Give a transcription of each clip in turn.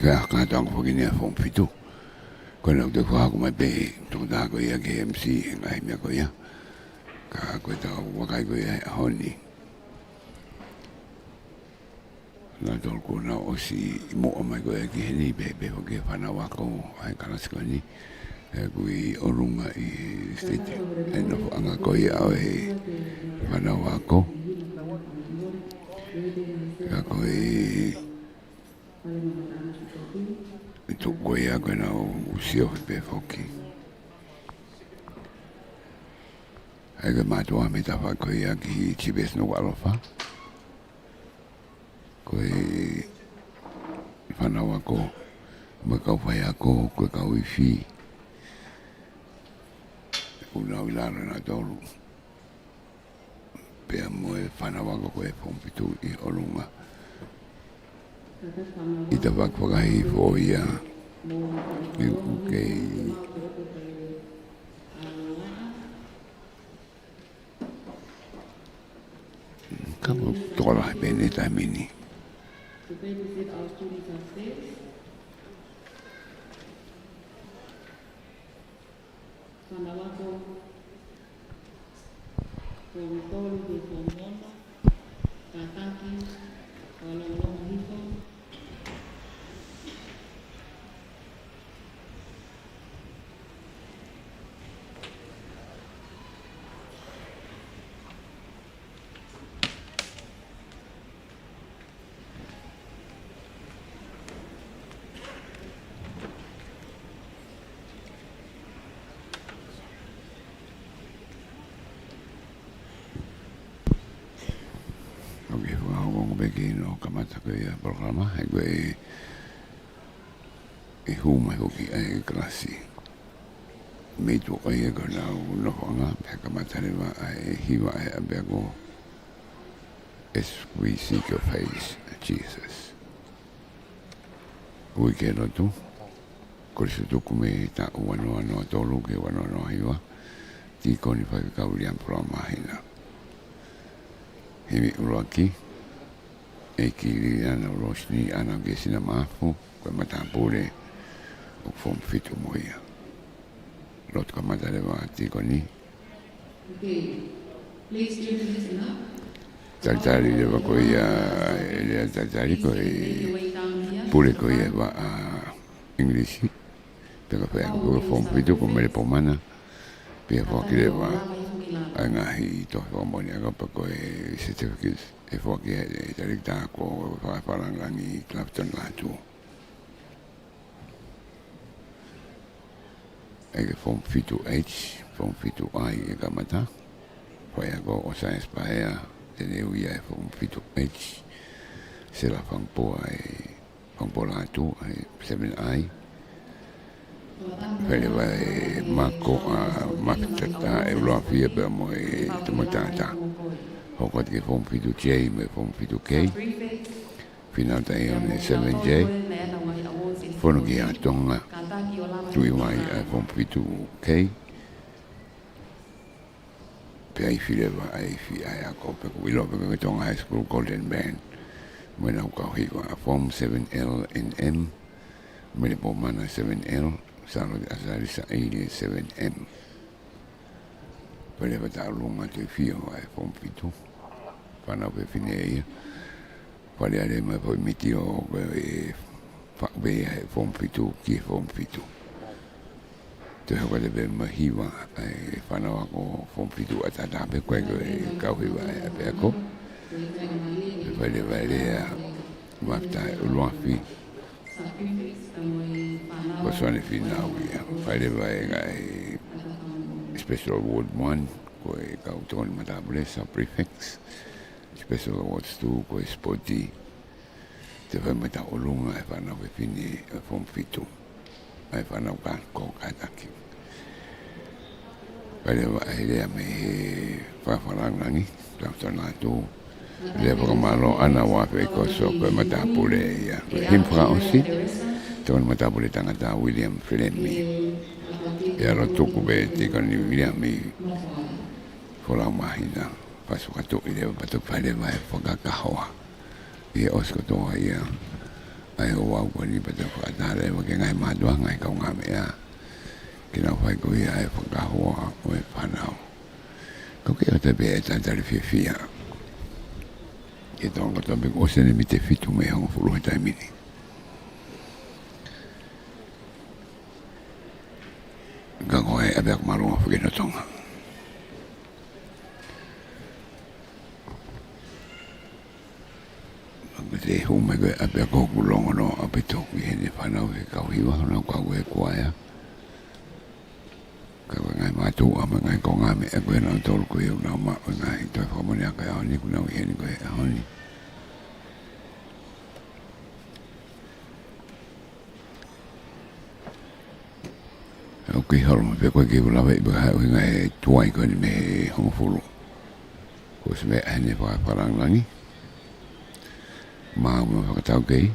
Kaya katang ko ginia form fitu. Ko na to ko mai be Tonga ko ia KMC ngai me ko ia. Ka ko ta wa kai ko ia honi. Na tol ko na o si mo mai ko ia ki ni be ko ke fana wa ko ai kana skoni. Kui orunga I state e no anga ko ia e fana wa ko. Ka ko tu ko ia ko na o usio be foki. Ai ka matua me ta fa ko ia ki chibes Nuku'alofa. Ko fana wa ko ma ka fa ia ko ka wifi. Una ilana na tolu. Pe mo e fana wa ko e pompitu I olunga. I ta va ko ai fo ia. I ke Kamu tola bene ta mini. Okay, ako bagi no kamata ko ia programa ai go e huma ko ki ai klasi. Me tu ko ia ko na no nga pe kamata le va ai hiwa ai abego. As we seek your face, Jesus. We cannot do. Ko se tu kume ta wano no tolu ke wano no hiwa. Ti ko ni fa ka ulian programa hina. Hemi uraki e ki ana rosni ana gesina mafu ko matapure o fom fitu moia lot ka matale va ti koni please do listen up tatari de ko ia ele tatari ko pure ko ia va english pero fa ko fom fitu ko me pomana pe fa ki va anga hi to mo ni aga pa ko certificates e fo ki e directa ko fa langi Clapton la tu e form fitu H form fitu I e kamata fa ya go o science pa ya te ne uia e form fitu H se la fang po la tu ai 7I Pele vai mako mapitata e loa fia per mo e tomatata. Hoko te form fitu J me form fitu K. Final tai on 7J. Fono ki a Tonga. Tui mai a form fitu K. Pe ai file va ai fi ai a ko pe ko ilo pe ko Tonga High School Golden Band. Mena ko hiwa form 7L and M. Mena po mana 7L. Sano di asari sa 7M. Pwede ba lunga te fio ai form fitu. Pana pe fineia. Pwede ale ma po mitio e be ai form fitu ki form fitu. Te hoko le be mahiwa ai pana wako form fitu atata pe kwe e kauhiwa ai pe ako. Pwede ba le mafta uluafi. Kosone final ia pare vai ngai special award 1 ko e kauton matable sa prefix special awards 2 ko sporti te vai mata olunga e fana we fini form fitu ai fana ka ko kataki pare vai le me fa falangi kauton la tu le programalo ana wa pe ko so ko matapule ia him fra aussi Tuan mata boleh tangata William Filemi. Ya rotu kube tika ni William mi. Fola mahina. Pasu katuk ide patuk pada mai foga kahawa. Ia osko toa ia ai o au ko ni pa te whaatare wa ke ngai mātua ngai kau ngā mea ki nau whai ko ia e whakahoa o e whanau ko ke o te pe e tātari whiawhia e tonga tope o sene mi te whitu me hongo furu he taimini ka koe e beak marunga whakena tonga te hume koe a pia kōku longo no a pe toku i hene whanau e kau hiwa hana kau e kuaia ka koe ngai mātou ama ngai ko ngā me e koe nau tolu koe au nau maa o ngai toi whamone a koe aoni ku nau i hene koe aoni au ki horo me koe ki ulawe i baka hau ngai e tuai koe ni me he hongo furu ko se me hene whakapharanglangi mau me whakatau kei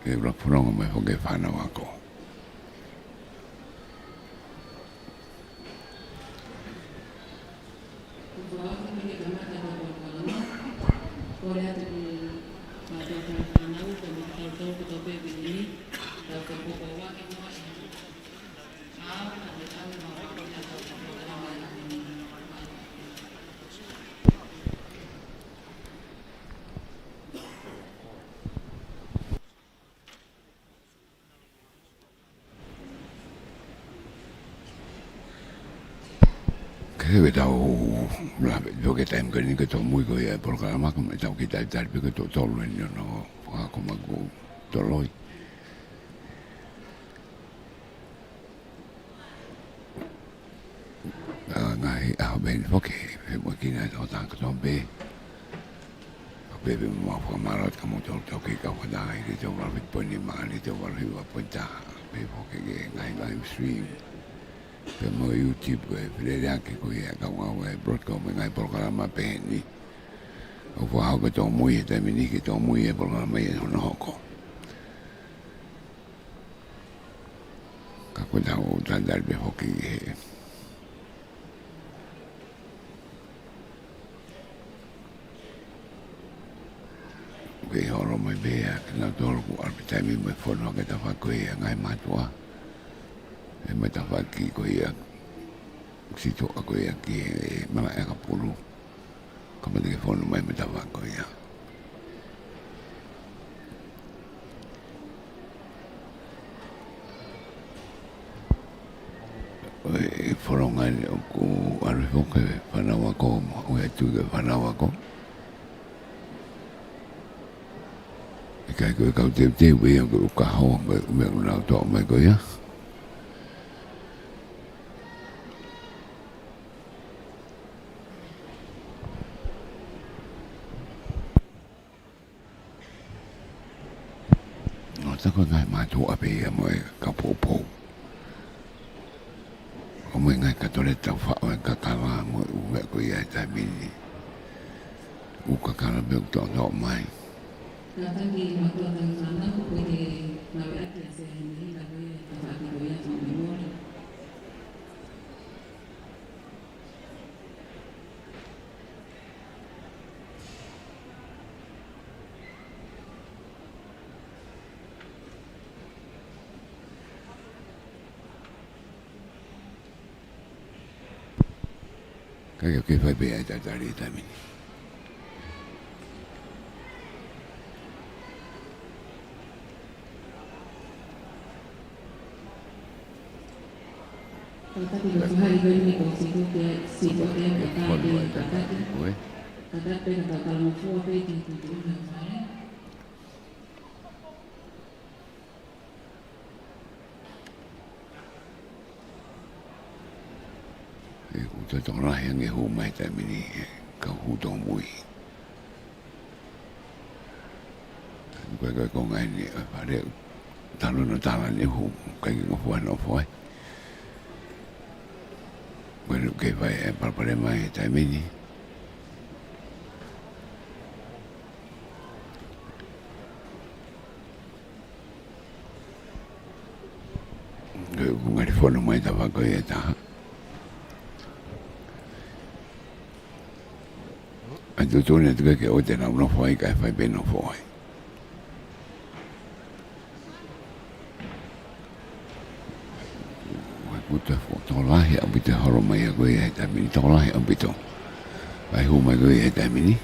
e rapuronga me whake whanau ako Kewe tau lawe joke time kani ke tau mui ko ia programa ko me tau ki tai tai ke tau tolu ni no ko magu toloi ngai a ben foke e mo ki na tau tang ko be be mo ko marot ka mo tau ki ka ko dai ni tau lawe poni ma ni tau lawe wa ponta be foke ngai live stream pe mo YouTube ko e pere anche ko ia ka wa Broadcom ngai programa pe ni o wa ko to mui te mini ki to mui e programa e no hoko ka ko da o da dal be hoki e ke horo mai be na tolu ko arbita mi me fono ke ta fa ko ia ngai matua e matawaki ko ia sito ako ia ki e mala e kapuru ka mate ke fono mai matawaki ko ia e foronga ni o ku aru hoke whanawa ko o e tu ke whanawa ko e kai ko e kau te wea ko uka hoa me unau toa mai ko ia ko ngai mātou ape ia mo e ka pōpō. O mo ngai ka tore tau whao e ka kala mo e uwe ko ia e tai mini. U ka kala me u tō tō mai. Nā tangi mātua tangi mana ko koe te mawe ati a se hini ka koe ka whaaki koe ia tō memori. Kaya ke fai be ai tatari tamini. Kakati ko tuhari koe ni ko si ke kakati kakati. Kakati kakakala mafua pe ki kutuuna mare. Te tōna hange hō mai tai mini ka hūtō mui. Koe koe ko ngai ni a whare talo na tala ni hō kai ki ngofua no whai. Koe nu kei whai e parpare mai tai mini. Koe kungari whono mai ta whakoi e taha. Tu tōne tuka ke o te nau no whai kai whai beno whai. Puta tolahi au bita horo mai a koe e tamini tolahi au bito. Vai hu mai koe e tamini.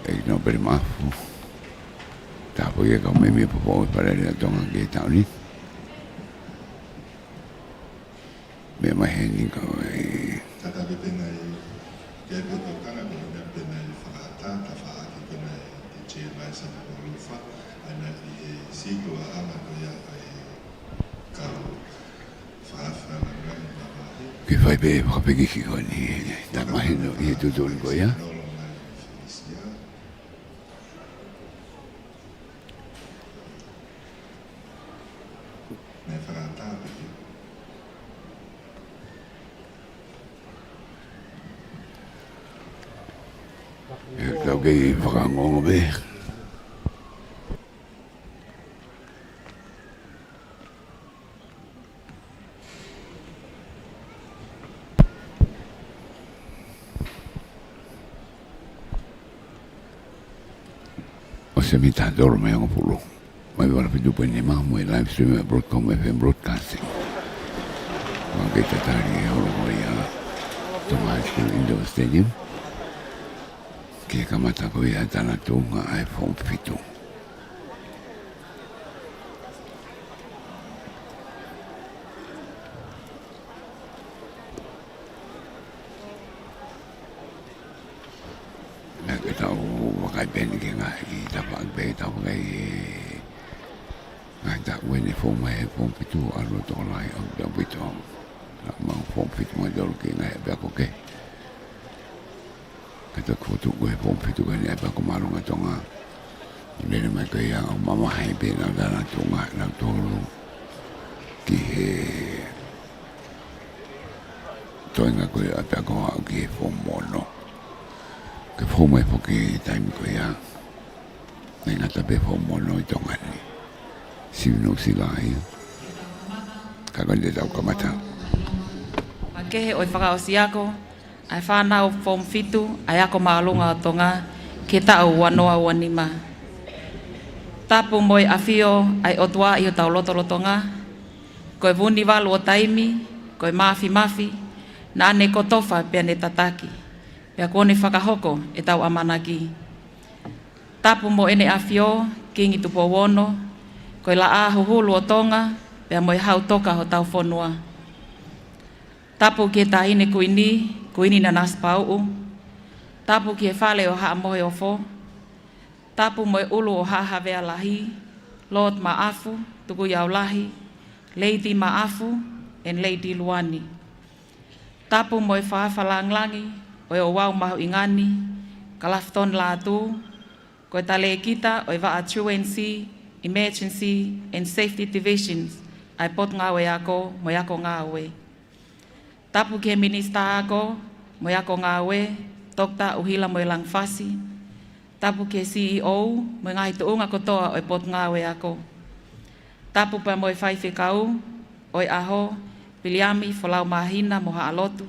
E no pere mafu. Tapo ia kau mai mea popo e parere a tonga ke tau ni. Mea mai heni kau e... Tata bepena e... Kia koto kanga koe mea pena e whakaata whaaki pena e che mai sa Nuku'alofa. Aina i e siko a ama koe a e kau whaafana ngai na mahi. Ke whai pe whakapekiki koe ni ta mahi no i e tuturi koe ia. Nolo ngai Felicia. Me whakaata peki. E kau kei whakangongo be. O se mi tātoro me ang pulu. Mai wala pitu pa ni mamu e live stream e Broadcom FM Broadcasting. Mga kei tatari e horo ko ia Tonga High School Indoor Stadium. Kia kamata ko ia tana tunga iPhone 7. Naka tau wakai peni ke ngā i tapa akpe tau wakai ngā tak wene fō mai e fō pitu aro tō lai au tau pitu nā mau fō pitu mai doro ke ngā e pia koke kata kōtu koe fō pitu ke ngā e pia ko marunga tonga nene mai koe ia au mama hai pe nā tana tonga nā tōru ki he toinga koe a pia ko au ki he fō mono ke fō mai fō ki taimi koe ia nei ngata pe fō mono i tonga ni siwino sila ia kakande tau kamata Makehe oi whakaosi ako, ai whanau form fitu, ai ako maalunga o tonga, ke tau wanoa wanima. Tapu moi awhio ai otua i o tau lotolotonga, koe vuni walu o taimi, koe mafi, na ane kotofa pia ne tataki, pia kone whakahoko e tau amanaki. Tapu mo ene awhio, kingi tupo wono, koe la a huhulu o tonga, pia moi hau toka ho tau whonua. Tapu ke tahine kuini na naspau. Tapu ke whale o haa mohe o fo. Tapu moe ulu o haa hawea lahi. Lord maafu, tuku iau lahi. Lady maafu, and Lady Luani. Tapu moe whaafalanglangi, oe o wau mahu ingani. Kalafton la tu. Koe tale kita, oe wa a truancy, emergency, and safety divisions. Ai pot ngawe ako, moe ako ngawe. Tapu ke minista ako, mo ako ngawe, Dr. Uhila moe lang fasi. Tapu ke CEO, mo ngahi tuunga kotoa oi pot ngawe ako. Tapu pa moe whaiwhi kau, oi aho, piliami folau mahina moha alotu.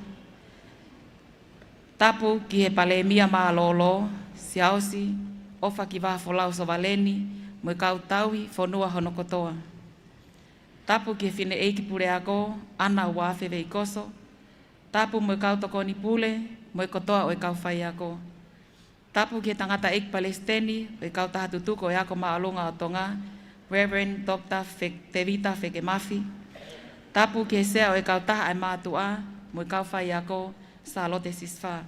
Tapu ki he palemia maa lolo, siausi, ofa ki waha folau sovaleni, mo kau taui fonua hono kotoa. Tapu ki he fine eiki pure ako, ana uafe vei koso. Tapu mo kau toko ni pule, mo kotoa o kau whai ako. Tapu ke tangata ek Palestini, o kau taha tutuko e ako maalunga o tonga, Reverend Dr. Tevita Fekemafi. Tapu ke sea o kau taha ai mātua, mo kau whai ako, sa lote sisfa.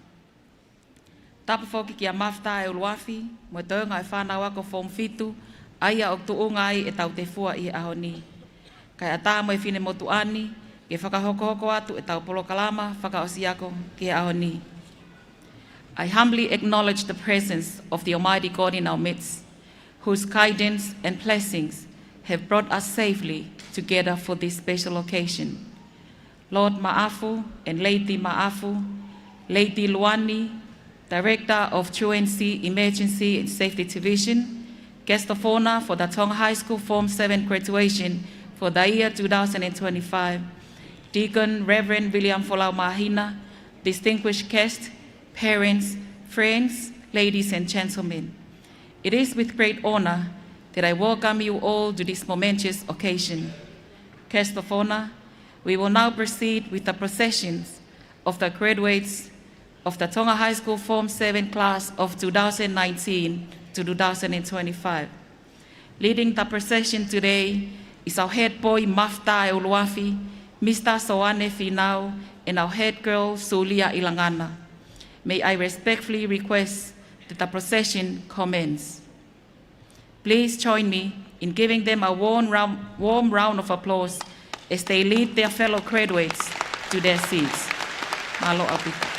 Tapu foki ki a mafta e uluafi, mo toenga e whanau ako form fitu, aia o tuunga ai e tau te fua i ahoni. Kai ata mo e fine motuani, ke whakahoko atu e tau polo kalama, whakaosi ako ke ahoni. I humbly acknowledge the presence of the Almighty God in our midst, whose guidance and blessings have brought us safely together for this special occasion. Lord Maafu and Lady Maafu, Lady Luani, Director of Truancy Emergency and Safety Division, Guest of Honor for the Tonga High School Form 7 graduation for the year 2025, Deacon Reverend William Folau Mahina, distinguished guests, parents, friends, ladies and gentlemen. It is with great honor that I welcome you all to this momentous occasion. Guests of honor, we will now proceed with the processions of the graduates of the Tonga High School Form 7 class of 2019 to 2025. Leading the procession today is our head boy, Mafta Euluafi, Mr. Soane Finau, and our head girl, Sulia Ilangana. May I respectfully request that the procession commence. Please join me in giving them a warm round of applause as they lead their fellow graduates to their seats. Malo apika.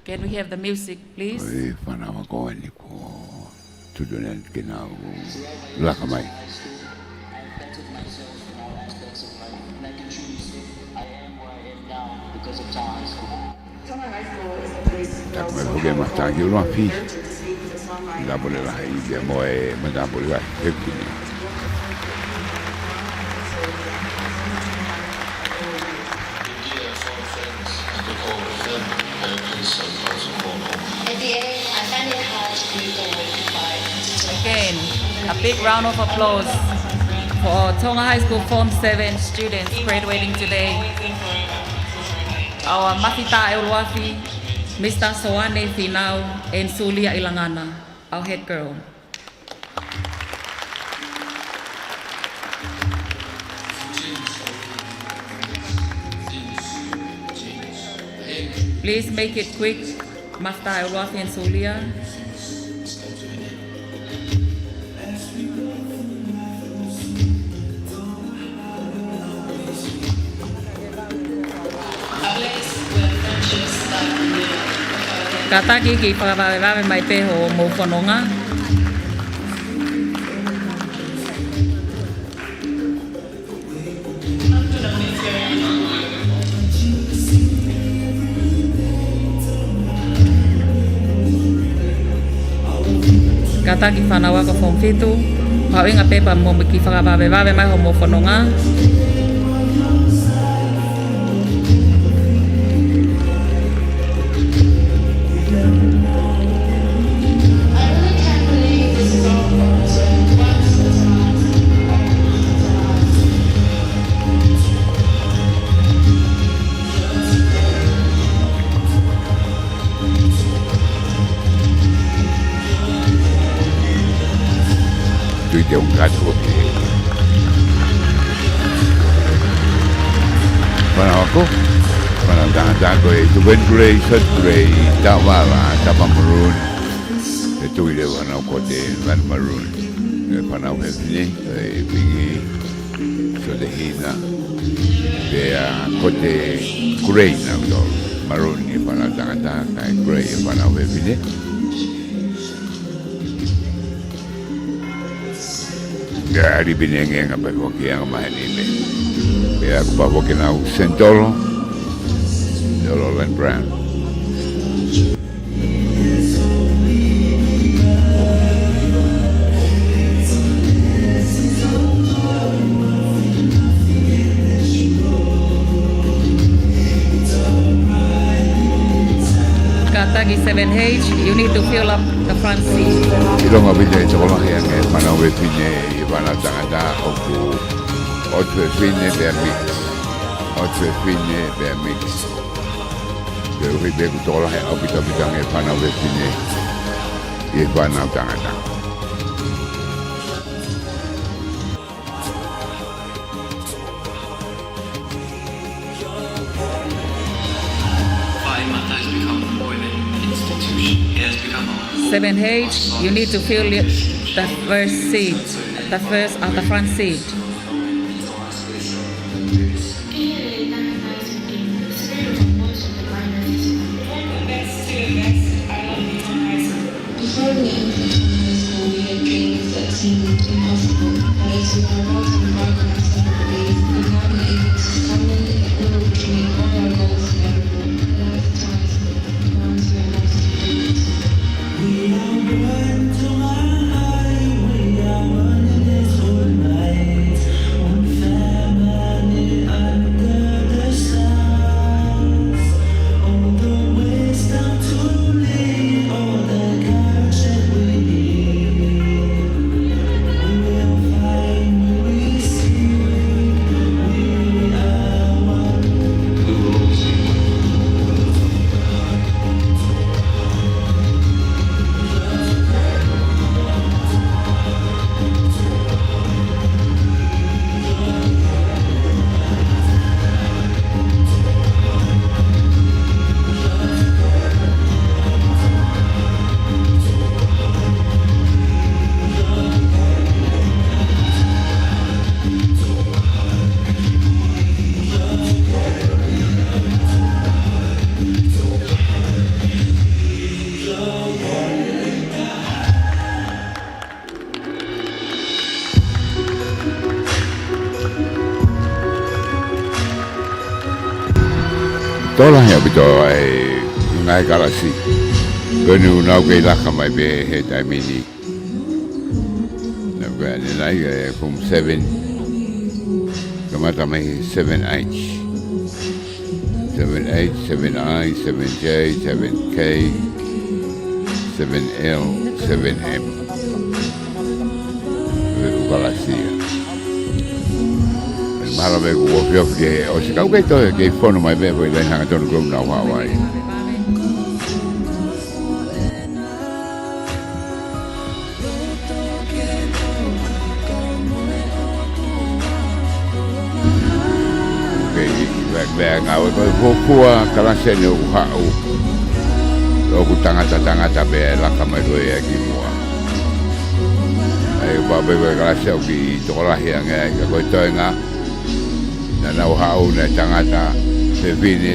Can we have the music, please? Oi, whanau koe ni ko tudunen ki nau lakamai. Tak me puke mahtangi urua fi. Nda boleh lah dia moe mada boleh lah hekini. Again, a big round of applause for our Tonga High School Form 7 students graduating today. Our Mafita Euluafi, Mr. Soane Finau, and Sulia Ilangana, our head girl. Please make it quick, Mafita Euluafi and Sulia. Kataki ki whakawawewame mai peho mō whanonga. Kataki whanawa ka form 5, hawinga pepa mō ki whakawawewame mai ho mō whanonga. Tuite un gato che Panako Panako e tu venture satre tawala tapamaroon e tuile Panako de van maroon e Panako ni e bigi so de hina de a kote grey na do maroon ni Panako e grey e Panako ni Gari binenge nga pa ko kaya mahanime. Kaya ako pa ko kinau Sentolo, Yellow and Brown. Katagi 7H, you need to fill up the front seat. Ilong abide sekolah yang mana webine Ivana Tangata oku otwe fine bear mix. Pero vive kutola yang abita bidange mana webine Ivana Tangata. Seven H, you need to fill the first seat, the front seat. Before we entered high school, we had dreams that seemed impossible. But as we are about to embark on our summer days, we've now been able to suddenly and literally make all our goals inevitable. Lifetimes, once we are most. We are born to my life, we are born. tola ya bito ai ngai galasi. Gonu nau ke la kama be he tai mini. Na ba ni nai from 7 kamata mai 7H. 7H, 7I, 7J, 7K, 7L, 7M. Galaxia. El malo me guopio que o se cau que todo que fono mai be foi ben hanga tonu na Hawaii. Bang au ko fua kala sene u ha o ku tangata be la kamero e ki mo ai ba be kala se o ki to la hia nga ko to nga na u ha o na tangata fe fine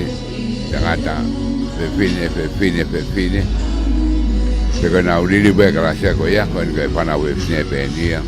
se ko na u li be kala se ko ya ko ke pa na we fine be nia.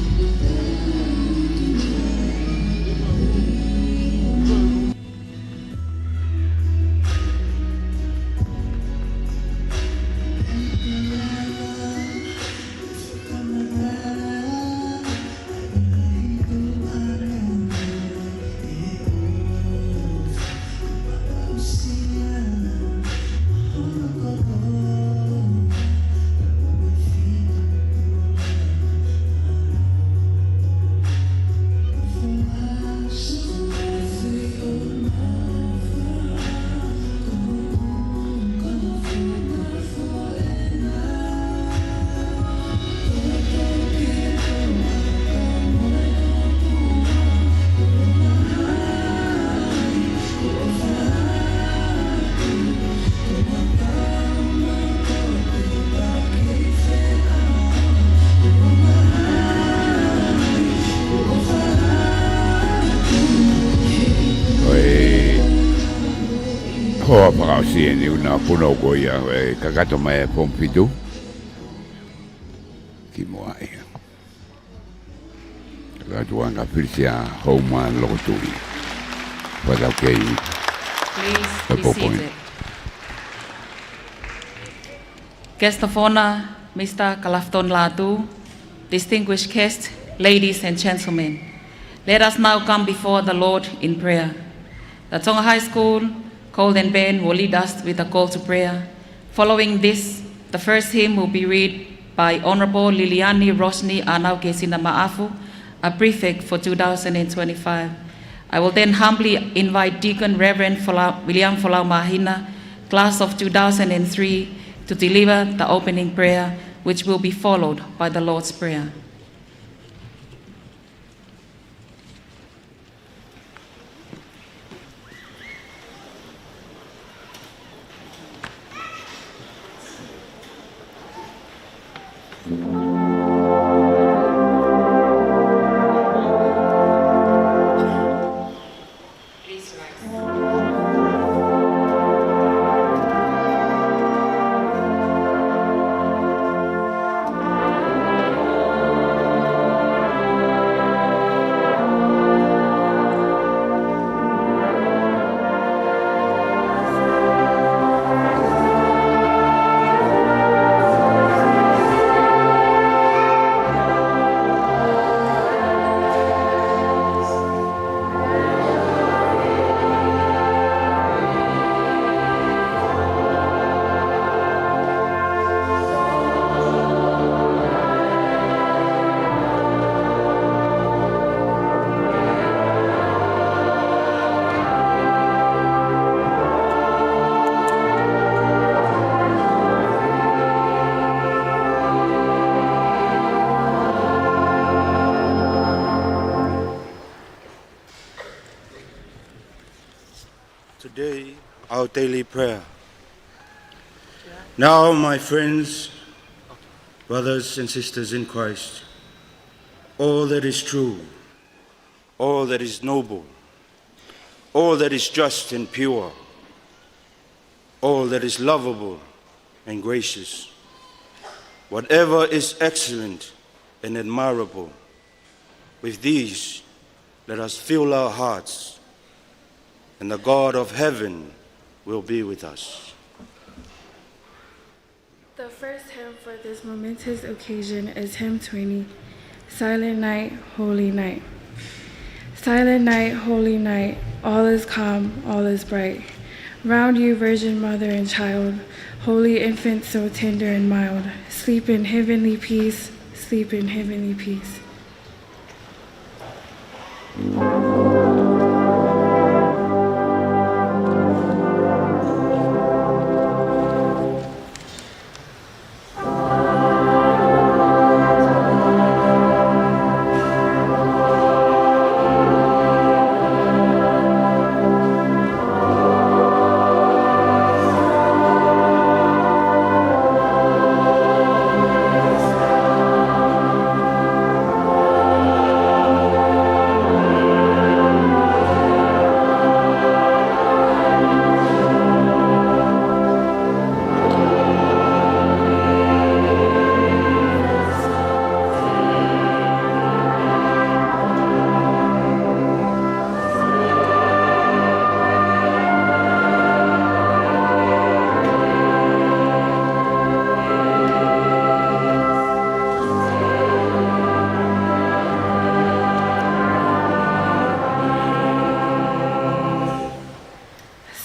Hoa pakausi ni una puno ko ia kakato mai pompitu ki moa ia la tuanga filsia homa lokotui wala okay. Please be seated. Guest of honor, Mr. Kalafton Latu, distinguished guests, ladies and gentlemen, let us now come before the Lord in prayer. The Tonga High School Golden Band will lead us with a call to prayer. Following this, the first hymn will be read by Honorable Liliani Rosni Anauke Sinamaafu, a prefect for 2025. I will then humbly invite Deacon Reverend William Folau Mahina, class of 2003, to deliver the opening prayer, which will be followed by the Lord's Prayer. Today, our daily prayer. Now, my friends, brothers and sisters in Christ, all that is true, all that is noble, all that is just and pure, all that is lovable and gracious, whatever is excellent and admirable, with these let us fill our hearts, and the God of heaven will be with us. The first hymn for this momentous occasion is hymn 20, Silent Night, Holy Night. Silent night, holy night, all is calm, all is bright. Round you, Virgin Mother and Child, holy infant so tender and mild, sleep in heavenly peace, sleep in heavenly peace.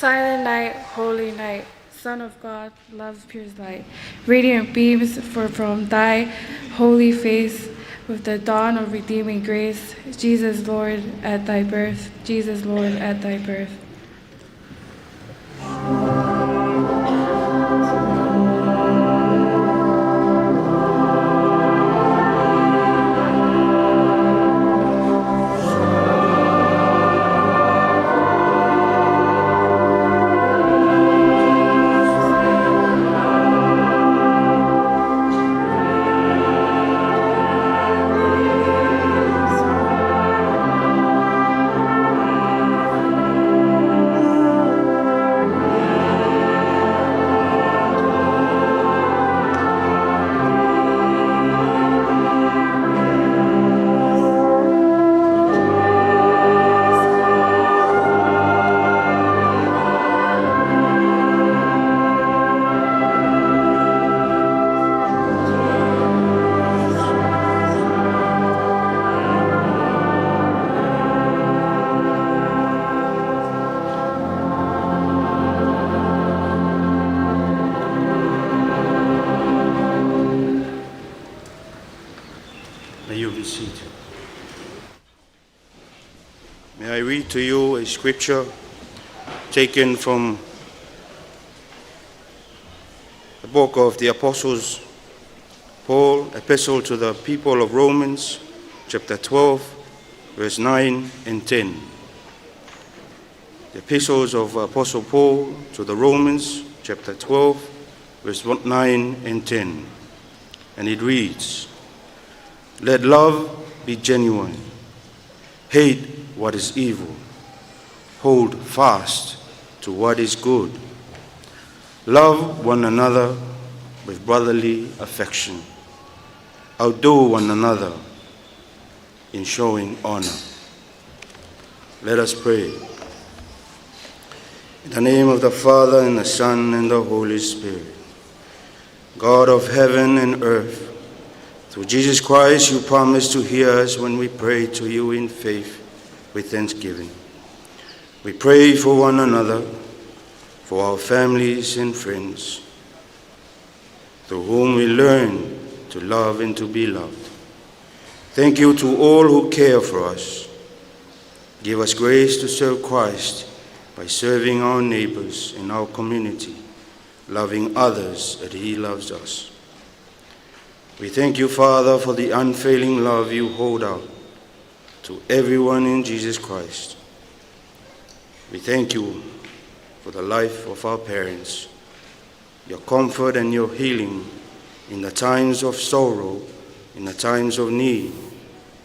Silent night, holy night, Son of God, love's pure light, radiant beams from thy holy face, with the dawn of redeeming grace, Jesus Lord at thy birth, Jesus Lord at thy birth. May I read to you a scripture taken from the book of the Apostles Paul, Epistle to the people of Romans, chapter 12, verse 9 and 10. The epistles of Apostle Paul to the Romans, chapter 12, verse 9 and 10. And it reads, "Let love be genuine. Hate what is evil. Hold fast to what is good. Love one another with brotherly affection. Outdo one another in showing honor." Let us pray. In the name of the Father, and the Son, and the Holy Spirit. God of heaven and earth, through Jesus Christ, you promise to hear us when we pray to you in faith with thanksgiving. We pray for one another, for our families and friends, through whom we learn to love and to be loved. Thank you to all who care for us. Give us grace to serve Christ by serving our neighbors in our community, loving others as he loves us. We thank you, Father, for the unfailing love you hold out to everyone in Jesus Christ. We thank you for the life of our parents, your comfort and your healing in the times of sorrow, in the times of need,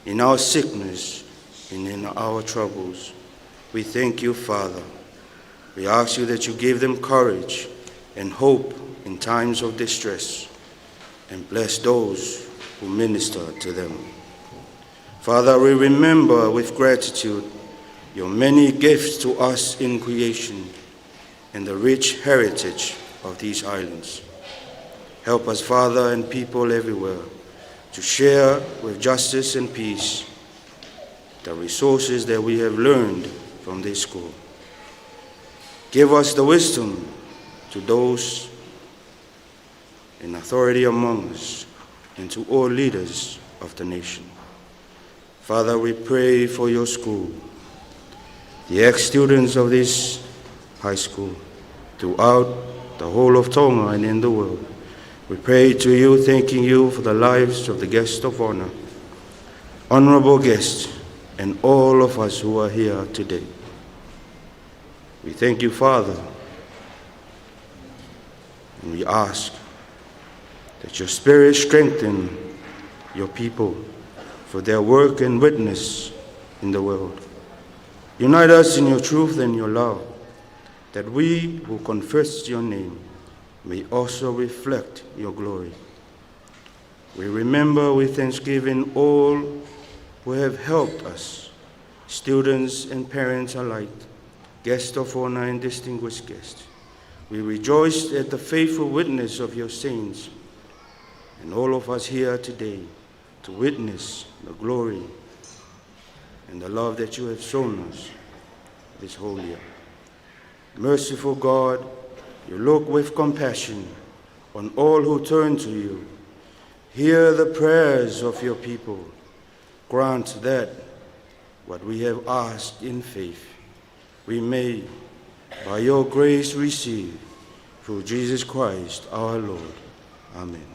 in our sickness, and in our troubles. We thank you, Father. We ask you that you give them courage and hope in times of distress, and bless those who minister to them. Father, we remember with gratitude your many gifts to us in creation, and the rich heritage of these islands. Help us, Father, and people everywhere to share with justice and peace the resources that we have learned from this school. Give us the wisdom to those in authority among us and to all leaders of the nation. Father, we pray for your school, the ex-students of this high school throughout the whole of Tonga and in the world. We pray to you, thanking you for the lives of the guests of honor, honorable guests, and all of us who are here today. We thank you, Father, and we ask that your Spirit strengthen your people for their work and witness in the world. Unite us in your truth and your love, that we who confess your name may also reflect your glory. We remember with thanksgiving all who have helped us, students and parents alike, guests of honor and distinguished guests. We rejoice at the faithful witness of your saints and all of us here today to witness the glory and the love that you have shown us this whole year. Merciful God, you look with compassion on all who turn to you. Hear the prayers of your people. Grant that what we have asked in faith, we may, by your grace, receive through Jesus Christ our Lord. Amen.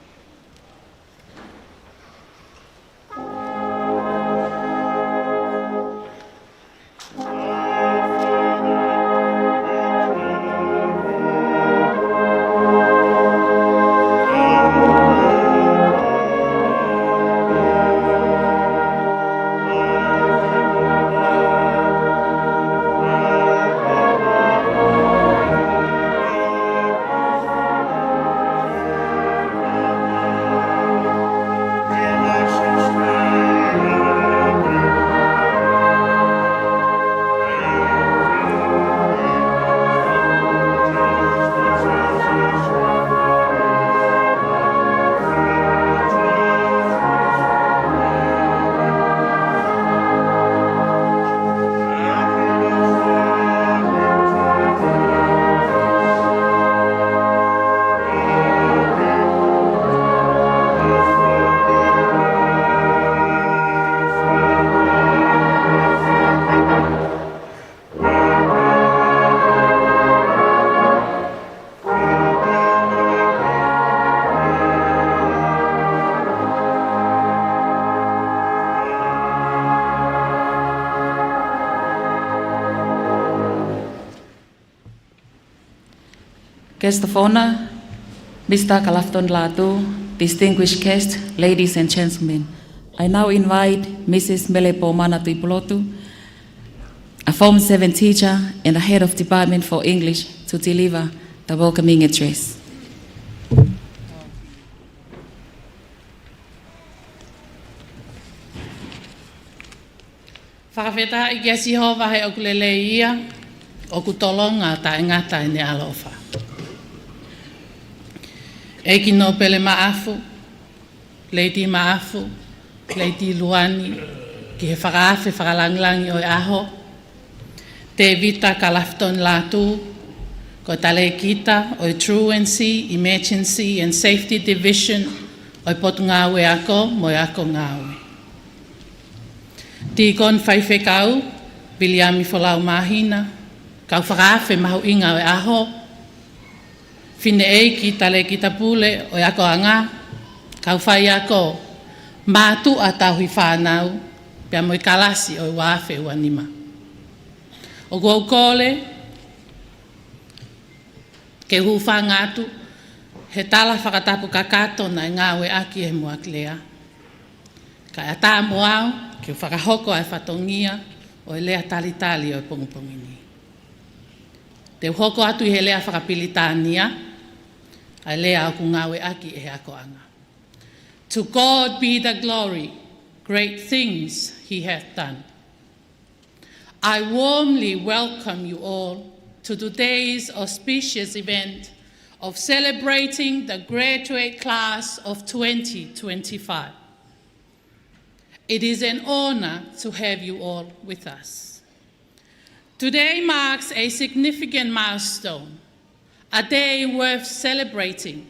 Guest of honor, Mr. Kalafton Latu, distinguished guests, ladies and gentlemen, I now invite Mrs. Melepo Manatuipolotu, a Form 7 teacher and the head of Department for English, to deliver the welcoming address. Whakawheta I kia Sihova he okulele ia, o kutolonga ta ingata i Nuku'alofa. Eki no pele maafu, leiti maafu, leiti luani, ki he whakaafe whakalanglangi o aho, te vita Kalafton Latu, ko tale kita o Truancy, Emergency and Safety Division o potungawe ako mo ako ngawe. Ti kon whaiwhe kau, Biliami Folau Mahina, kau whakaafe mahu inga o aho, Fine e ki tale ki tapule o ako anga, kau whai ako, mātu a tauhi whānau, pia moi kalasi o wāwhe ua nima. O kua kole, ke hu whangatu, he tala whakatapu kakato na ngāwe aki e mua klea. Ka a tā moau, ke whakahoko ai whatongia, o lea talitali o pongupongini. Te hoko atu he lea whakapilitania, ai lea aku ngawe aki e ako anga. To God be the glory, great things he hath done. I warmly welcome you all to today's auspicious event of celebrating the graduate class of 2025. It is an honor to have you all with us. Today marks a significant milestone, a day worth celebrating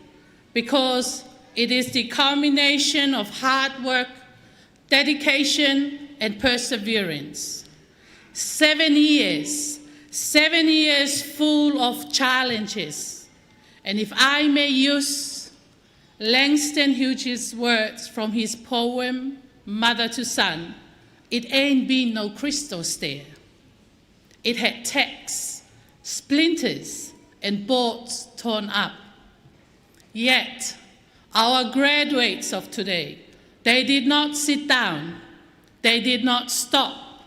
because it is the culmination of hard work, dedication, and perseverance. 7 years full of challenges. And if I may use Langston Hughes' words from his poem, Mother to Son, it ain't been no crystal stair. It had tacks, splinters, and boards torn up. Yet, our graduates of today, they did not sit down, they did not stop.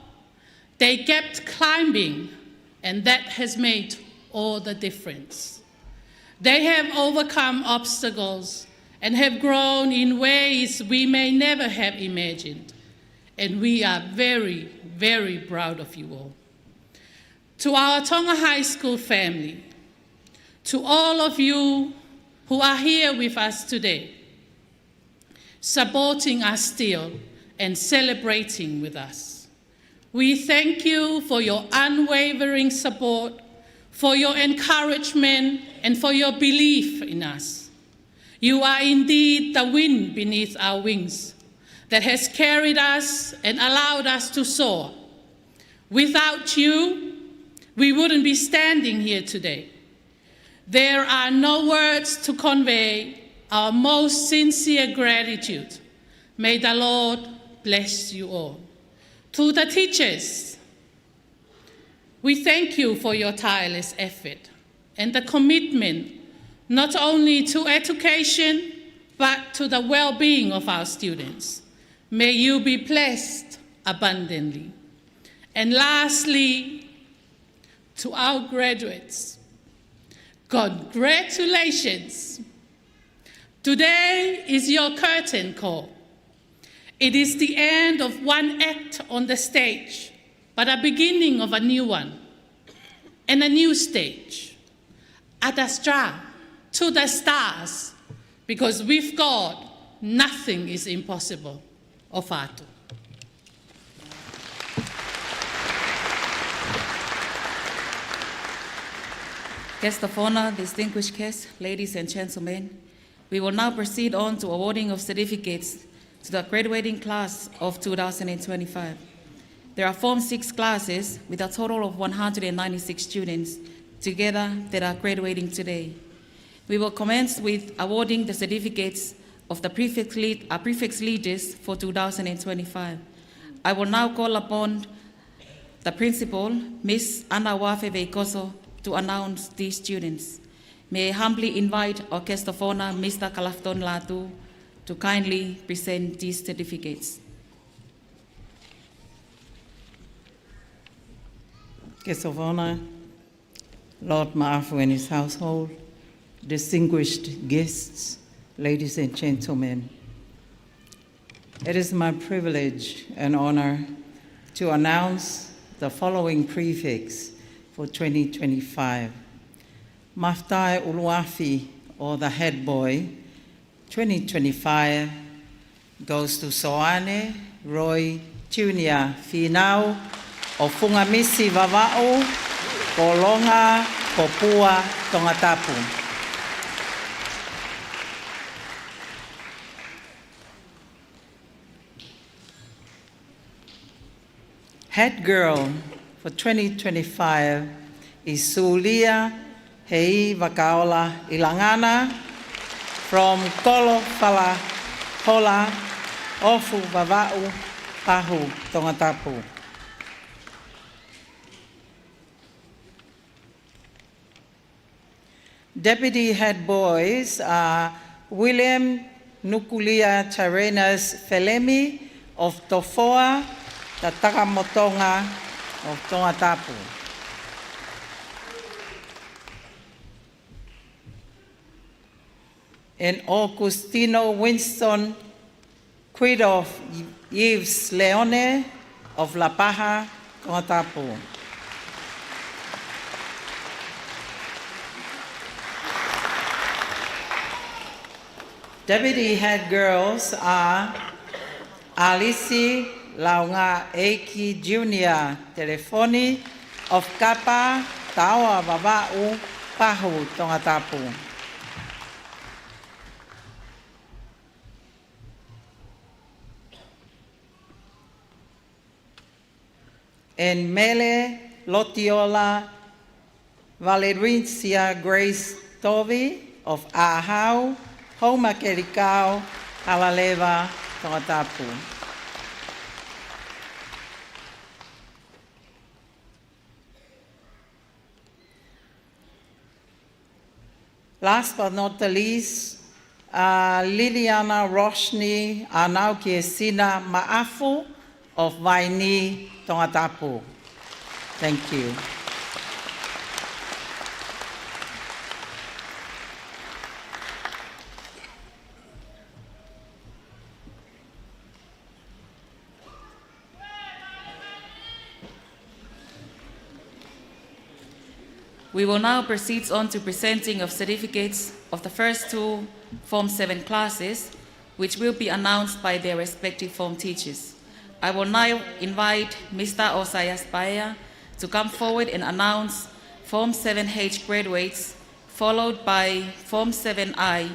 They kept climbing, and that has made all the difference. They have overcome obstacles and have grown in ways we may never have imagined. And we are very, very proud of you all. To our Tonga High School family, to all of you who are here with us today, supporting us still and celebrating with us. We thank you for your unwavering support, for your encouragement, and for your belief in us. You are indeed the wind beneath our wings that has carried us and allowed us to soar. Without you, we wouldn't be standing here today. There are no words to convey our most sincere gratitude. May the Lord bless you all. To the teachers, we thank you for your tireless effort and the commitment not only to education, but to the well-being of our students. May you be blessed abundantly. And lastly, to our graduates, congratulations. Today is your curtain call. It is the end of one act on the stage, but a beginning of a new one and a new stage. Ad astra, to the stars, because with God, nothing is impossible. Ofatu. Guest of honor, distinguished guests, ladies and gentlemen, we will now proceed on to awarding of certificates to the graduating class of 2025. There are Form 6 classes with a total of 196 students together that are graduating today. We will commence with awarding the certificates of the prefix leaders for 2025. I will now call upon the principal, Ms. Ana Wafe Veikoso, to announce these students. May I humbly invite our guest of honor, Mr. Kalafton Latu, to kindly present these certificates. Guest of honor, Lord Ma'afu and his household, distinguished guests, ladies and gentlemen. It is my privilege and honor to announce the following prefix for 2025. Maftai Uluafi, or the head boy, 2025 goes to Soane Roy Junior Finau o Fungamisi Vava'u, Kolonga, Popua, Tongatapu. Head girl for 2025 is Sulia Hei Vakaola Ilangana from Kolo Fala Hola Ofu Vava'u Pahu Tongatapu. Deputy head boys are William Nukulia Charenas Felemi of Tofoa, Tatakamotonga of Tongatapu. And Augustino Winston Quid of Yves Leone of La Paja, Tongatapu. Deputy head girls are Alice Launga Eki Junior Telefoni of Kapa Tawa Baba'u Pahu Tongatapu. And Mele Lotiola Valerincia Grace Tovi of Ahau, Homa Kerikau, Halaleva, Tongatapu. Last but not the least, Liliana Roshni Anaukiesina Ma'afu of Vaini, Tongatapu. Thank you. We will now proceed on to presenting of certificates of the first two Form 7 classes, which will be announced by their respective form teachers. I will now invite Mr. Osayas Paya to come forward and announce Form 7H graduates, followed by Form 7I,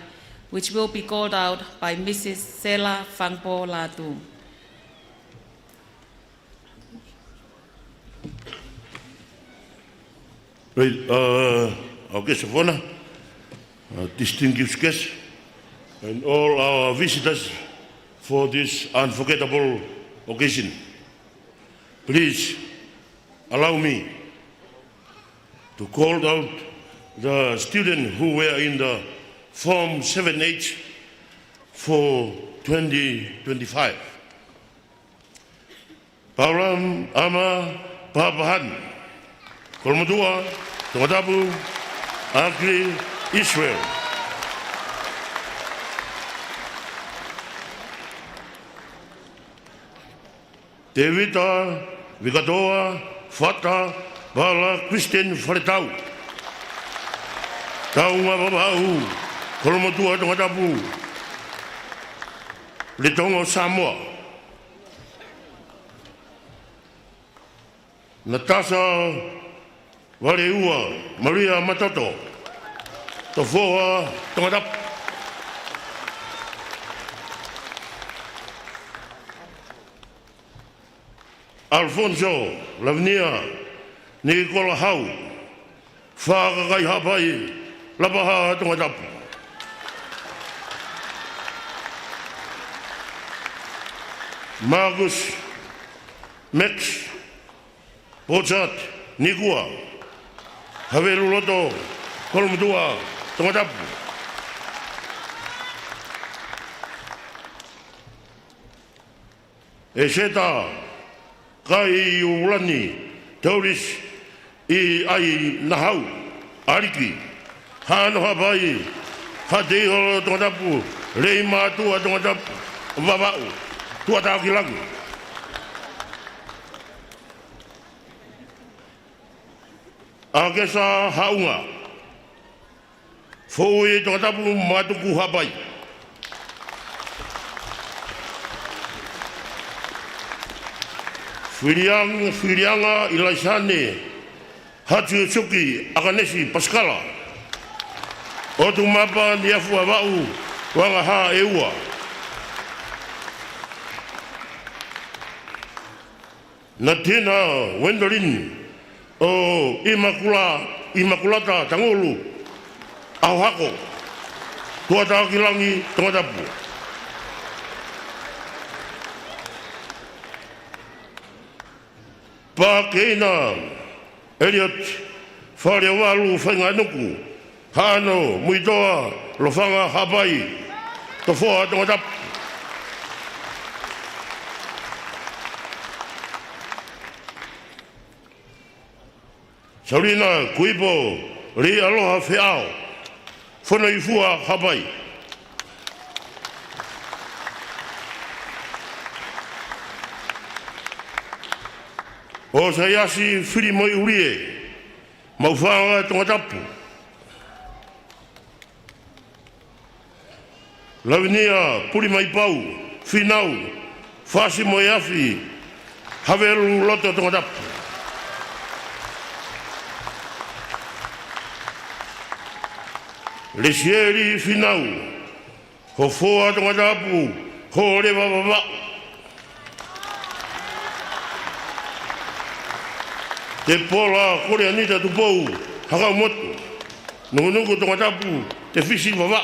which will be called out by Mrs. Sela Fangpo Latu. Right, our guest of honor, distinguished guests, and all our visitors for this unforgettable occasion. Please allow me to call out the students who were in the Form 7H for 2025. Paulam Ama Papahan, Kolmadua, Tongatapu, Akri, Israel. Tevita, Vigatoa, Fata, Bala, Christian, Faretau. Taunga Babau, Kolmadua, Tongatapu, Litongo Samoa. Natasha Waleua, Maria Matoto, Tofoa, Tongatapu. Alfonso, Lavnia, Nicola Hau, Whakakai Hapai, Lapaha, Tongatapu. Marcus, Max, Bozat, Nikua, Haveluloto, Kolmudua, Tongatapu. Eseta, Kai Ulani, Tauris, I Nahau, Ariki, Hano Habai, Hadeo Tongatapu, Reima Tua Tongatapu, Vavau, Tuatakilagu. Agesa Haunga, Foe Tongatapu Matuku Habai. Filianga Ilaisane, Hatu Suki, Akanesi, Pascala, Otumapa, Niafu Avau, Wangaha Ewa. Natina, Wendolin, O Immaculata, Tangolu, Auhako, Tuatakilangi, Tongatapu. Pakena, Elliot, Farewalu, Fanganuku, Hano, Muitoa, Lofanga, Habai, Tofoa, Tongatapu. Saurina, Kuipo, Ri Aloha Feao, Fonaifua, Habai. O Sayasi Filimoi Urie, Maufanga Tongatapu. Lavinia puri mai pau, finau, fasi mo yafi, havelu loto Tongatapu. Le sieri finau, ho foa Tongatapu, ho re vavava. Te pola kore anita tupou, haka motu, nungu Tongatapu, te fisi vava.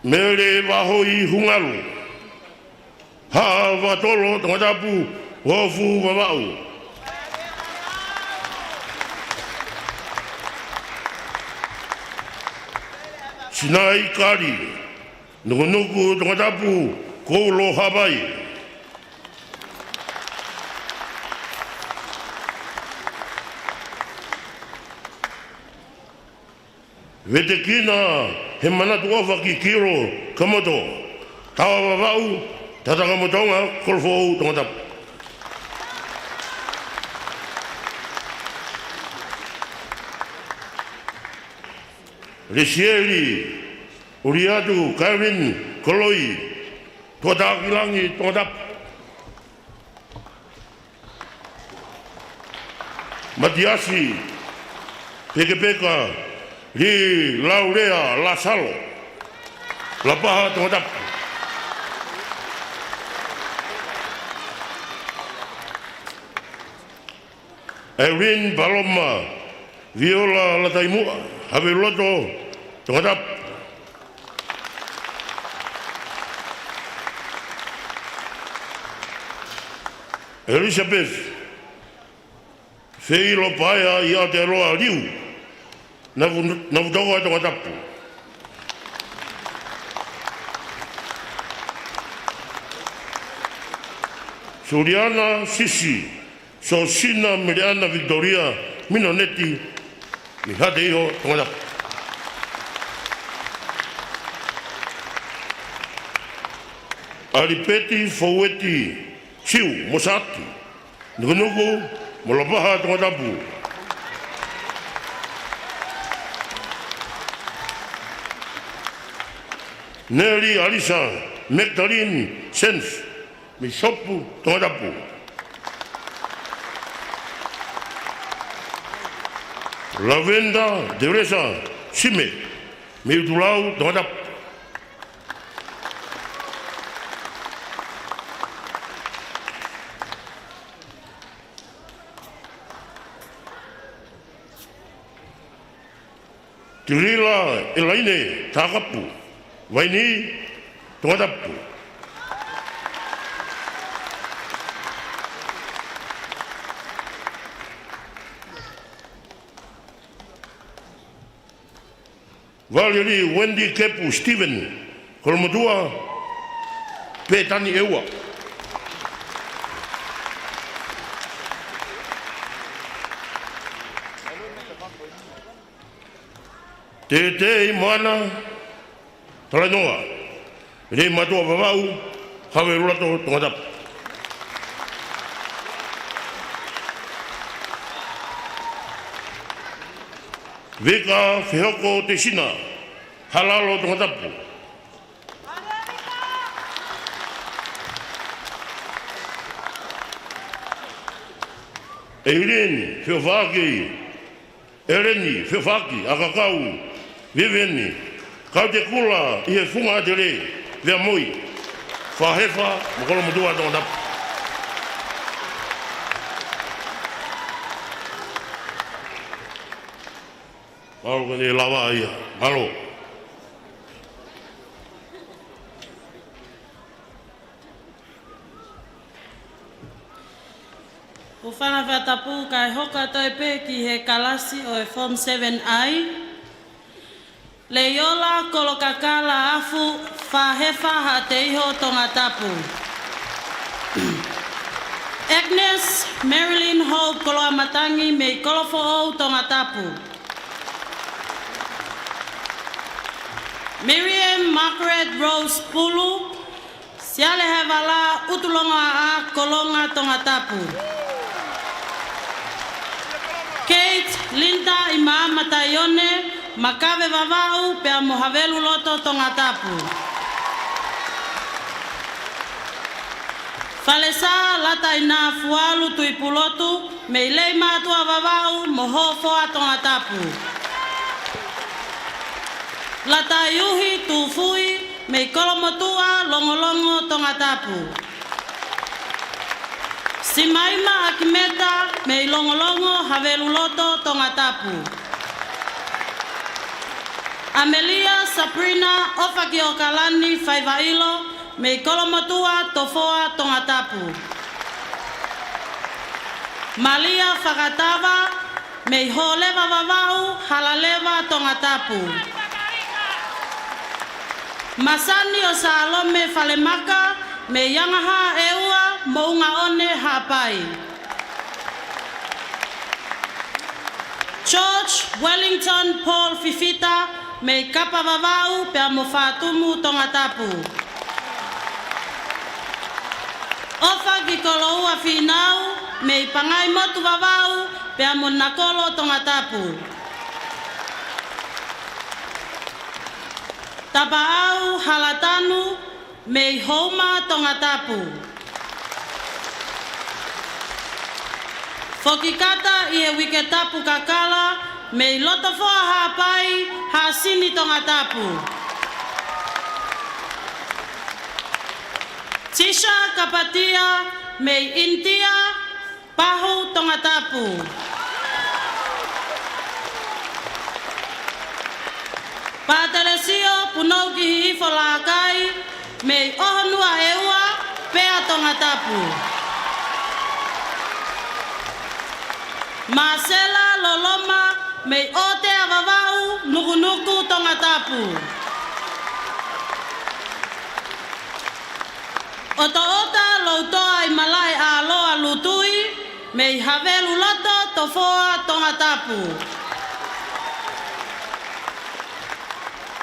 Mere wahoi hungaru, ha watolo Tongatapu, wofu vavau. Sinai kari, nuku Tongatapu, kolo habai. Vetekina, he manatu ofa ki kiro kamoto, tawa vavau, tataka motonga, kolfo Tongatapu. Resieri, uriatu, Kevin, koloi, tuatakilangi Tongatapu. Matiasi, peke-peka, li laurea la salo, la paha Tongatapu. Erin Paloma, Viola la taimua, haveloto Tongatapu. Elizabeth, Feilo Paia i Aotearoa Riu, Navutoa Tongatapu. Suriana Sisi, Sosina Miriana Victoria, Minoneti, Mihadeo Tongatapu. Alipeti Foweti, Siu, Mosati, Nuku'alofa, Molapaha Tongatapu. Nelly Alisa, Magdalene Sens, Misopu Tongatapu. Lavenda Teresa Sime, Miutulau Tongatapu. Tirila Elaine Takapu, Vaini Tongatapu. Valerie Wendy Kepu Steven, Kolmotua, Petani Ewa. Te mana Talanoa, le matua vavau, haverulato Tongatapu. Veka Fehoko Te Sina, halalo Tongatapu. Eileen Feofaki, Ereni Feofaki, Akakau, Viveni, kau te kula i he funga te re, vea moi, whahefa, makolo mutua Tongatapu. Malo kene lawa ia, malo. O whana whatapu kai hoka toi pe ki he kalasi o e Form 7i. Le iola kolokakala afu whahefa ha te iho Tongatapu. Agnes Marilyn Hope Koloamatangi me kolofo o Tongatapu. Miriam Margaret Rose Pulu, Siale Hevala Utulonga a Kolonga Tongatapu. mataione, makawe vavau pe mo havelu loto Tongatapu. Falesa lata ina fualu tuipulotu, me lei matua vavau moho foa Tongatapu. Lata yuhi tufui, me kolomotua longolongo Tongatapu. Simaima akimeta, me longolongo havelu loto Tongatapu. Amelia Sabrina ofaki okalani faivailo, me kolomotua tofoa Tongatapu. Malia Fakatava, me holeva vavau halaleva Tongatapu. Masani o Salome Falemaka, me yangaha eua mounga one hapai. George Wellington Paul Fifita, me kapa vavau pe amofatumu Tongatapu. Ofa gikoloua finau, me pangai motu vavau pe amonakolo Tongatapu. Tapaau halatanu, me homa Tongatapu. Fokikata ie wiketapu kakala, me lotofoa hapai hasini Tongatapu. Tisha kapatia, me intia pahu Tongatapu. Patelesio punauki hifo lakai, me ohonua eua pea Tongatapu. Marcela Loloma, me ote avavau nukunuku Tongatapu. Ota loutoa i malai a loa lutui, me havelu loto tofoa Tongatapu.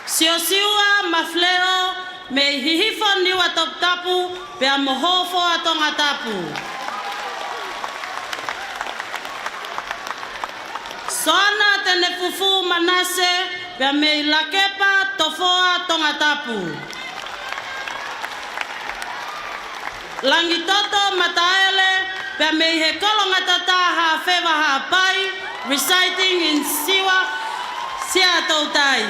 Siosiua mafleo, me hihifo niwa Tongatapu, pe amohofo a Tongatapu. Sona tenefufu manase, pe me lakepa tofoa Tongatapu. Langitoto mataele, pe me hekolonga tata ha feva ha pai, reciting in siwa siatoutai.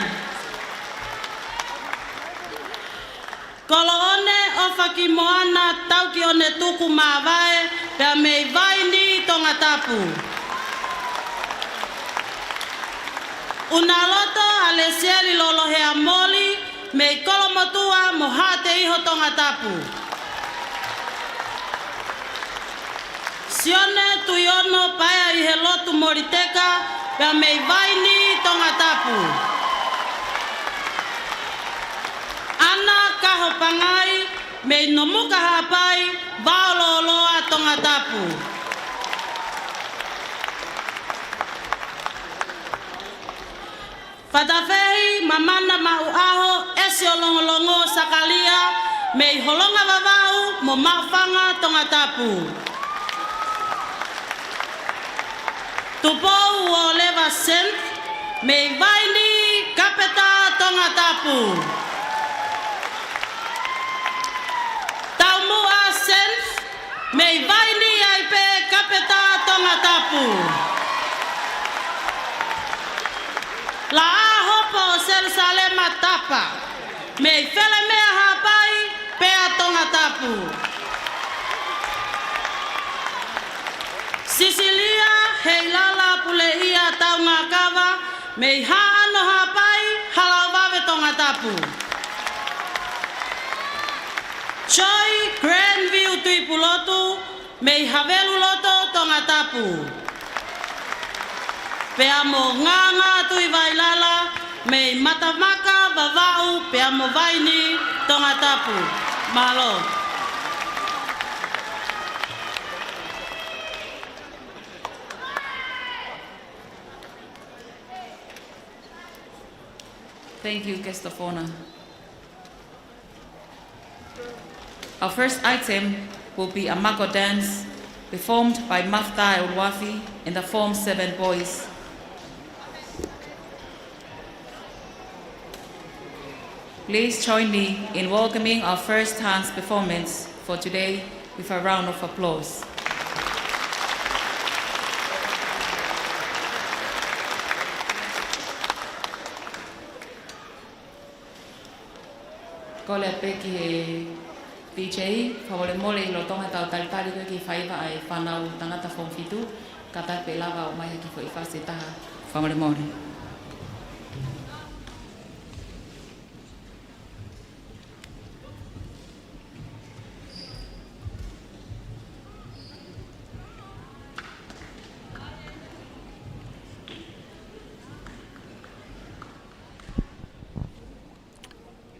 Koloone ofaki moana tauki one tuku mavae, pe me vaini Tongatapu. Unaloto alesieli lolohea moli, me kolomotua mohate iho Tongatapu. Sione tuyono paya ihelotu moriteka, pe me vaini Tongatapu. Ana kaho pangai, me nomuka hapai, baololoa Tongatapu. Fatafehi mamana mauaho esi olongolongo sakalia, me holonga vavau mo mafanga Tongatapu. Tupou o leva sent, me vaini kapeta Tongatapu. Taumua sent, me vaini aipe kapeta Tongatapu. La hopo Jerusalema tapa, me fele mea hapai pea Tongatapu. Sicilia heilala puleia taungakava, me haano hapai halawave Tongatapu. Choi Grandview tuipulotu, me havelu loto Tongatapu. Pea mo nganga tui vailala, me matamaka vavau pea mo vaini Tongatapu. Mahalo. Thank you, Gestafona. Our first item will be a Mako dance performed by Mafta El Wafi and the Form 7 boys. Please join me in welcoming our first dance performance for today with a round of applause. Ko le peki he DJ, whawale mole I lo tonga tau talitari koe ki whaiva ai whanau tangata form fitu, ka tape lava o mai ki fo I whase taha, whawale mole.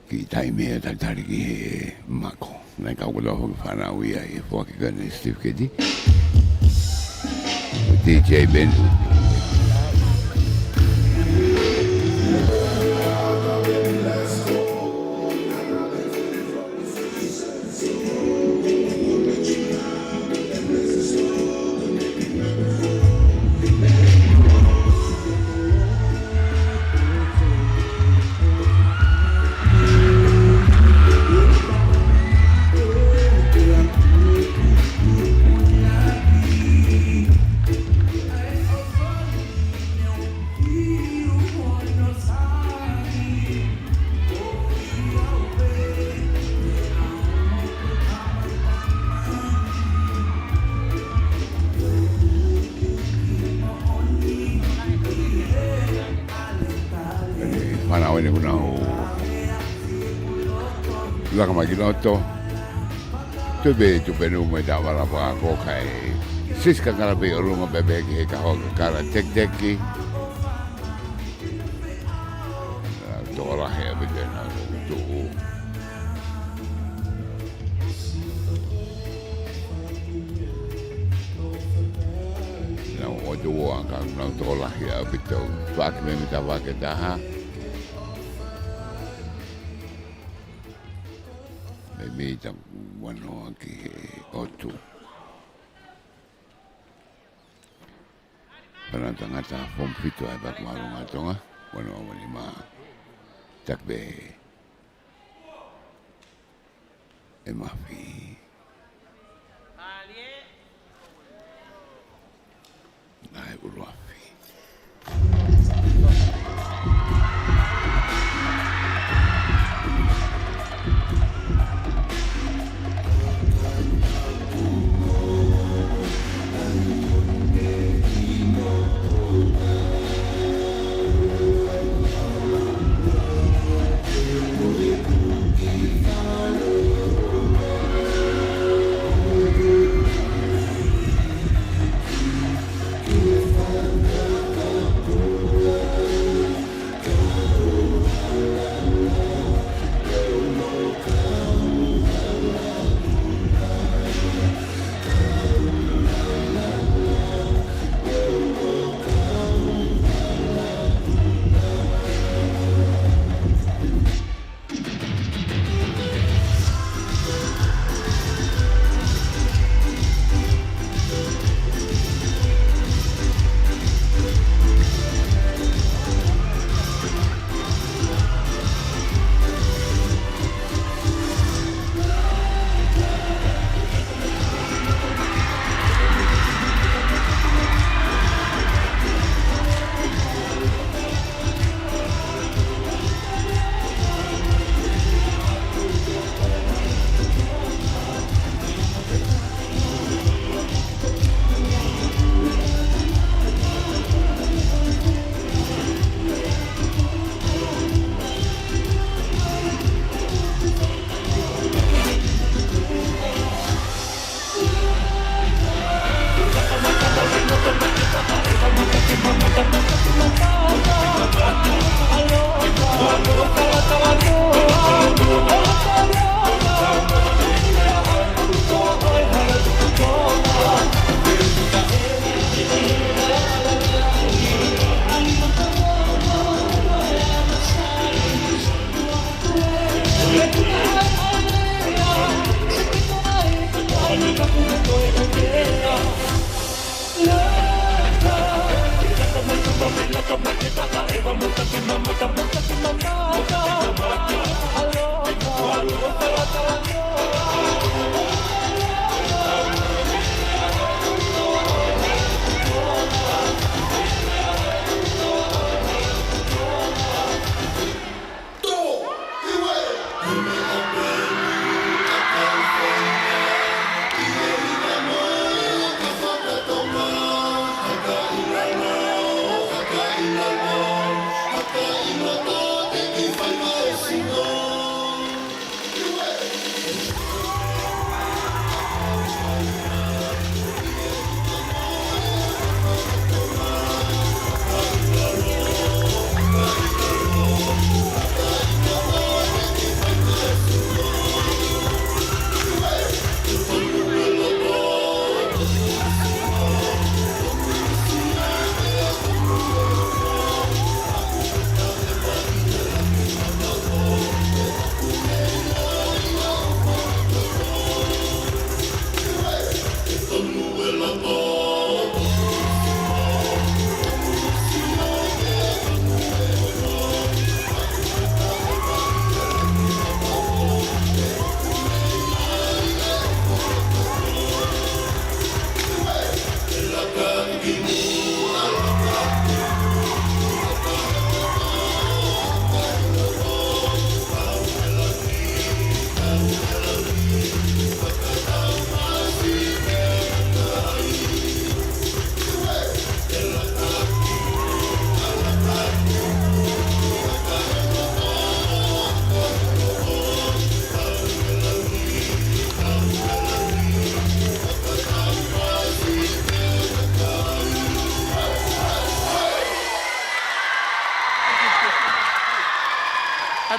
Ki tai mea talitari ki he mako. Nai kau kula hoki whanau ia e whaki kane Steve Kedi. DJ Ben. Whanau ene kuna o Laka Makinoto Tube tupe nume ta wala pa ko kai Siska kara pe o runga bebe ki he kahoka kara tek teki Tora he abite na tu'u Na o tu'u anka na tora he abite Waki me mita wake taha Me ta wano ki he otu. Pana tangata form fitu ai bak marunga tonga. Wano wani ma takbe e mafi. Nai uruafi.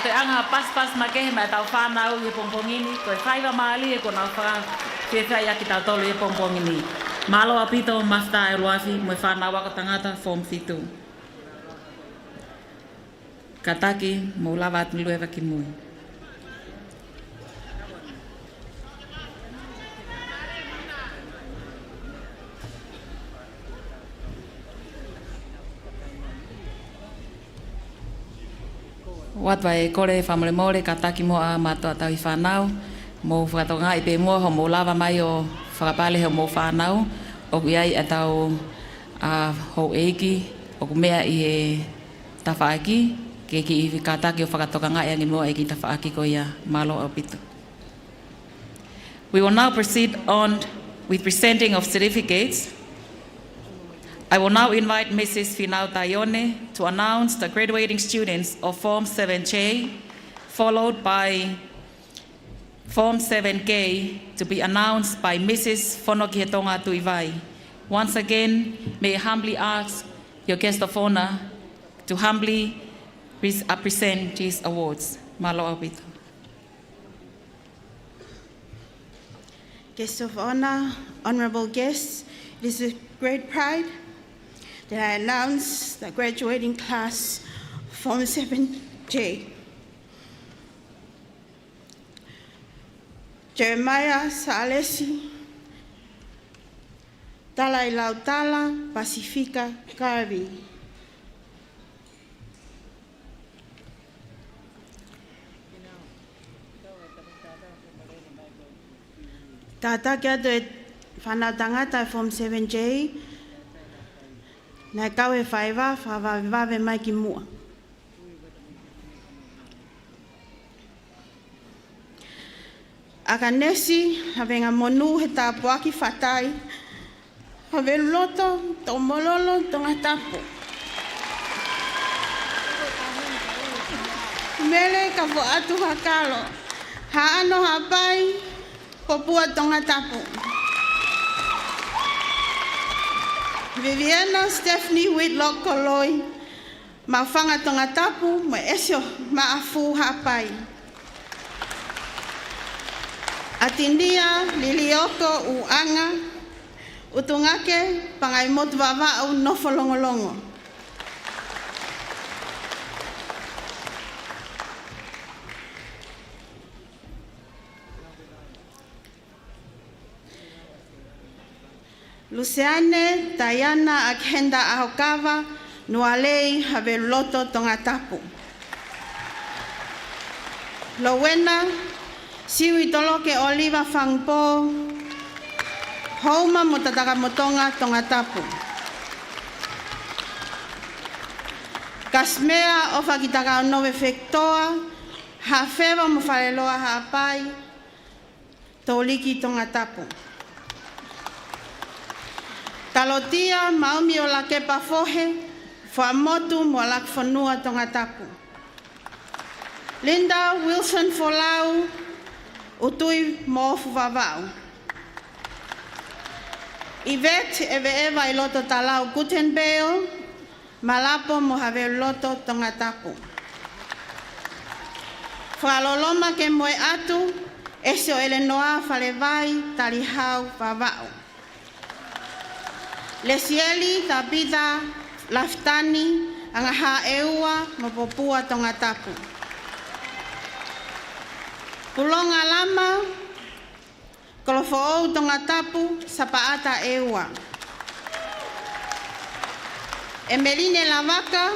Te anga pas makehe mai tau whanau i pompongini, koe whaiwa maali e kona whaka whewhai aki tau tolu i pompongini. Malo apito mafta e ruafi mo whanau waka tangata form fitu. Kataki mo lava atu luewa ki mui. Watwa e kore whamore more ka taki mo a matua tau I whanau. Mo whakatonga I pe mua ho mo lava mai o whakapale ho mo whanau. O iai e tau ho eiki o kumea I he tawhaaki. Ke ki I ka taki o whakatonga ngai angi mua e ki tawhaaki ko ia malo o pitu. We will now proceed on with presenting of certificates. I will now invite Mrs. Finau Tayone to announce the graduating students of Form 7J, followed by Form 7K to be announced by Mrs. Fonoki Tongatapu Iwai. Once again, may I humbly ask your guest of honor to humbly present these awards. Malo Abito. Guest of honor, honorable guests, it is with great pride that I announce the graduating class Form 7J. Jeremiah Salesi, Talai Lautala, Pacifica Garvey. Tata kia te whanau tangata Form 7J, nai kau e whaiwa, whawawe mai ki mua. Aka nesi, hawenga monu he tāpuaki whatai, hawe loto, tō mololo, Tongatapu. Mele ka fo atu hakalo, ha ano hapai, popua Tongatapu. Viviana Stephanie Whitlock Koloi, mawhanga Tongatapu, mo esio maafu hapai. Atindia Lilioko Uanga, utungake pangai motu wawa au nofo longolongo. Luciane Diana Akenda Ahokava, Nualei Haveloto Tongatapu. Lowena Siwi Toloke Oliva Fangpo, Homa Motataka Motonga Tongatapu. Kasmea Ofakitaka Nove Fektoa, Hafeva Mofaleloa Hapai, Toliki Tongatapu. Talotia Maumi o la kepa fohe, Whaamotu mo lakfonua Tongatapu. Linda Wilson Folau, utui mo fuvavau. Yvette Eva Iloto Talau Gutenbeo, Malapo mo have loto Tongatapu. Whaloloma ke moe atu, esio elenoa falevai talihau vavau. Lesieli Tabitha Laftani, angaha eua mopopua Tongatapu. Pulonga lama, kolofo Tongatapu, sapaata eua. Emeline Lavaka,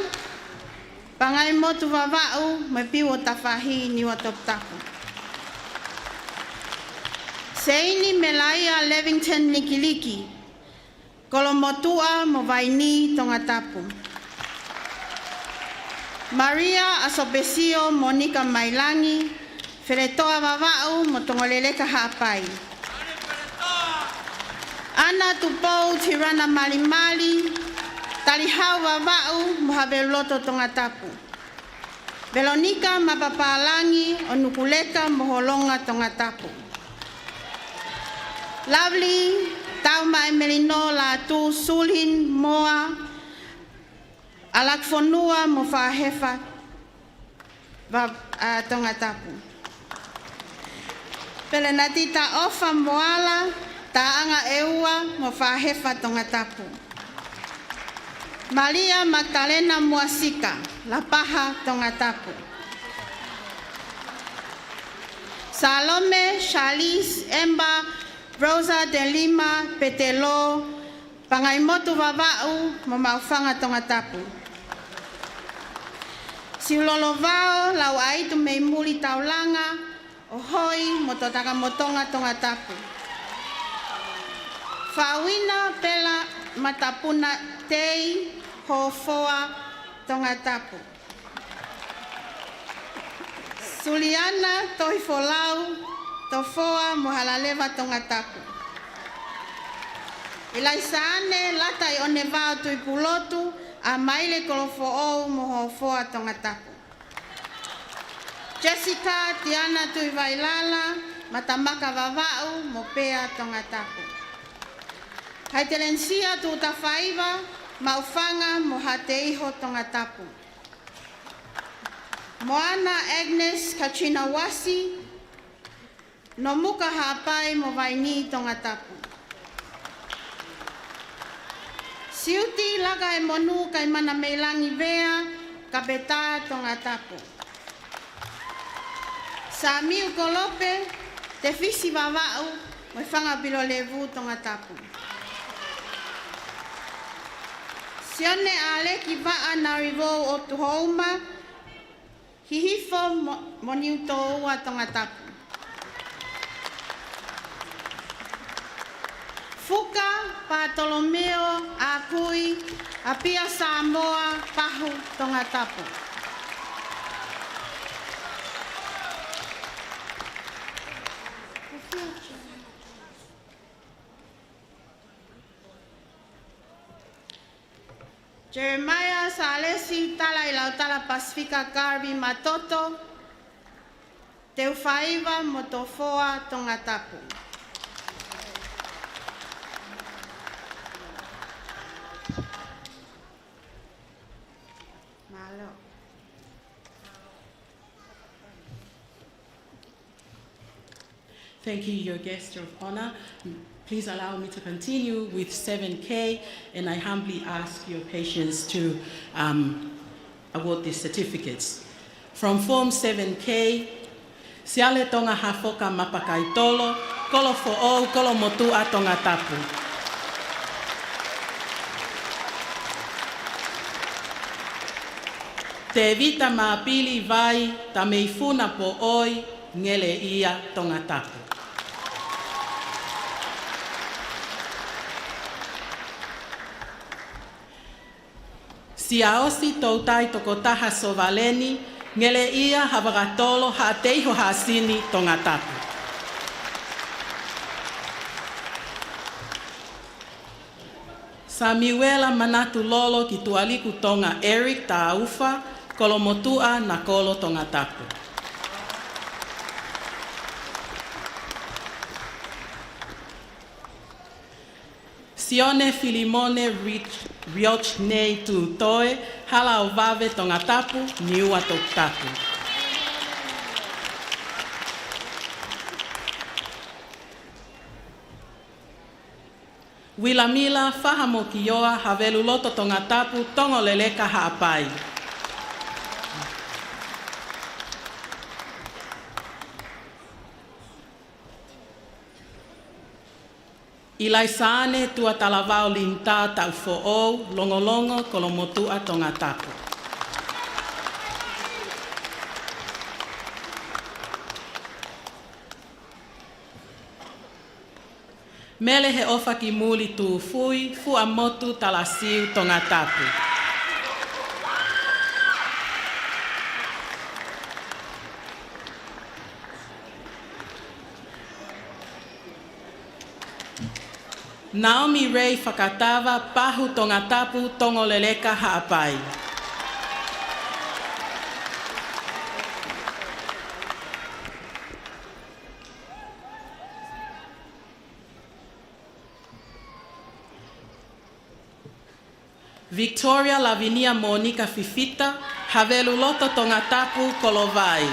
pangai motu vavau, me piwo tafahi ni watoptapu. Seini Melaia Levington Nikiliki, kolomotua mo vaini Tongatapu. Maria Asobesio Monica Mailangi, Feretoa vavau mo tongoleleka hapai. Ana Tupou Tirana Malimali, talihau vavau mo have loto Tongatapu. Veronica Mapapalangi o Nuku'alofa mo holonga Tongatapu. Lovely Tauma Emelino la tu sulhin moa alakfonua mo fahefa Tongatapu. Pele natita ofa moala taanga eua mo fahefa Tongatapu. Maria Magdalena Muasika, La Paja Tongatapu. Salome Charlize Emba Rosa de Lima Petelo, Pangaimotu vavau mo maufanga Tongatapu. Siulolovao lau aitu meimuli taulanga, ohoi mototaka motonga Tongatapu. Fawina pela matapuna tei hofoa Tongatapu. Suliana toifolau tofoa mohalaleva Tongatapu. Ilaisaane latai onevao tuipulotu a maile kolofo mohofoa Tongatapu. Jessica Tiana Tuivailala, matamaka vavau mopea Tongatapu. Haitelensia tutafaiva, maufanga mohateiho Tongatapu. Moana Agnes Kachina Wasi, nomuka hapai movaini Tongatapu. Siuti laga e monu kai mana meilangi vea, kabeta Tongatapu. Samiu Kolope, te fisi vavau, mo fanga bilolevu Tongatapu. Sione ale ki vaa na rivo o tuhouma, hihifo moniuto ua Tongatapu. Fuka Bartolomeo Akui, apia Samoa Pahu Tongatapu. Jeremiah Salesi Tala Ilautala Pasifika Garbi Matoto, Teufaiva Motofoa Tongatapu. Malo. Thank you, your guest of honor. Please allow me to continue with 7K, and I humbly ask your patience to award these certificates. From Form 7K, Siale Tonga Hafoka Mapakaitolo, Kolo Fo'ou, Kolo Motua Tongatapu. Te evita maapili vai, ta meifuna po oi, ngele ia Tongatapu. Si aosi toutai tokotaha sovaleni, ngele ia havagatolo haateiho haasini Tongatapu. Samuela manatu lolo ki tualiku Tonga Eric Ta'aufa, kolomotua na kolo Tongatapu. Sione Filimone Rioch Nei Tu Toe, Hala Ovave Tongatapu, Niua Toktapu. Wilamila Fahamo Kioa, Haveluloto Tongatapu, Tongoleleka Haapai. Ilaisaane tua talavao linta tau fo'ou, longolongo kolomotua Tongatapu. Mele he ofa ki muli tu fui, fua motu talasiu Tongatapu. Naomi Ray Fakatava, Pahu Tongatapu, Tongoleleka Haapai. Victoria Lavinia Monica Fifita, Haveluloto Tongatapu, Kolovai.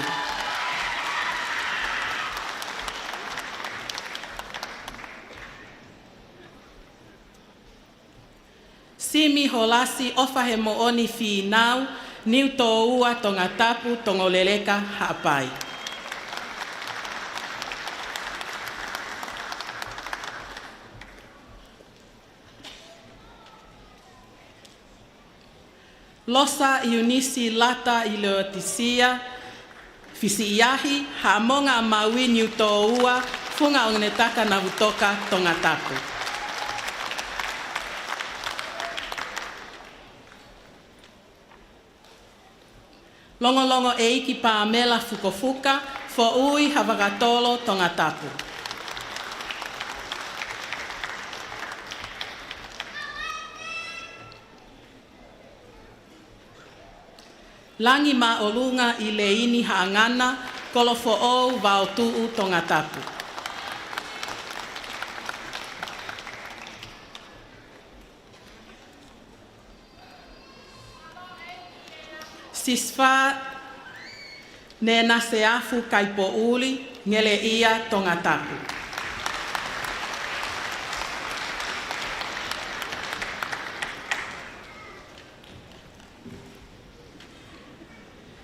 Simi Holasi Ofahe Mooni Fi Nau, Niu Toua Tongatapu, Tongoleleka Haapai. Losa Eunice Lata Ileotisia, Fisiahi, Hamonga Maui Niu Toua, Funga Onetaka Navutoka Tongatapu. Longolongo eiki Pamela Fukofuka, Fo'ui Havagatolo Tongatapu. Langi Ma'olunga Ileini Ha'angana, Kolofo'ou Vaotu'u Tongatapu. Sisfa Nena Seafu Kaipo'uli, Ngele Ia Tongatapu.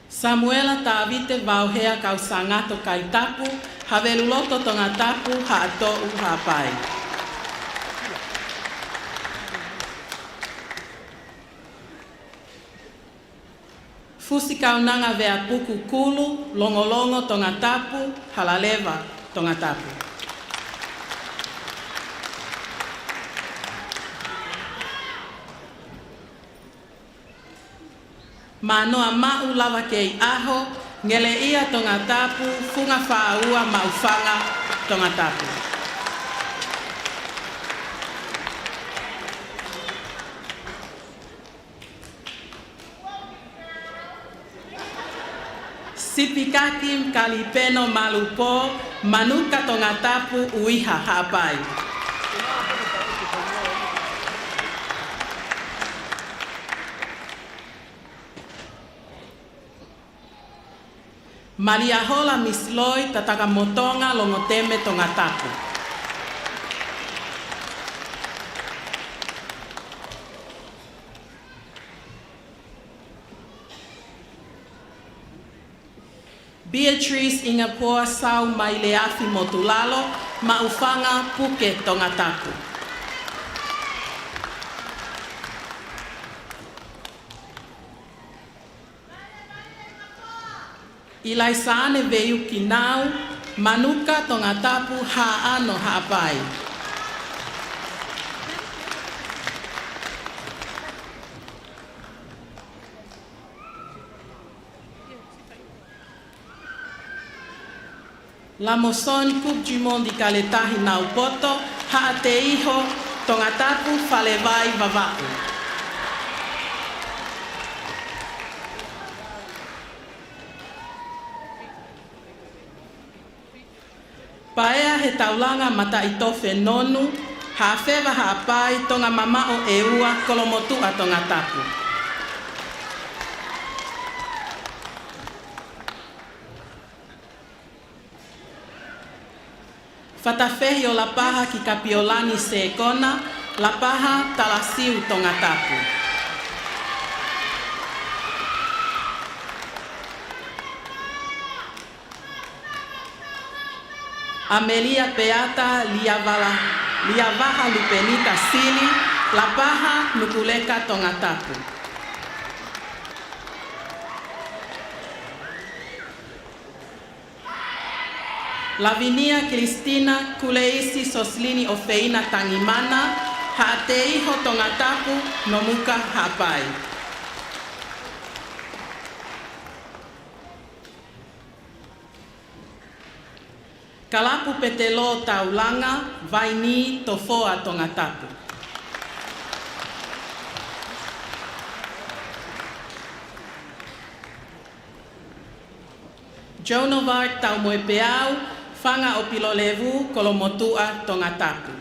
Samuela Ta'avite Vauhea Kausangato Kaitapu, Haveluloto Tongatapu, Ha'ato'u Ha'apai. Fusi Kaunanga Vea Puku Kulu, Longolongo Tongatapu, Halaleva Tongatapu. Manoa Ma'u Lava Kei Aho, Ngele Ia Tongatapu, Funga Fa'aua Maufanga Tongatapu. Sipikakim Kalipeno Malupo, Manuka Tongatapu, Uiha Haapai. Maliahola Misloi Tatakamotonga Longoteme Tongatapu. Beatrice Ingapoa Sau Maileafi Motulalo, Maufanga Puke Tongatapu. Ilaisaane Veiu Kinau, Manuka Tongatapu Ha'ano Ha'apai. La Moson Coupe du Monde i Kaletahi Naupoto, Ha'ateiho, Tongatapu Falevai Vava'u. Paea he taulanga mata i tofe nonu, hawhewa haapai tonga mamao e ua kolomotu a Tongatapu. Whatawhehi o la paha ki Kapiolani se kona, la paha talasiu Tongatapu. Amelia Peata Liavaha Lupenita Sili, la paha Nuku'alofa Tongatapu. Lavinia Cristina Kuleisi Soslini Ofeina Tangimana, Haateiho Tongatapu Nomuka Hapai. Kalapu Petelo Taulanga, Vaini Tofoa Tongatapu. Jonovar Taumoepeau, Fanga Opilolevu, Kolomotua Tongatapu.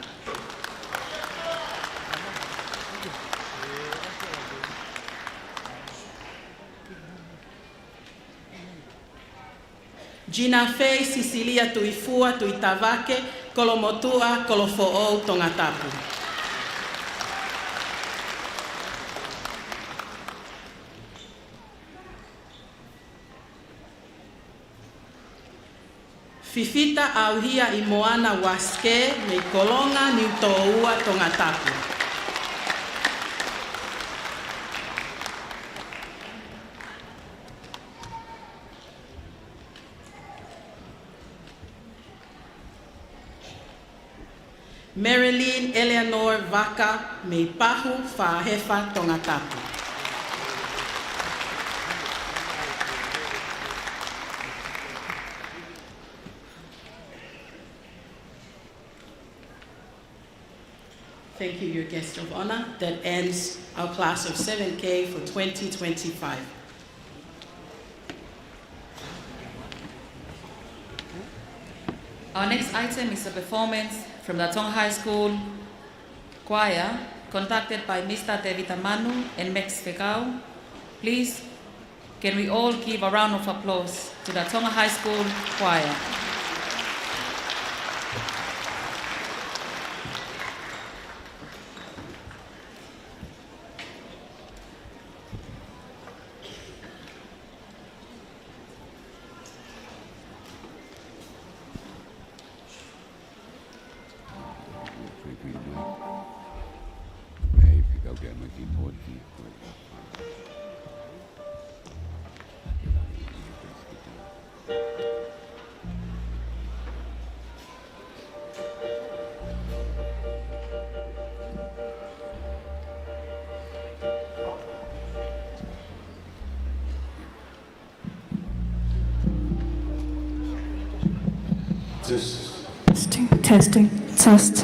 Gina Fei Sicilia Tuifua Tuitavake, Kolomotua Kolofo'ou Tongatapu. Fifita Auhia i Moana Waske, me Kolonga ni To'ua Tongatapu. Marilyn Eleanor Vaka, me Pahu Fa'ahefa Tongatapu. Thank you, your guest of honor. That ends our class of 7K for 2025. Our next item is a performance from the Tonga High School Choir, conducted by Mr. David Amanu and Max Fekau. Please, can we all give a round of applause to the Tonga High School Choir. Testing, test.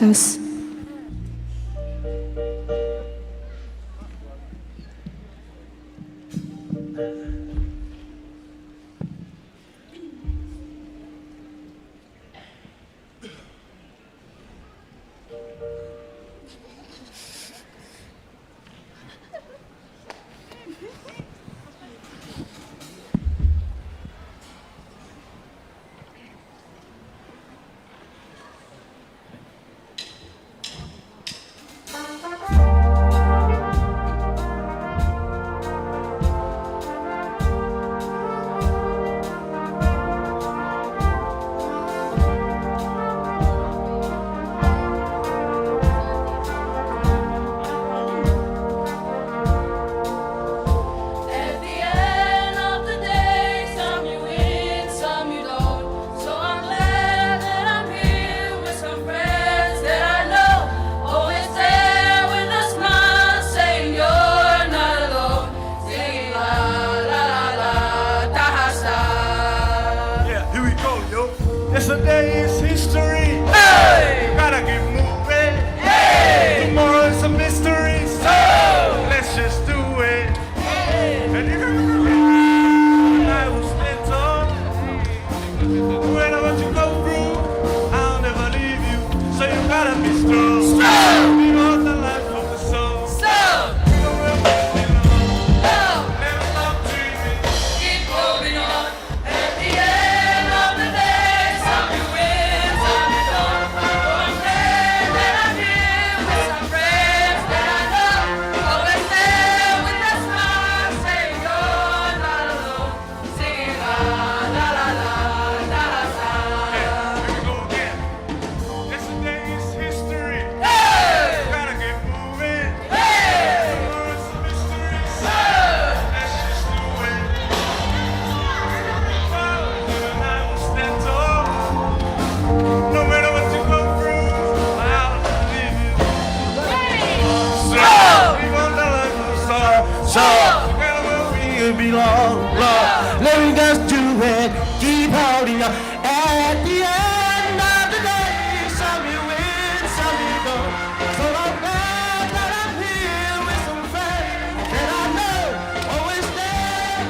Yesterday is history. Hey! Gotta keep moving. Hey! you belong, Lord. Leading us to it, keep holding on. At the end of the day, some you win, some you don't. So I'm glad that I'm here with some friends that I know always there.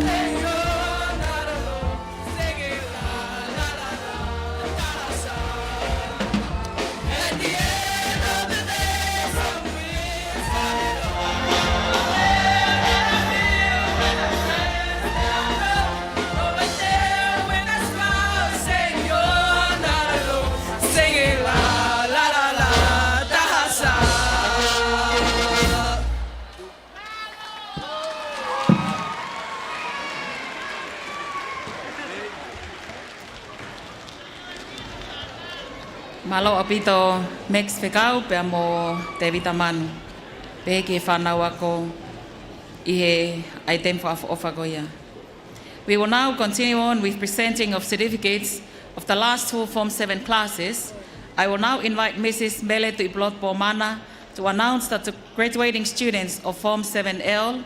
Say you're not alone, sing it la la la la, la la. At the end of the day, some win, some you Malo apito Max Fekau pe mo Tevita Manu. Pe ke whanau ako I he item for ofagoia. We will now continue on with presenting of certificates of the last two Form 7 classes. I will now invite Mrs. Mele to Iplot Pomana to announce that the graduating students of Form 7L,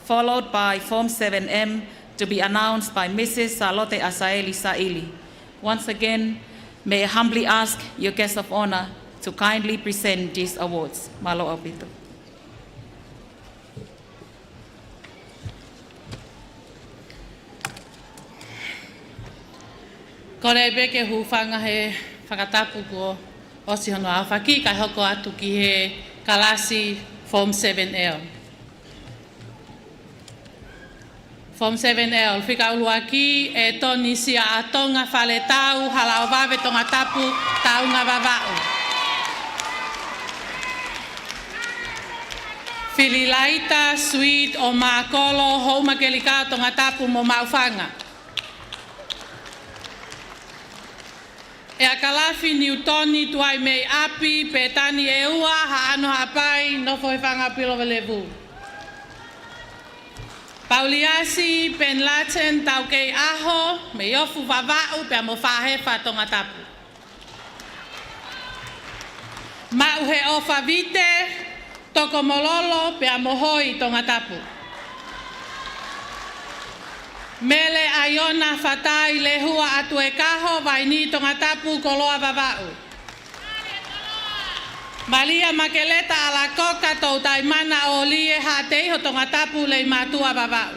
followed by Form 7M, to be announced by Mrs. Salote Asaeli Saili. Once again, may I humbly ask your guest of honor to kindly present these awards. Malo apito. Kore beke hufanga he whakatapu ko osi hono awhaki kai hoko atu ki he kalasi Form 7L. Form 7L, whikaulu aki e toni sia a Tonga whale tau halau wawe Tongatapu taunga wawau. Fililaita suite o maakolo houmakelika Tongatapu mo mauwhanga. E a kalafi niutoni tuai mei api pe tani e ua ha ano hapai nofo he whanga pilo velevu. Pauliasi pen laten tau kei aho me yofu vavau pe mo whahefa Tongatapu. Mau he ofa vite toko mololo pe mo hoi Tongatapu. Mele aiona fatai lehua atu e kaho vaini Tongatapu koloa vavau. Malia makeleta ala koka tau taimana o lie ha teiho Tongatapu le matua vavau.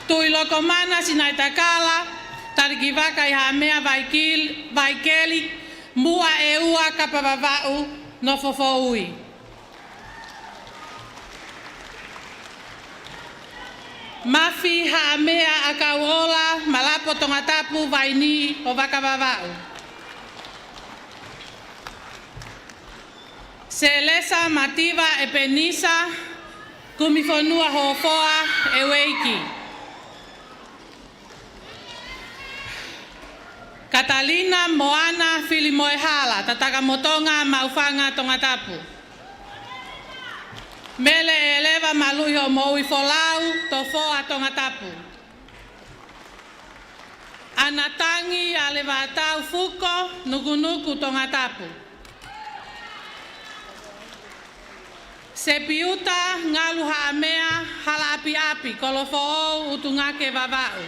Tui loko mana sinai takala, tarikivaka iha mea vaikeli, mua e ua kapa vavau no fofo ui. Mafi ha mea akauola malapo Tongatapu vaini o vaka vavau. Selesa mativa e penisa kumifonua hofoa e weiki. Catalina Moana Filimoehala tataka motonga maufanga Tongatapu. Mele eleva maluho moui folau tofoa Tongatapu. Anatangi alevatau fuko nukunuku Tongatapu. Sepiuta ngalu haamea hala api-api kolofo utungake vavau.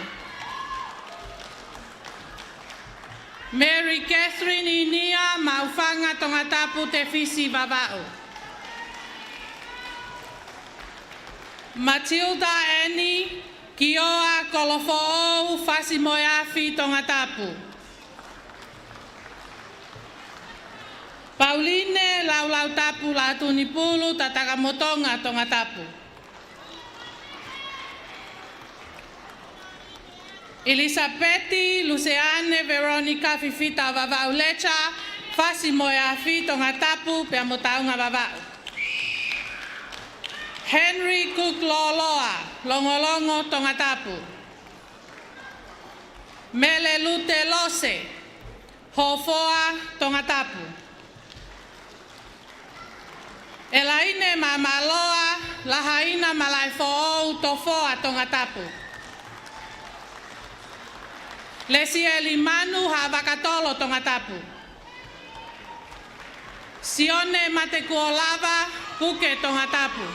Mary Catherine Inia maufanga Tongatapu tefisi vavau. Matilda Annie Kioa kolofo fasi moyafi Tongatapu. Pauline laulau tapu la tunipulu tataka motonga Tongatapu. Elisabeti Luciane Veronica Fifita vavau lecha fasi moyafi Tongatapu pe motaunga vavau. Henry Cook Loloa longolongo Tongatapu. Mele Lute Lose Hofoa Tongatapu. Elaine mamaloa lahaina malaifo tofoa Tongatapu. Lesieli manu havakatolo Tongatapu. Sione matekuolava puke Tongatapu.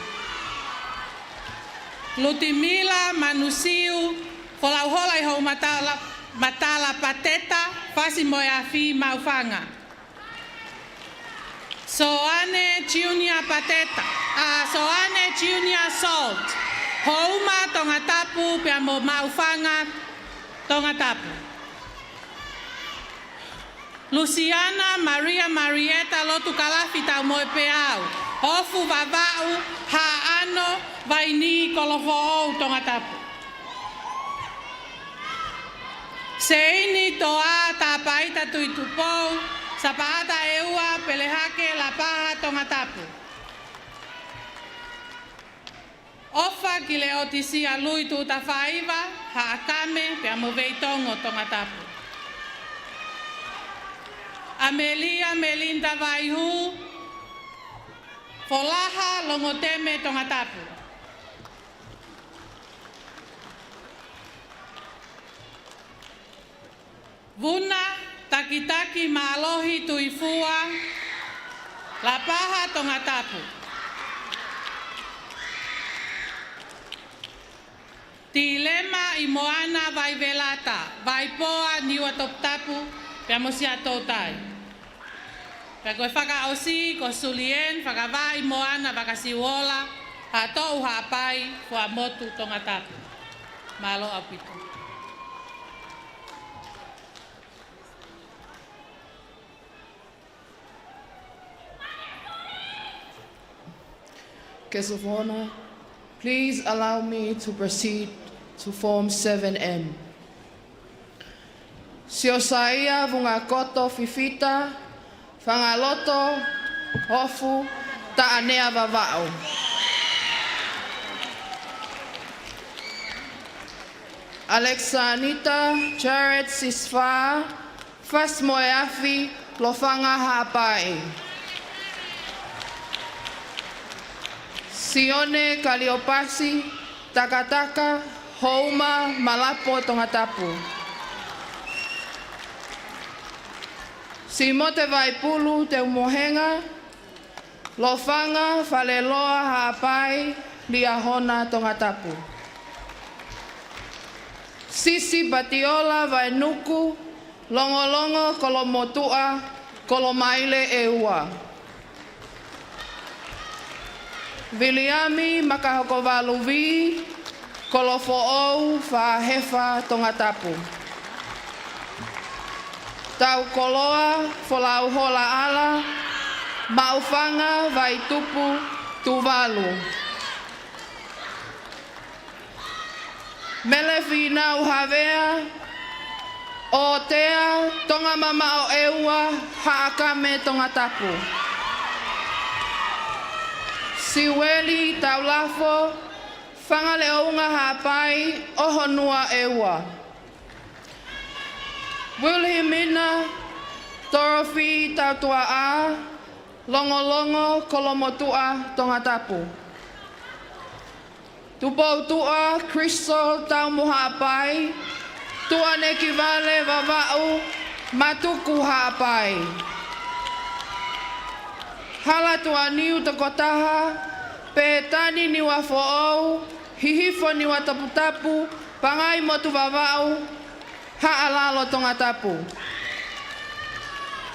Lutimila Manusiu, Folauhola i hau matala pateta, fasi moe afi maufanga. Soane Junior pateta, Soane Junior salt, Houma Tongatapu, Piamo maufanga Tongatapu. Luciana Maria Marieta Lotu Kalafi tau moe peau, Hofu vavau, Haano, Vaini Kolofo Tongatapu. Seini toa tapaita tuitupou, Sapaata eua pelehake la paha Tongatapu. Ofa kile otisia lui tuta faiva, haakame piamo veitongo Tongatapu. Amelia Melinda Vaihu, Folaha Longoteme Tongatapu. Vuna Takitaki Maalohi Tuifua, La Paha Tongatapu. Tilema i Moana Vaivelata, Vaipoa Niwa Toptapu, Piamosia Totai. Pia koe whakaosi, ko sulien, whakawai Moana, wakasiwola, hatou hapai, fua motu Tongatapu. Malo apitu. Guest of honor, please allow me to proceed to Form 7M. Siosaia vunga koto fifita, whangaloto, hofu, ta'anea vavao. Alexa Anita, Jared Sisfa, Fas Moeafi, Lofanga Hapai. Sione Kaliopasi, Takataka, Houma, Malapo, Tongatapu. Simote Vaipulu, Te Umohenga, Lofanga, Faleloa, Haapai, Liahona, Tongatapu. Sisi Batiola, Vainuku, Longolongo, Kolomotua, Kolomaile, Eua. Viliami Makahokovaluvi, Kolofo'ou, Fahefa, Tongatapu. Tau Koloa, Folauhola Ala, Maufanga, Vaitupu, Tuvalu. Melefina Uhavea, Otea, Tonga Mama o Eua, Haakame Tongatapu. Siweli Taulafo, Whangaleonga Hapai, Ohonua Eua. Wilhelmina, Dorothy Tautua, Longolongo, Kolomotua, Tongatapu. Tupoutua, Crystal Taumuhapai, Tuaneki Vale Vavau, Matuku Hapai. Hala tuaniu Tokotaha, Petani niwa fo'ou, Hihifo niwa Taputapu, Pangai motu Vavau, Ha'alalo Tongatapu.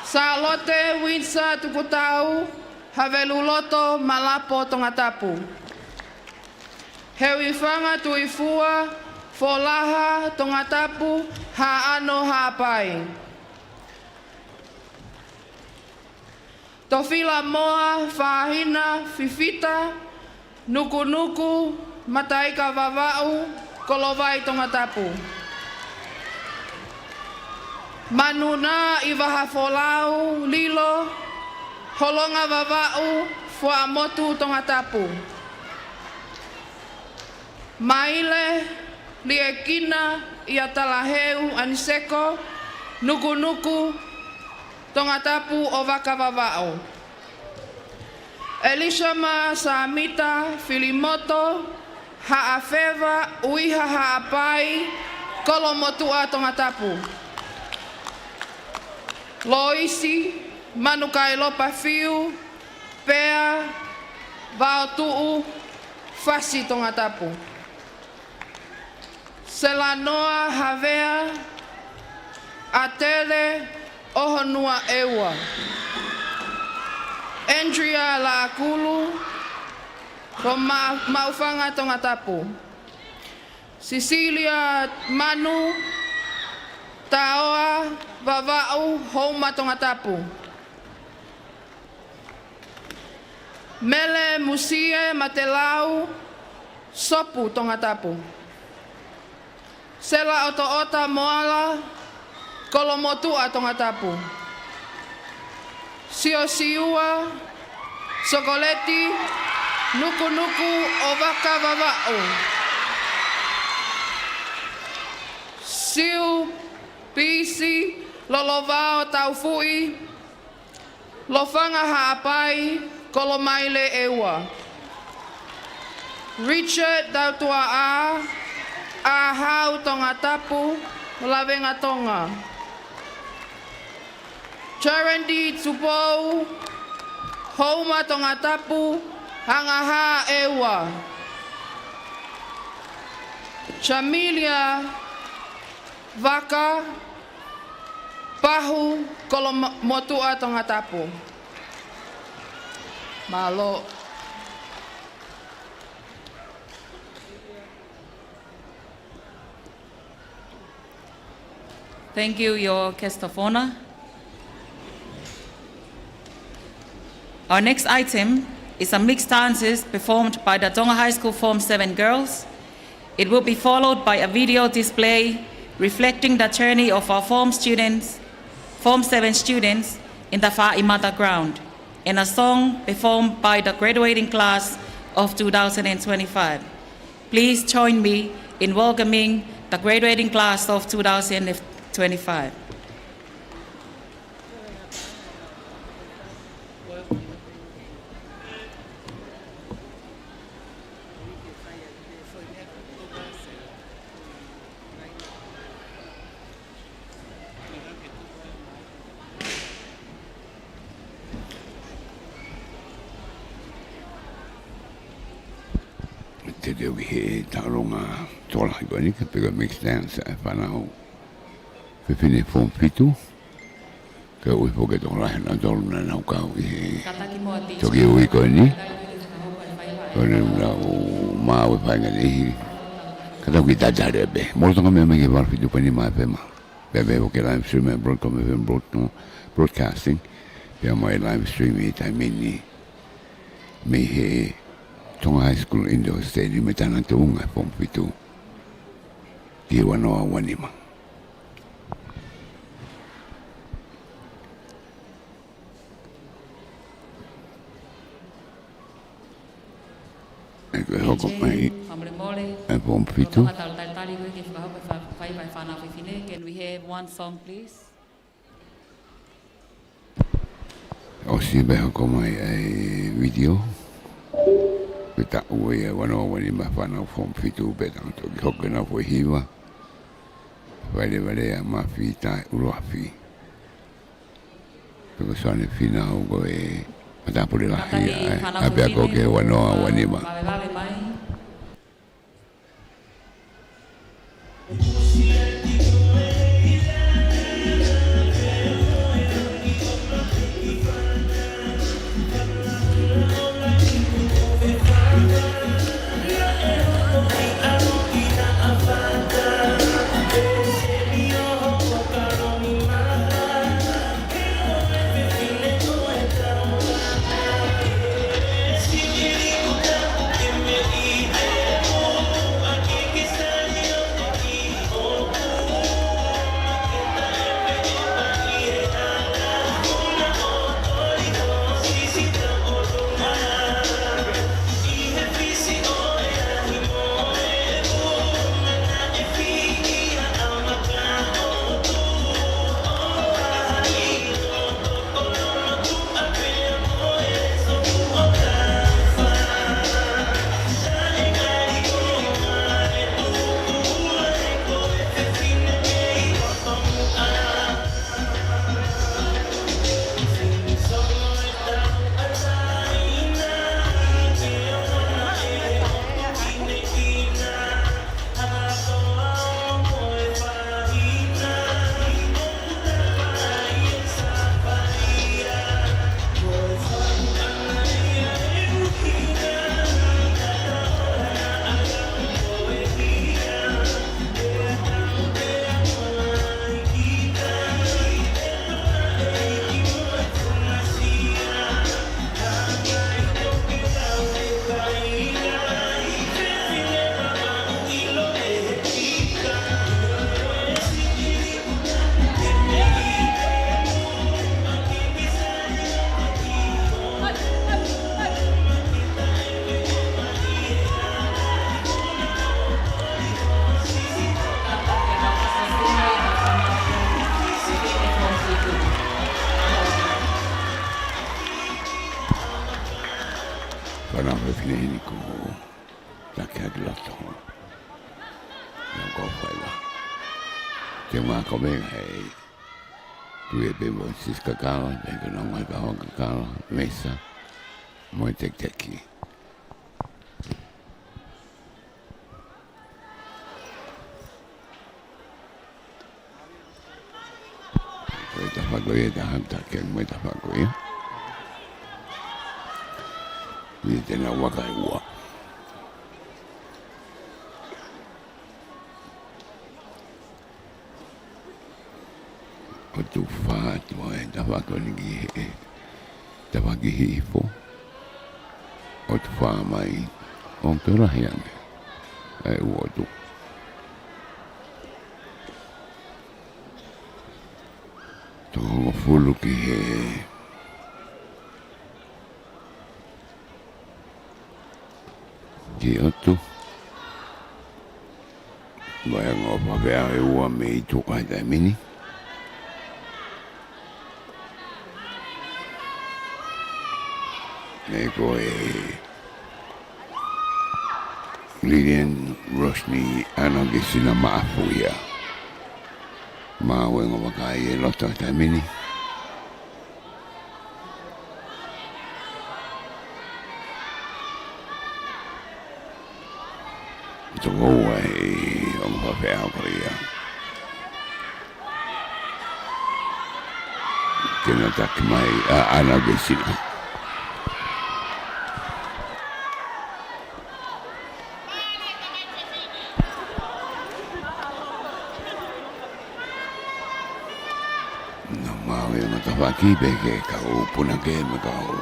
Salote Winsa Tukutau, Haveluloto Malapo Tongatapu. Hewifanga Tuifua, Folaha Tongatapu, Ha'ano Ha'apai. Tofila Moa, Fahina, Fifita, Nuku'alofa, Mataika Vavau, Kolovai Tongatapu. Manuna Ivaha Folau, Lilo, Holonga Vavau, Fuamotu Tongatapu. Maile, Liekina, Iatalaheu, Aniseko, Nuku'alofa, Tongatapu Ovaka Vavao. Elishama Samita Filimoto Haafeva Uiha Haapai Kolomotua Tongatapu. Loisi Manukailopa Fiu Pea Vaotuu Fasi Tongatapu. Selanoa Havea, Atele Ohonua Ewa, Andrea Laakulu, from Maufanga Tongatapu, Cecilia Manu, Taoa Vava'u Homa Tongatapu, Mele Musie Matelau, Sopu Tongatapu, Sela Otoota Moala, Kolomotua Tongatapu, Siosiua, Sokoleti, Nuku'alofa Ovaka Vava'u, Siu Pisi, Lolovao Taufui, Lofanga Ha'apai, Kolomaile Ewa, Richard Dautua'a, Ahau Tongatapu, Lavenga Tonga, Charendi Tupou, Homa Tongatapu, Hangaha Ewa, Chamilia Vaka, Pahu Kolomotua Tongatapu. Malo. Thank you, your guest of honor. Our next item is a mixed dances performed by the Tonga High School Form 7 girls. It will be followed by a video display reflecting the journey of our Form 7 students in the Fa'imata ground, and a song performed by the graduating class of 2025. Please join me in welcoming the graduating class of 2025. Today we hear Taronga Tola Gonika, bigger mixed dance at Fanao. We finish Form 5. Go we forget all right, and Dolna Nauka. Toki we go in. Ma we find a Kataki Dajarebe. Most of them make a barfy to Penny my Pema. Bebe, okay, live stream at Broadcom broadcasting. They are my live stream it. I mean, me here. Tonga High School Indoor Stadium metana Tonga Form 5. Ki wanoa wanima. Eko hoko mai. Form 5. Can we have one song, please? O si be hoko mai video. Kita uwe wano wani mafana Form 5 betang toki hoke na po hiwa. Vale a mafi tai uruafi. Peko sone fina ugo matapure lahi abia koke wano wani ma. Thank you. ke loto. Nā ko whaila. Te ngā kome hei. Tui e pe mo sis kakala, te ka nonga ka hoa kakala, mesa, mo tek teki. Koe ta whakoia ta hamta ke mo ta whakoia. Ni tēnā waka e ua. O tu whātua e ta whakoniki he, ta whakihifo. O tu whāmai, o te rahi ane, e ua tu. Tō fulu ki he, ki otu. Vai ngō whawea e ua me I tō kai tai mini. Nei koe Lilian Roshni ana ke sina maafu ia. Maa wenga wakai e loto tai mini. Toko ua e onga whawea ko ia. Tēnā taki mai ana ke sina. Whaki peke ka o puna ke me ka o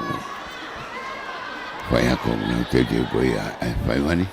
whai ako na te koe a whai wani.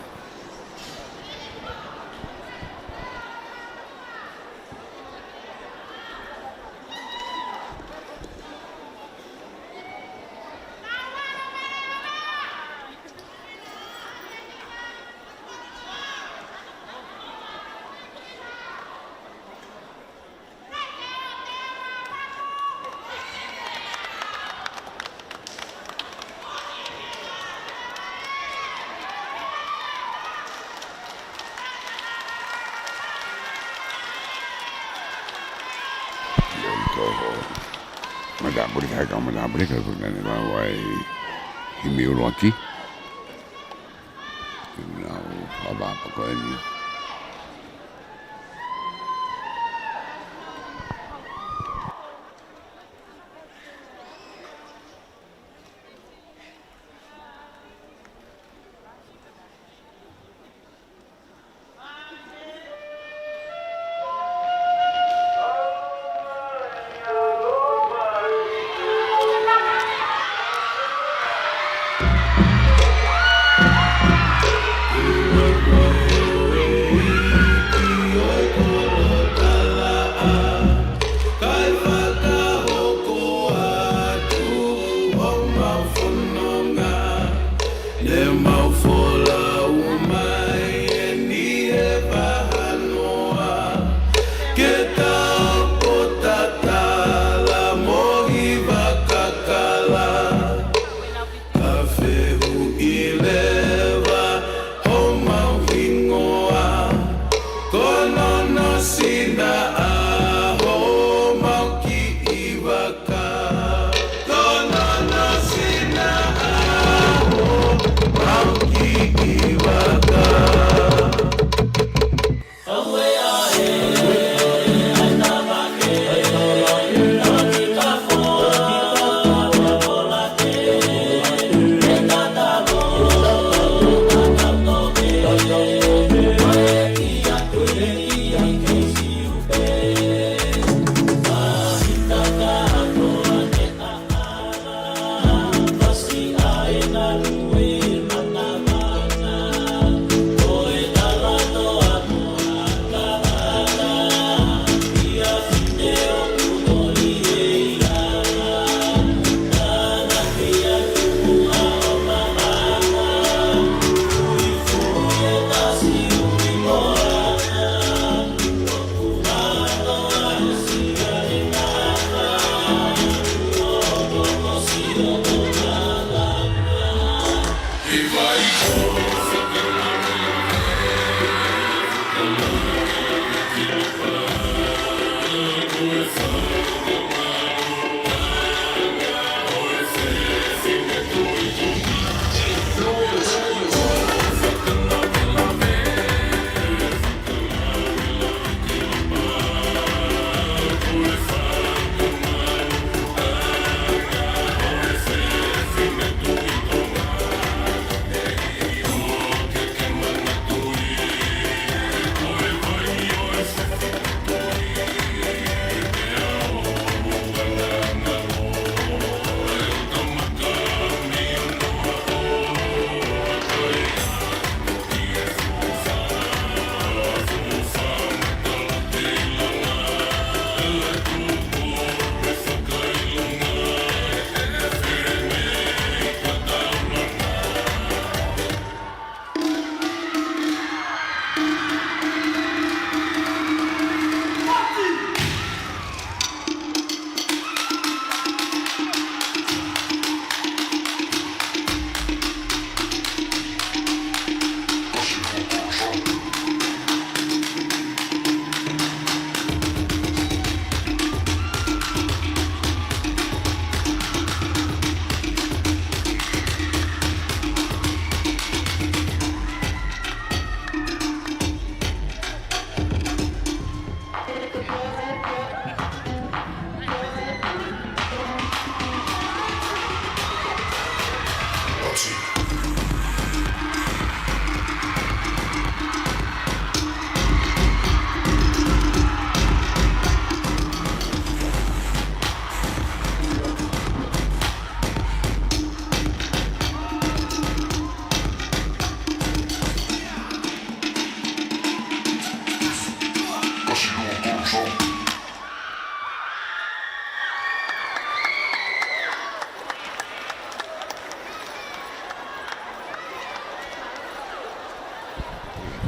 Madaburi ka kuna ni wai himi uroaki. Nau whabapa ko ni.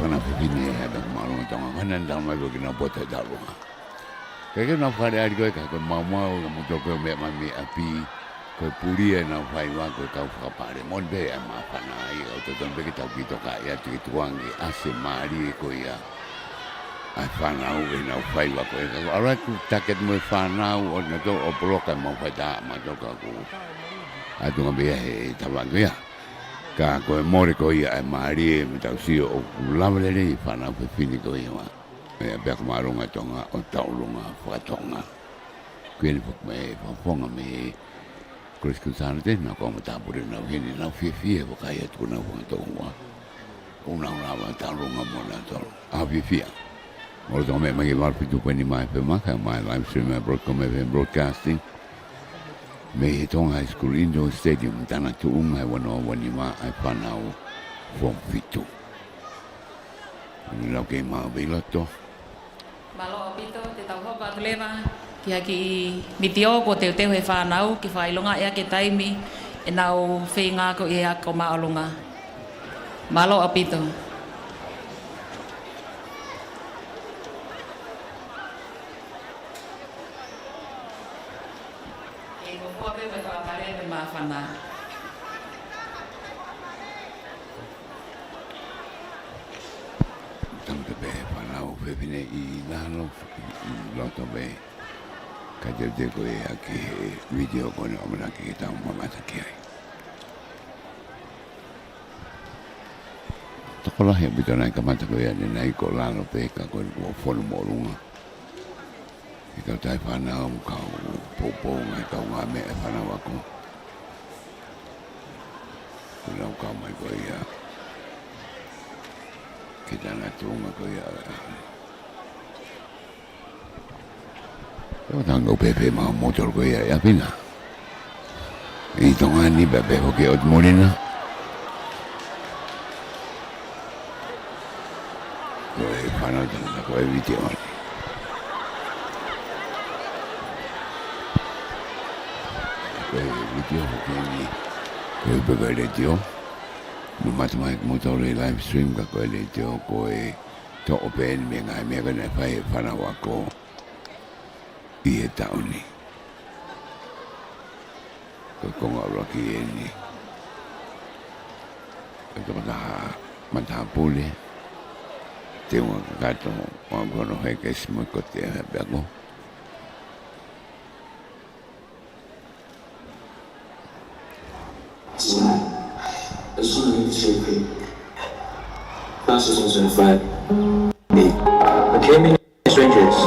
whana whiwhine e hata kumarunga tonga whana ndau mai koe kina bota e tarunga. Kei kei nā whare ari koe ka koe maumau ka muto koe mea mami api koe puria e nā whai wā koe kau whakapare. Mon be e mā whana ai au taton beke tau ki toka i atu ki tuangi ase maari e koe ia. Ai whanau e nā whai wā koe kako. Arai ku taket mo e whanau o na tō o broka mau whai tā ma toka ku. Atunga bea he tawangu ia. Ka koe more koe ia e maari e me tau sio o kulawalere i whanau pe whini koe ia wā. E bea kumarunga tonga o taurunga whakatonga. Kueni whakme e whafonga me e Chris Kusanate na kua matapure na hini na fie wakai atu na whakatonga. Una rawa taurunga mo na tolu. A fie. Moro tonga me magi warpitu pweni mai pe maka mai live stream e Broadcom FM Broadcasting. Me he Tonga High School Indoor Stadium tana tuunga e wanoa wanima ai whanau form fitu. Ni lau kei maa veilato. Malo apito te tau hoka atu lewa ki haki i mitio ko te he whanau ki whailonga ea ke taimi e nau whenga ko i ea ko maolonga. Malo apito. E ko kua pepe whakapare me maa whanau. Tamta be whanau whewhine i nalo loto be ka te koe a ki video kone omaraki ki tau mamata ki ai. Tokolahi abito nai kamata koe ane nai ko lalo pe ka koe kua whono morunga. I kau tai whanau kau popo ngai kau ngā me e whanau ako. Kunau kau mai koe ia. Ki tana tuunga koe ia. Ewa tangau pepe maa motor koe ia ia pina. I tonga ni pepe hoki o morina. Koe whanau tanga koe viti oni. Koe viti hoki ni. Koe peka retio. No matamai ka motor e live stream ka koe retio koe to open me ngai me kane whai whanau ako. I e tauni. Koe konga roki e ni. Koe toko taha mataha pule. Te unga kakato mga kono heke simo ko te hape ako. I just want to make this really quick. Class of 2025. We came in strangers,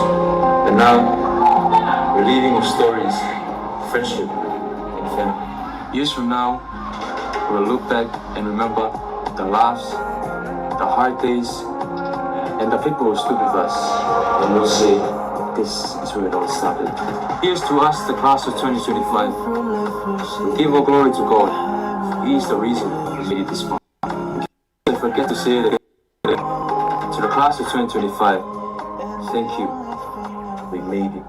and now we're leaving with stories, friendship, and family. Years from now, we'll look back and remember the laughs, the hard days, and the people who stood with us. And we'll say, this is where it all started. Here's to us, the class of 2025. We give all glory to God. He is the reason we made it this far. We can't forget to say it again. To the class of 2025, thank you. We made it.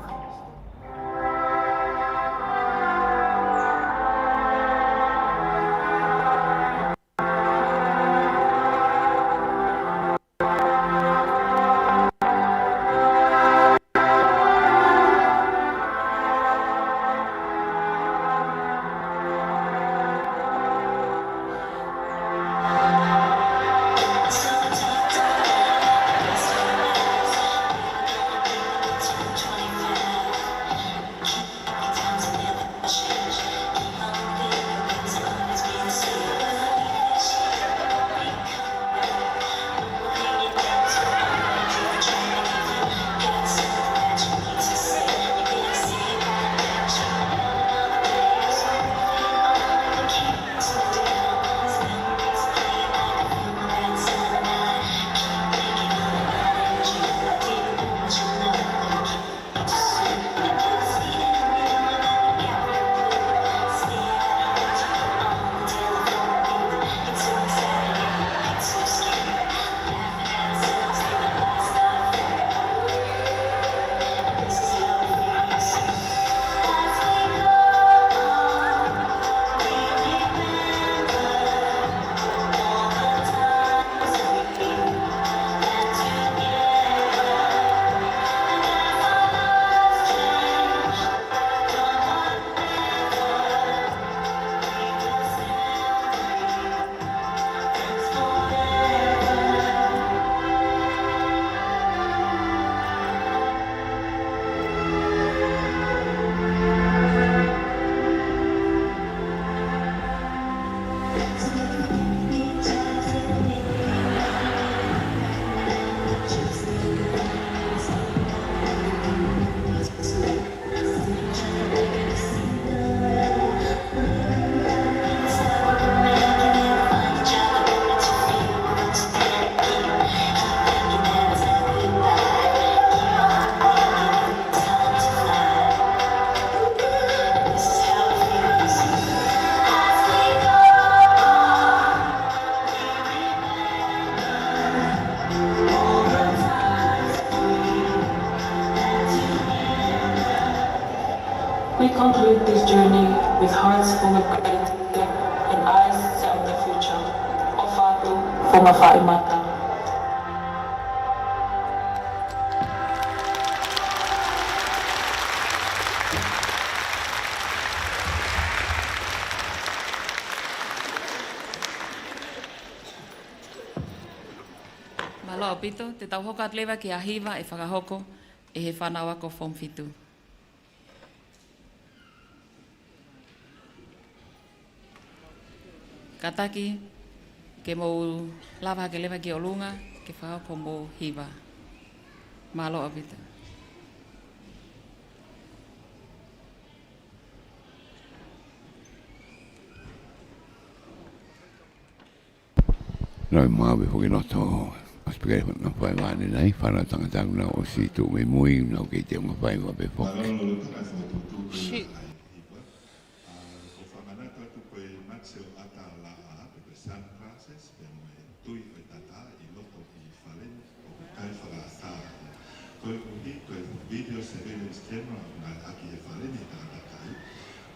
conclude this journey with hearts full of gratitude and eyes set on the future. Ofatu Fumafa'imata. Malo pito, te tau hoka atlewa ki a hiwa e whakahoko e he whanau ako form fitu. Kataki, ke mou lava ke lewa ki o lunga, ke whakahoko mou hiwa. Malo apito. Noi mawe hoki noto aspire na pai wane nei whana tangataku na o si tu me mui na o ke te unga pai wa pe poke. Video surveillance camera na aki e whare ni tātakai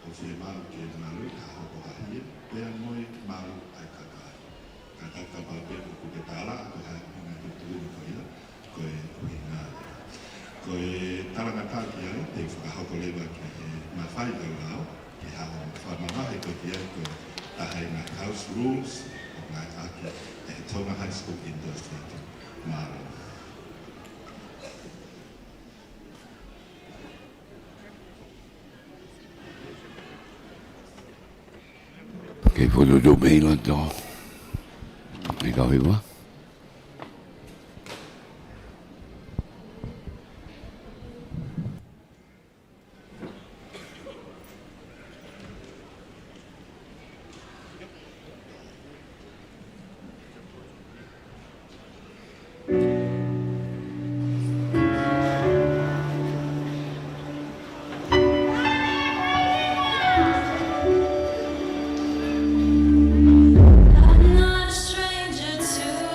o whie maru ke maru ka hoko ahie pēr moi maru ai kakai. Ka takapa pe o kuke tāla a koe hai unga tuturu ni koia koe uhi ngāre. Koe tarangata ki ai te whakahoko lewa ki he mawhai au rao ki hao whamamahe koe ki ai koe tahai ngā house rules o ngā aki e he Tonga High School Indoor Stadium maru. Kei foto do meila to. E kau hiwa. I'm not a stranger to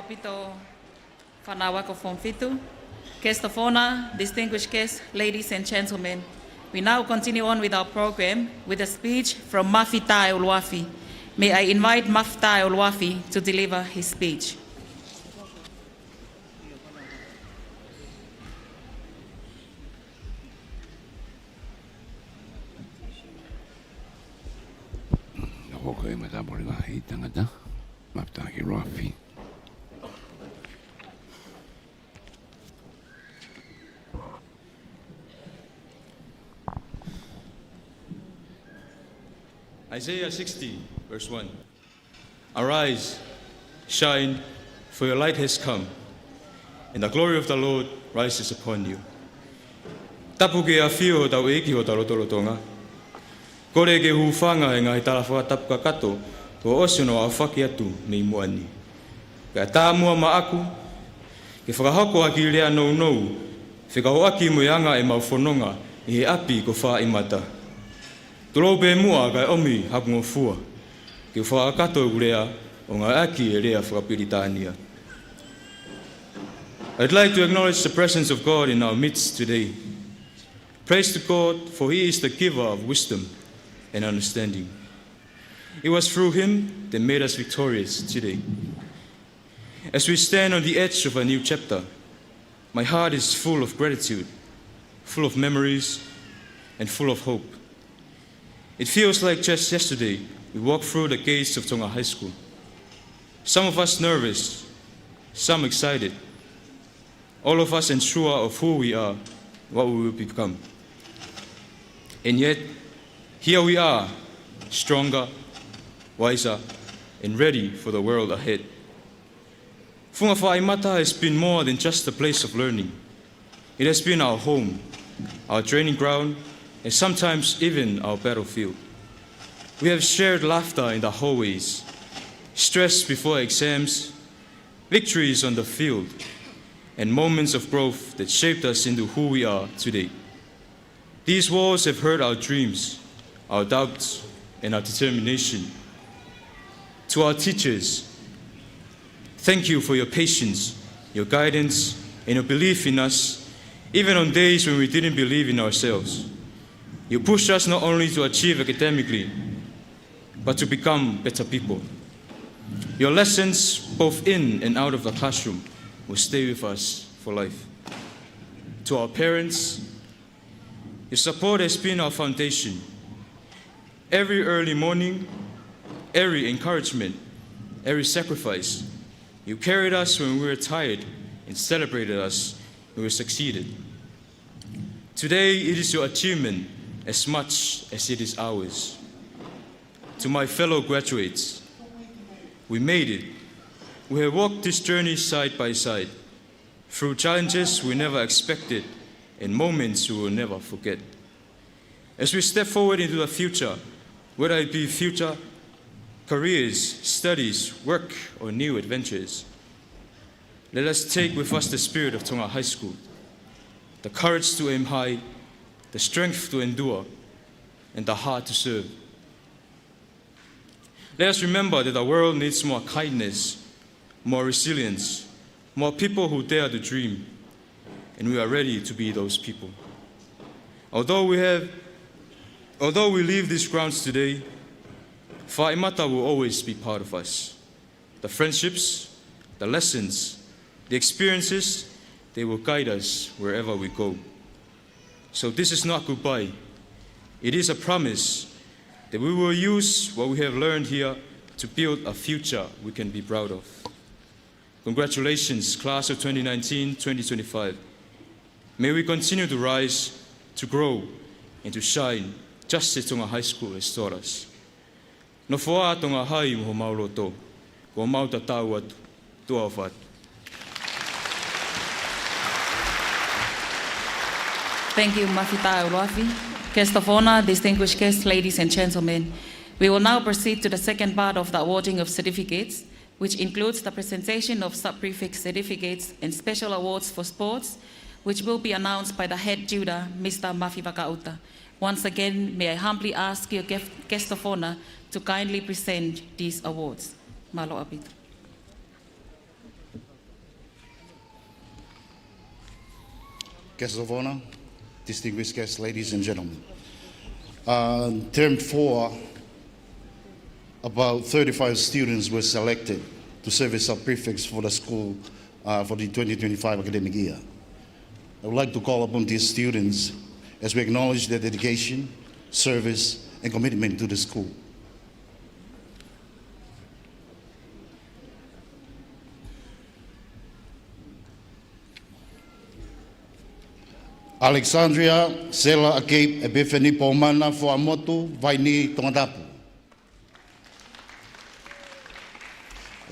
apito whanawa ko Form Fitu. Guest of honor, distinguished guests, ladies and gentlemen, we now continue on with our program with a speech from Mafita Ulwafi. May I invite Mafita Ulwafi to deliver his speech. Okay, Madam Tangata, Mafita Ulwafi. Isaiah 60, verse 1. Arise, shine, for your light has come, and the glory of the Lord rises upon you. Tapu ke awhio ho tau eki ho tau Tonga. Kore ke hufanga e ngai talafa tapu ka kato, ko osiono a whaki atu nei moani. Ka tā mua ma aku, ke whakahoko aki rea nou, whikaho aki moianga e mauwhanonga i he api ko wha imata. Tolo pe mua kai omi hakungo fua, ke whaakato urea o ngā aki e rea whakapiritania. I'd like to acknowledge the presence of God in our midst today. Praise to God, for He is the giver of wisdom and understanding. It was through Him that made us victorious today. As we stand on the edge of a new chapter, my heart is full of gratitude, full of memories, and full of hope. It feels like just yesterday we walked through the gates of Tonga High School. Some of us nervous, some excited, all of us unsure of who we are, what we will become. And yet, here we are, stronger, wiser, and ready for the world ahead. Funga Whaimata has been more than just a place of learning. It has been our home, our training ground, and sometimes even our battlefield. We have shared laughter in the hallways, stress before exams, victories on the field, and moments of growth that shaped us into who we are today. These walls have heard our dreams, our doubts, and our determination. To our teachers, thank you for your patience, your guidance, and your belief in us, even on days when we didn't believe in ourselves. You pushed us not only to achieve academically, but to become better people. Your lessons, both in and out of the classroom, will stay with us for life. To our parents, your support has been our foundation. Every early morning, every encouragement, every sacrifice, you carried us when we were tired and celebrated us when we succeeded. Today, it is your achievement as much as it is ours. To my fellow graduates, we made it. We have walked this journey side by side, through challenges we never expected and moments we will never forget. As we step forward into the future, whether it be future careers, studies, work, or new adventures, let us take with us the spirit of Tonga High School, the courage to aim high, the strength to endure, and the heart to serve. Let us remember that the world needs more kindness, more resilience, more people who dare to dream, and we are ready to be those people. Although we leave these grounds today, Whaimata will always be part of us. The friendships, the lessons, the experiences, they will guide us wherever we go. So this is not goodbye. It is a promise that we will use what we have learned here to build a future we can be proud of. Congratulations, class of 2019-2025. May we continue to rise, to grow, and to shine, just as Tonga High School has taught us. No whoa Tonga Hai mo maulo tō, ko mauta tau atu, tua whāt. Thank you, Mafita Ulwafi. Guest of honor, distinguished guests, ladies and gentlemen. We will now proceed to the second part of the awarding of certificates, which includes the presentation of sub-prefix certificates and special awards for sports, which will be announced by the head judah, Mr. Mafi Vakauta. Once again, may I humbly ask your guest of honor to kindly present these awards. Malo apito. guests of honor, distinguished guests, ladies and gentlemen. Term 4, about 35 students were selected to serve as sub-prefects for the school for the 2025 academic year. I would like to call upon these students as we acknowledge their dedication, service, and commitment to the school. Alexandria Sela Akep Epiphany Pomana Fuamotu Vaini Tongatapu.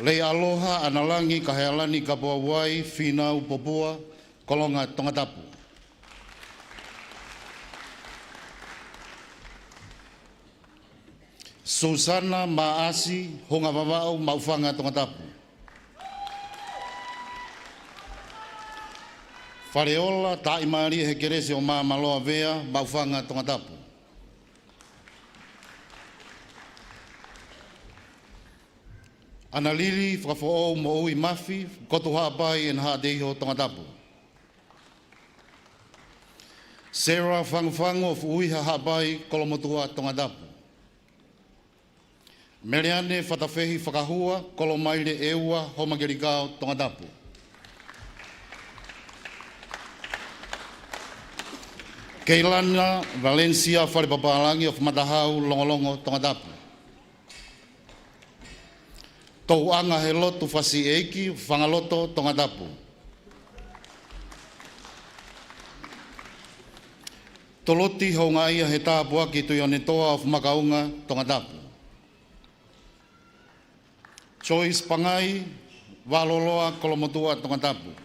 Le aloha analangi kahealani kapuawai fina upopua kolonga Tongatapu. Susana Maasi honga vavao maufanga Tongatapu. Fareola taimari hekerese o maa maloa vea maufanga Tongatapu. Analili whakafo'ou mo ui mafi koto haapai en haadeiho Tongatapu. Sarah Fangufango of ui haapai kolomotua Tongatapu. Meriane whatawhehi whakahua kolomaire eua homagerikao Tongatapu. Keilana Valencia Wharepapalangi of Matahau Longolongo Tongatapu. Tauanga he lotu whasi eiki whangaloto Tongatapu. Toloti haunga ia he tāpua ki tui onetoa of Makaunga Tongatapu. Choice Pangai Waloloa Kolomotua Tongatapu.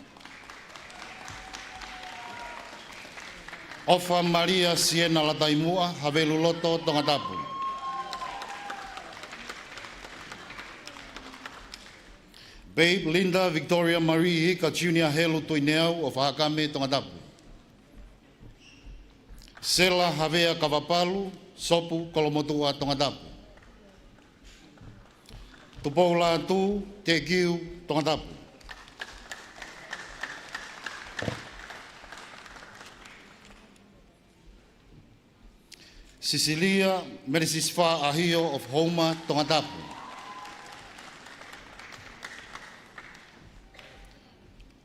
Ofa Maria Siena Lataimua, Havelu Loto, Tongatapu. Babe Linda Victoria Marie Hika Junior Helu Tuineau of Hakame, Tongatapu. Sela Havea Kavapalu, Sopu, Kolomotua, Tongatapu. Tupoula Tu, Tekiu, Tongatapu. Cecilia Merisisfa Ahio of Homa, Tongatapu.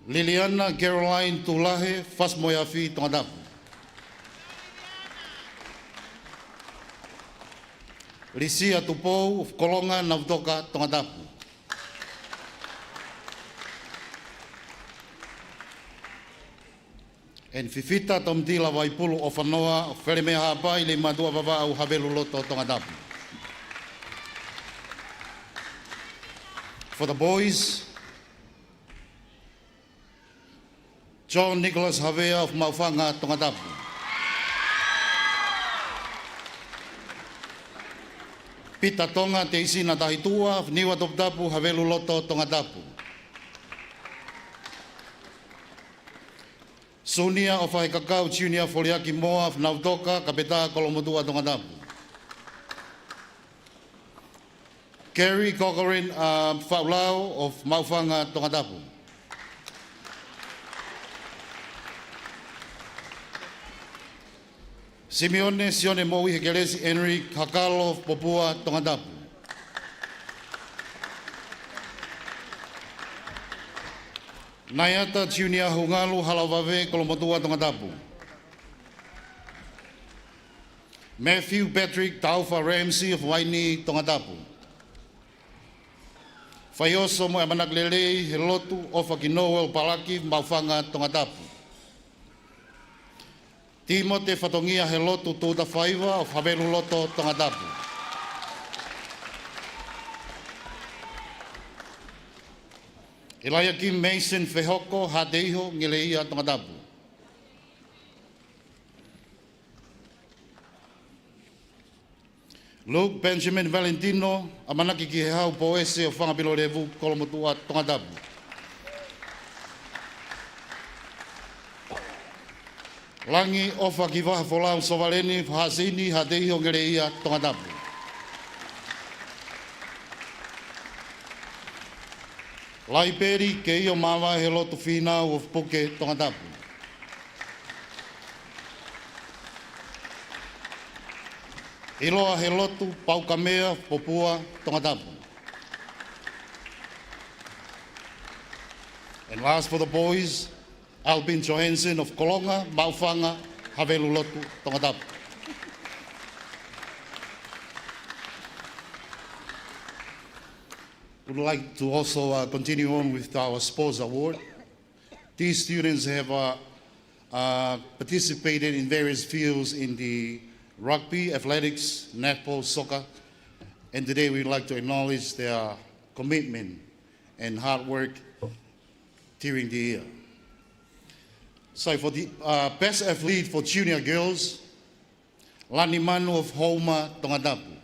Liliana Caroline Tulahe, Fasmoyafi, Tongatapu. Risia Tupou of Kolonga, Navdoka, Tongatapu. En Fifita Tomtila Waipulu of Anoa, Fermeha Pai, Le Madua Vava, Havelu Loto, Tongatapu. For the boys, John Nicholas Havea of Maufanga, Tongatapu. Pita Tonga Teisina Tahitua of Niwa Toptapu, Havelu Loto, Tongatapu. Sonia of Aikakau Junior Foliaki Moa of Nautoka, Kapeta Kolomotua Tongatapu. Kerry Cochran Faulao of Maufanga Tongatapu. Simeone Sione Mowi Hekelesi Henry Kakalo of Popua Tongatapu. Nayata Junior Hungalu Halavave Kolomotua Tongatapu. Matthew Patrick Taufa Ramsey of Waini Tongatapu. Fayoso Mo Amanaglele Helotu of Akinoel Palaki Maufanga Tongatapu. Timote Fatongia Helotu Tuta Faiva of Havelu Loto Tongatapu. Eliakim Mason Fehoko Hadeiho Ngeleia Tongatapu. Luke Benjamin Valentino Amanaki Kihau Poese of Fangapilo Revu Kolomotua Tongatapu. Langi Ofa Kivaha Folau Sovaleni Hasini Hadeiho Ngeleia Tongatapu. Laiperi Keio Mawa Helotu Fina of Puke Tongatapu. E loa he lotu paukamea popua Tongatapu. And last for the boys, Albin Johansen of Kolonga, Maufanga, Havelu Lotu, Tongatapu. Would like to also continue on with our sports award. These students have participated in various fields in the rugby, athletics, netball, soccer, and today we'd like to acknowledge their commitment and hard work during the year. So for the best athlete for junior girls, Lani Manu of Homa, Tongatapu.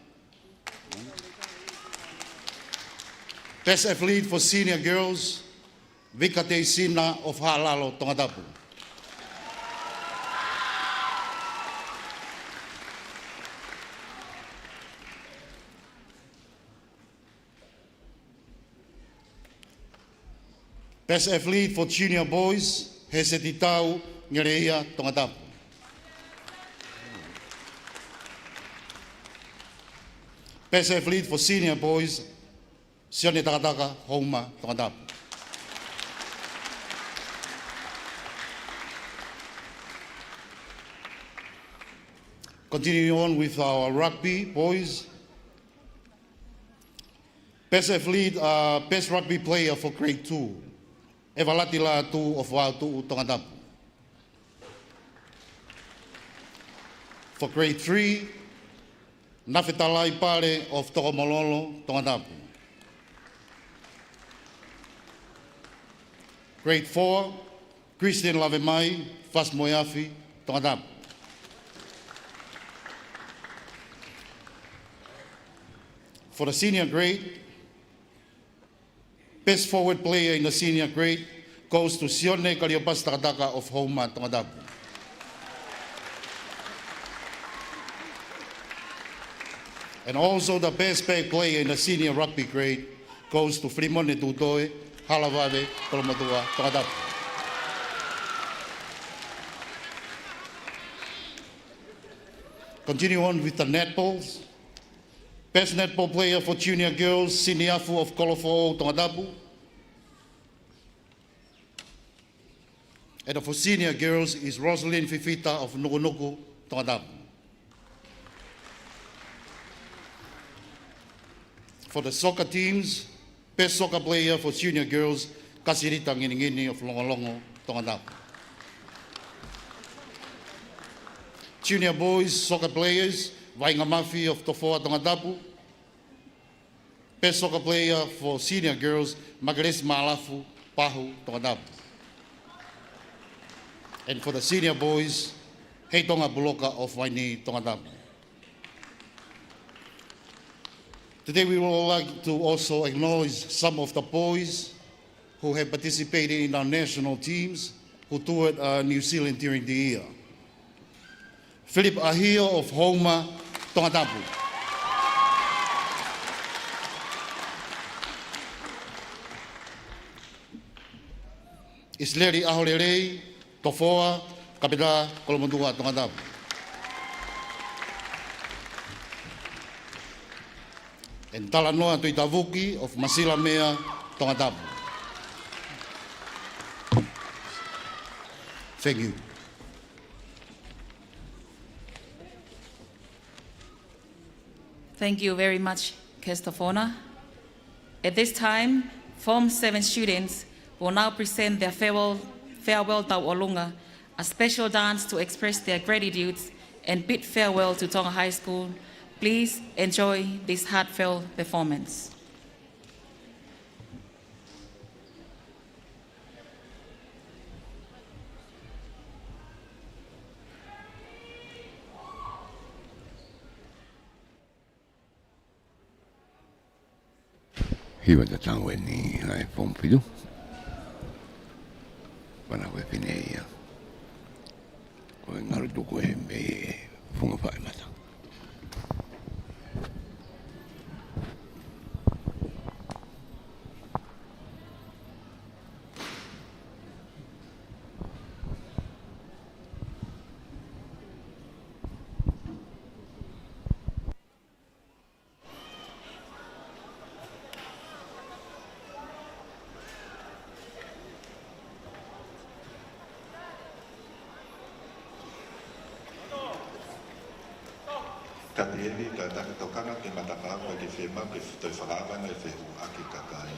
Best athlete for senior girls, Vikate Sina of Halalo, Tongatapu. Best athlete for junior boys, Hesetitau Ngereia, Tongatapu. Best athlete for senior boys, Sione Takataka, Homa, Tongatapu. Continuing on with our rugby boys. Best athlete, best rugby player for grade 2, Evalatila 2 of Wautu, Tongatapu. For grade 3, Nafetalai Pare of Tokomololo, Tongatapu. Grade 4, Christian Lavemai, Fas Moyafi, Tongatapu. For the senior grade, best forward player in the senior grade goes to Sione Kaliopas Takataka of Homa, Tongatapu. And also the best back player in the senior rugby grade goes to Frimone Tutoe, Halavave, Kolomatua, Tongatapu. Continue on with the netballs. Best netball player for junior girls, Siniafu of Kolofo, Tongatapu. And for senior girls is Rosalind Fifita of Nuku'alofa, Tongatapu. For the soccer teams, best soccer player for junior girls, Kasirita Nginingini of Longolongo, Tongatapu. Junior boys soccer players, Vaingamafi of Tofoa, Tongatapu. Best soccer player for senior girls, Magares Malafu, Pahu, Tongatapu. And for the senior boys, Heitonga Buloka of Waini, Tongatapu. Today we would like to also acknowledge some of the boys who have participated in our national teams who toured New Zealand during the year. Philip Ahio of Homa, Tongatapu. Isleri Aholerei, Tofoa, Kapita, Kolomotua, Tongatapu. And Talanoa Tuitavuki of Masila Mea, Tongatapu. Thank you. Thank you very much, Kestofona. At this time, Form 7 students will now present their farewell Tau Olunga, a special dance to express their gratitude and bid farewell to Tonga High School. Please enjoy this heartfelt performance. Hiwa ta tau e ni ai whompidu. Pana koe whenei ia. Koe ngaru tuku e me whunga whae mata. Katieli ka takatokana ke matapava ke fema ke te whakaawa na e whehu ake kakai.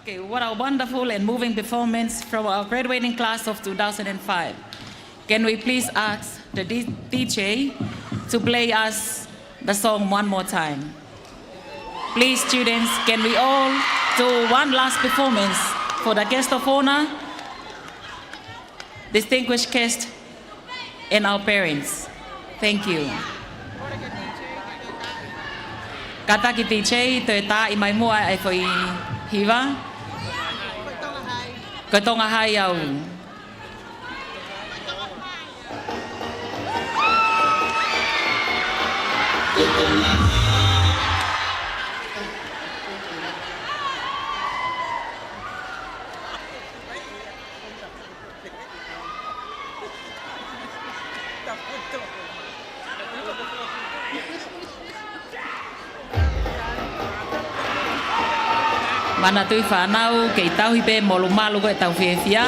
Okay, what a wonderful and moving performance from our graduating class of 2005. Can we please ask the DJ to play us the song one more time? Please, students, can we all do one last performance for the guest of honor, distinguished guest, and our parents? Thank you. Kata ki DJ, te ta I mai mua ai foi hiva. Ko tonga hai au. Mana tui whanau kei tauhi pe molu malu koe tau whiewhia.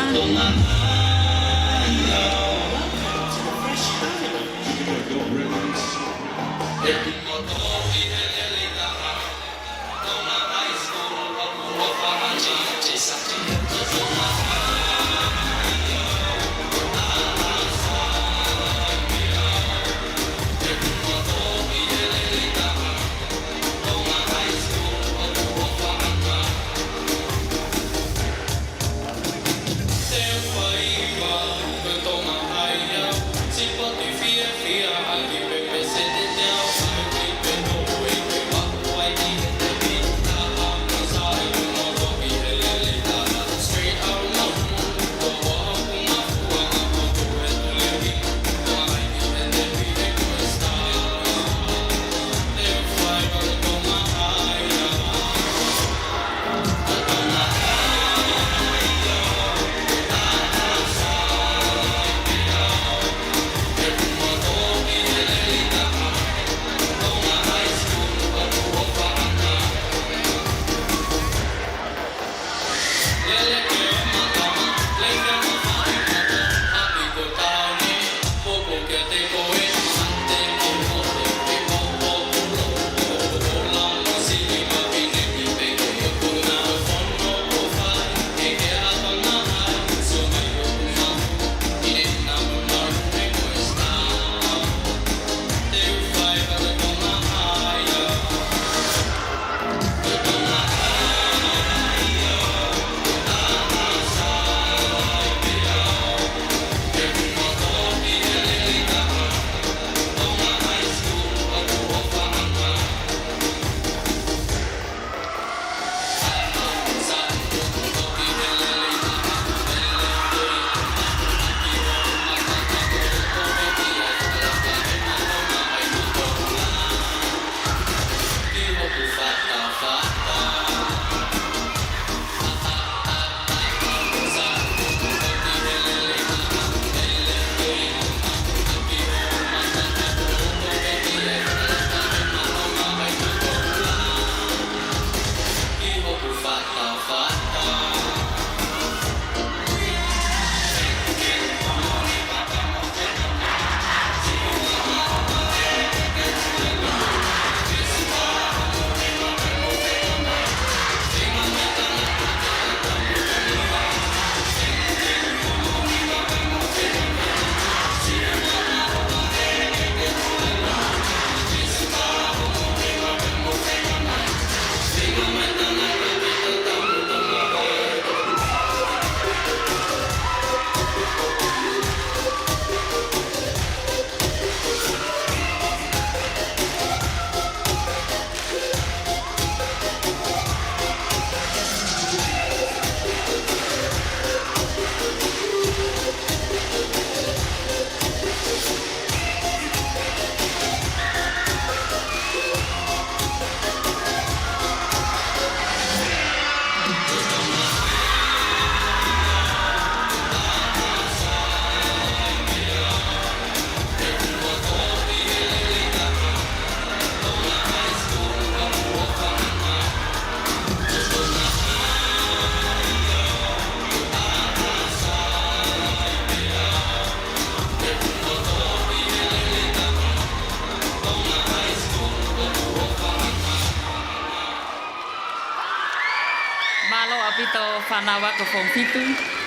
whanawa ko Form Fitu,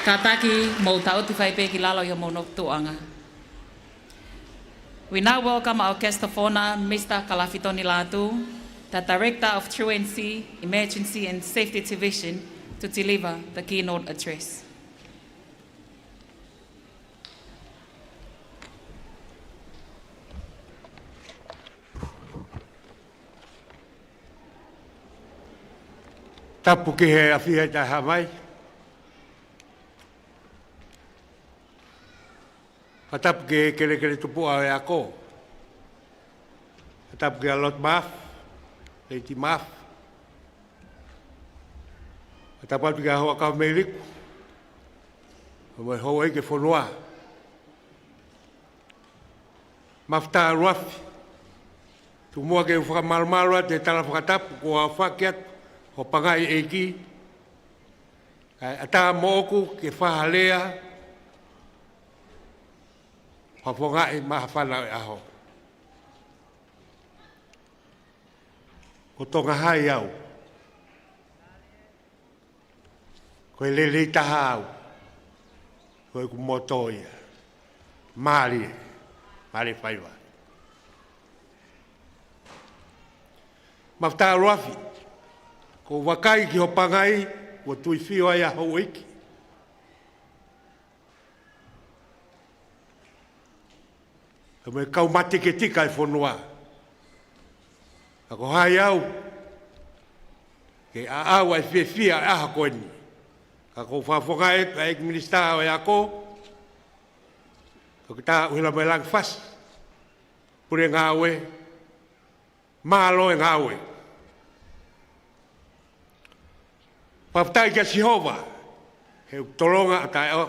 ka taki mo tauti whaipe ki lalo yo mono tuanga. We now welcome our guest of honor, Mr. Kalafitoni Latu, the Director of Truancy, Emergency and Safety Division, to deliver the keynote address. Tapu ki he awhia ta Hawaii. Tapu ki he kere tupu au e ako. Tapu ki a lot maaf, leiti maaf. Tapu atu ki a hoa kau meiriku. Mai hoa ike whanua. Mafta ruafi. Tu mua ke whakamalmalua te tala whakatapu ko a whakiat ho pangai eiki. Ata moku ke whahalea hawhangai maha whanau e aho. Ko tonga hai au. Ko lele taha au. Ko ku motoia. Mari whaiwa. Mafta ruafi. Ko wakai ki ho pangai ko tui whio ai aho iki. Me kau mati ke tika e whanua. Ako hai au. Ke a au ai whia e aha koe ni. Ako whawhangai e minister o e ako. Ko kita uhila mai lang fas. Pure ngawe. Malo e ngawe. Paftai kia Sihova. He tolonga atai o.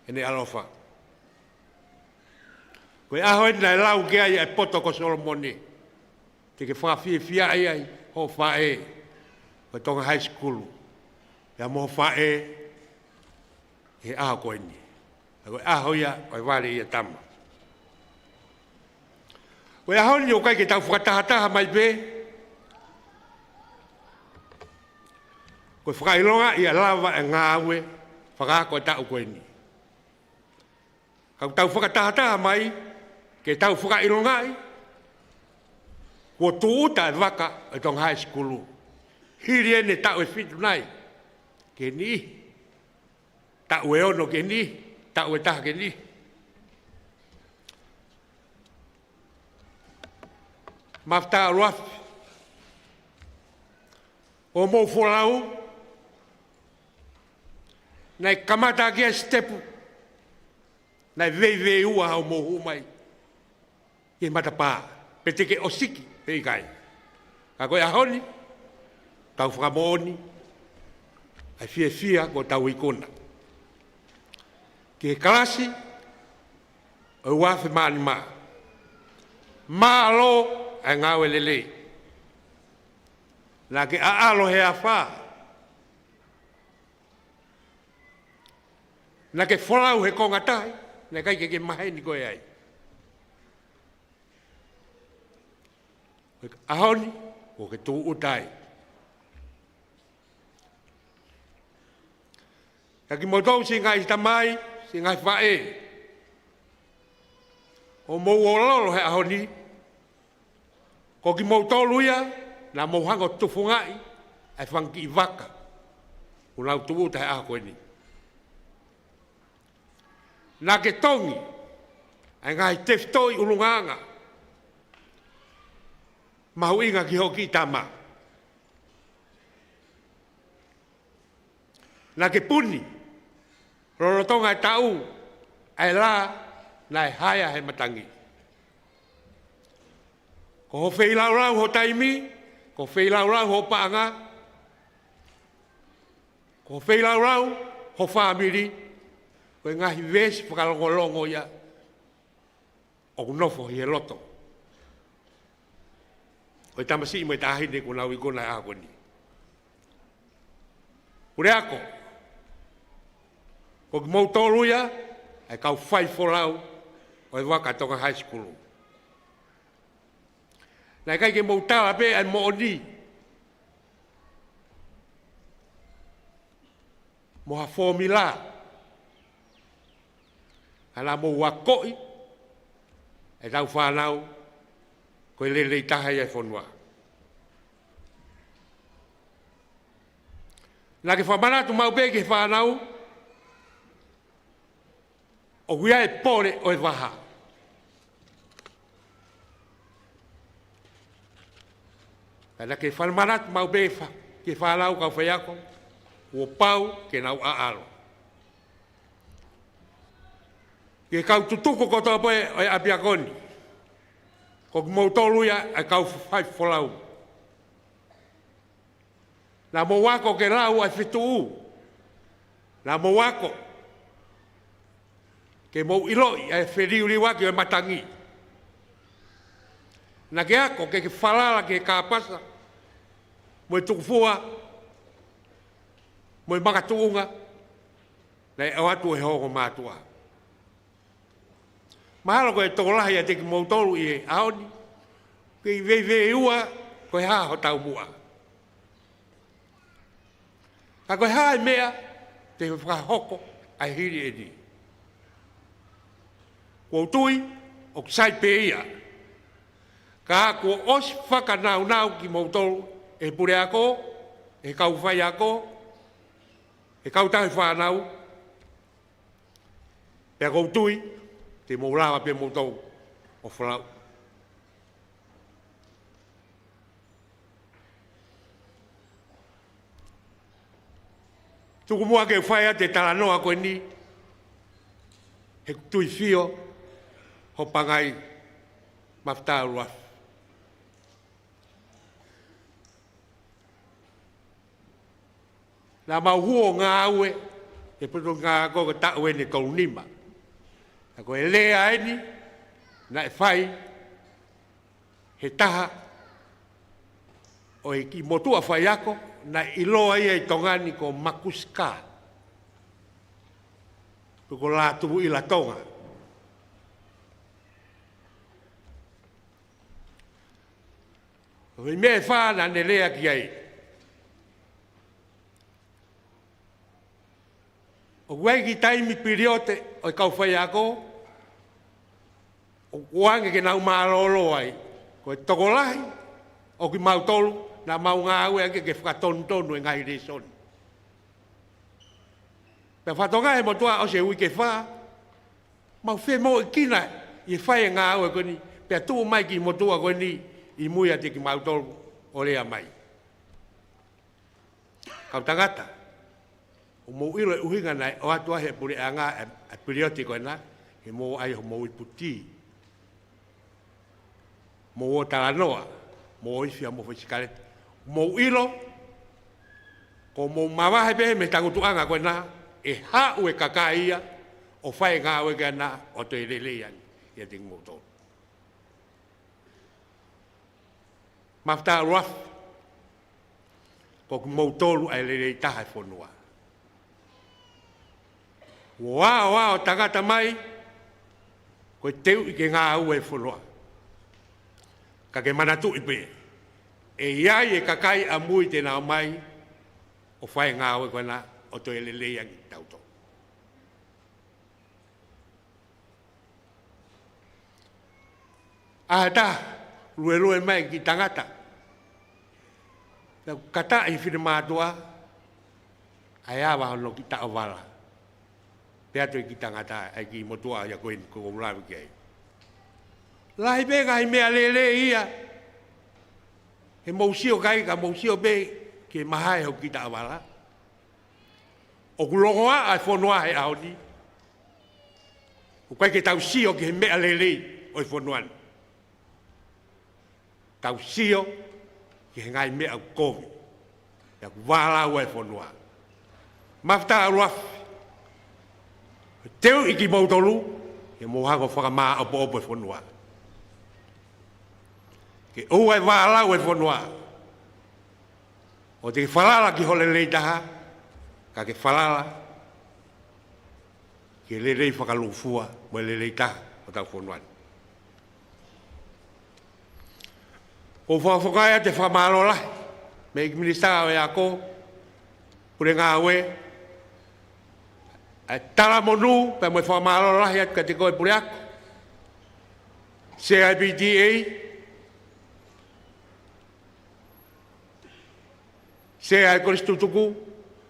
Ene alofa. Koe aho e nai lau ke ai e poto ko Solomoni. Te ke whawhia ai ho whae. Koe tonga high school. Ia mo whae. He aho koe ni. Koe aho ia, koe wale ia tama. Koe aho ni o kai ke tau whakatahataha mai pe. Koe whakailonga ia lava e ngāwe. Whakako e tau koe ni. Kau tau whakatahataha mai. Ke tau whakailonga i. Ko tuuta e waka e tong high school. Hiri ene tau e whitu nai. Ke ni. Tau e ono ke ni. Tau e taha ke ni. Mafta ruafi. O mou wholau. Nai kamata kia stepu. Nai vei ua hau mohu mai. Ke matapā. Pete ke osiki. Hei kai. Ka koe ahoni. Tau whakamooni. Ai whia ko tau ikona. Ke kalasi. O wafi maani maa. Maalo ai ngawe lele. Na ke aalo he a wha. Na ke wholau he konga tai. Na kai ke mahe ni koe ai. Ahoni, o ke tū utai. Taki motou si ngai tamai, si ngai whae. O mou o lolo he ahoni. Ko ki motou luia, na mou hango tufungai, ai whanki i waka. Unau tū utai aho koe ni. Na ke tongi, ai ngai teftoi ulunganga. Mahu inga ki hoki tama. Na ke puni, rorotonga e tau, ai la, nai haya he matangi. Ko ho wheilaurau ho taimi, ko wheilaurau ho paanga, ko wheilaurau ho whamiri, ko ngahi vesi whakalongolongo ia, o nofo hi e loto. O tamasi mo tahine ko nawi ko na ako ni. Ure ako. Ko mo toluya ai kau fai folau o waka tonga high school. Na kai ke mo tala pe ai mo ni. Mo ha formula. Ala mo wakoi. Ai tau whanau. Ko le taha ia fonua. Na ke whamana tu mau pe ke whanau, o huia e pore o e waha. Na ke whamana tu mau pe ke whanau kau whaiako, o pau ke nau aalo. Ke kau tutuko koto poe o e apiakoni. Ko mo tolu ia a kau fai folau. Na mo wako ke lau a fitu. Na mo wako. ke mo ilo e feriu liwa ke matangi na ke ako ke falala ke kapasa mo tukufua mo magatunga na e atu e ho matua mahalo ko e tola ya te mo tolu e aoni ke ve ua ko ha ho tau mua ka ko ha mea te fa hoko ai hiri e ni ko tui o sai peia ka ko os faka nau ki mo tolu e pure ako e kau fai ako e kau tai fa nau pe ko tui te mo lava pe mo tolu o flau tuku mua ke whaia te talanoa koe ni, he tui fio, ho pangai maftaurua. Nā mau huo ngā aue, he puto ngā koe tau e ni kaunima. Na koe lea e ni, na e whai, he taha, o e ki motua whai ako, na iloa ia I tongani ko makuska. Ko lātumu I la tonga. Ko mea whāna ne lea ki ai. O wai ki taimi piriote o kau whai ako, o kuange ke nau mārolo ai, ko e tokolahi, o ki mautolu, na mau ngā aue ake ke whakatonu e ngai reson. Pea whatonga he motua o se ui ke wha, mau whe mo I kina I whai ngā aue koni, pea tuu mai ki motua koni I muia te ki mautolu o lea mai. Kau tangata, o mou ilo e uhinga nei, o atua he puri a ngā e perioti koe nā, he mou ai ho mou I puti. Mou o talanoa, mou I fia mou whisikarete. Mou ilo, ko mou mawahe pehe me tangutuanga koe nā, e hau e kakaia, o whae ngā ue kia nā, o te releani, ia te mou tōru. Mafta ruaf, ko mou tōru ai lelei taha e whonua. Wao tangata mai, ko teu I ke ngā ue e whonua. Ka ke manatu I pehe. E iai e kakai a mui te nao mai o whae ngā oe koe nā o to e lelei angi tauto. Ahata, rue mai ki tangata. Kata I whine mātua, ai awa hono ki ta wala. Pea toi ki tangata, ai ki motua ia koe ni ko ulawi ki ai. Lai pega I mea lelei ia, he mousio kai ka mousio be ke mahai ho kita awala. O kulongoa ai whonua he aoni. O kai ke tau sio ke he mea lelei o I whonuan. Tau sio ke he ngai mea kovi. Ia ku wala ua e whonua. Mafta aruafi. Teu I ki mautolu, he mohango whakamaa opo e whonua. Ke ua e wala ua e whonua. O te whalala ki hole lei taha, ka ke whalala ki lelei whakalufua mo lelei taha o tau whonuan. O whawhakaia te whamalola, me I minister o e ako, pure ngā ue, ai tala monu, pe mo whamalola hea ka te koe pure ako, CIPDA, se ai koristutuku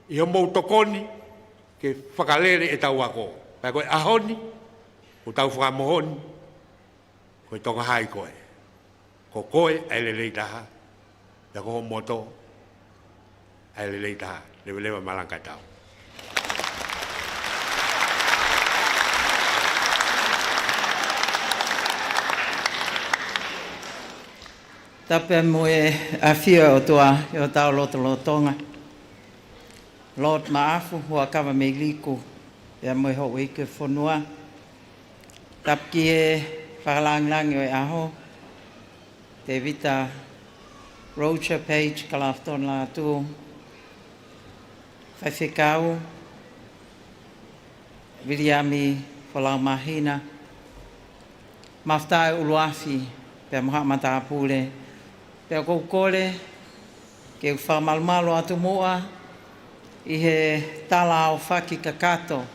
I ho mou tokoni ke whakalere e tau ako. Pai koe ahoni, o tau whakamohoni, koe tonga hai koe. Ko koe ai lelei taha, ia ko ho moto ai lelei taha, lewa malangkai tau. Tape moe a fia o toa I o tau loto Tonga. Lord maafu hua kawa me liku. Ia moe ho ike whanua. Tapki e whakalangi o e aho. Te vita Roger Page kalafton la tu. Whaiwhekau. Viriami whalamahina. Maftai uluafi. Pea Tongatapu le. Pea koukole. Ke whamalmalo atu mua. I he tala o whaki kakato.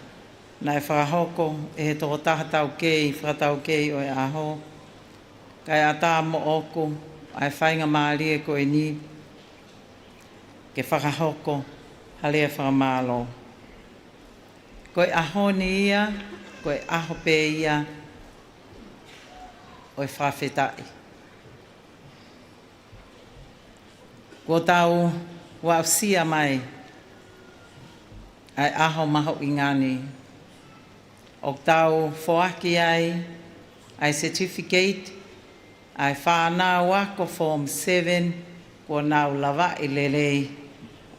Nai whakahoko e he toko tahatau kei, whakatau kei o e aho. Kai a tā mo oku, ai whainga maalie ko e ni. Ke whakahoko, hale e whakamalo. Ko e aho ni ia, ko e aho pe ia, o e whawhetai. Ko tau wausia mai, ai aho maho ingani. O tau whoaki ai certificate, ai whanau ako form 7, ko nau lava I lelei,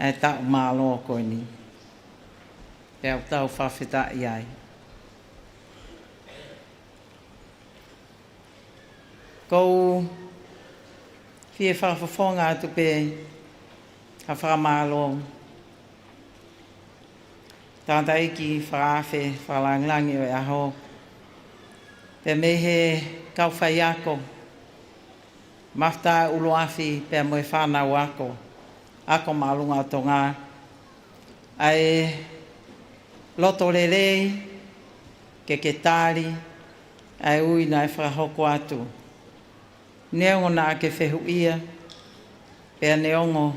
ai tau malo ko ni. E o tau whawhetai ai. Ko fie whawhawhonga atu pe, ha whakamalo. Tata iki whaafe, whalanglangi o e aho. Pe mehe kauwhai ako. Mafta uluafi pe moe whanau ako. Ako maalunga o Tonga. Ai loto lelei, ke tari, ai ui nai whahoko atu. Neongo na ke whehuia, pe neongo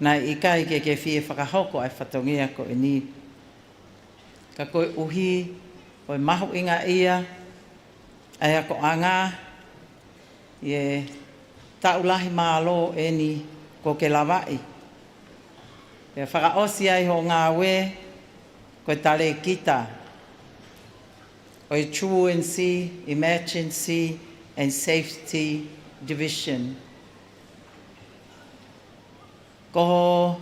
na ikai ke whie whakahoko ai whatongia ko e ni. Ka koe uhi, koe mahu inga ia, ai ako anga, e taulahi maalo e ni ko ke lawai. E whakaosi ai ho ngā we, koe tale kita. Koe truancy, emergency and safety division. Ko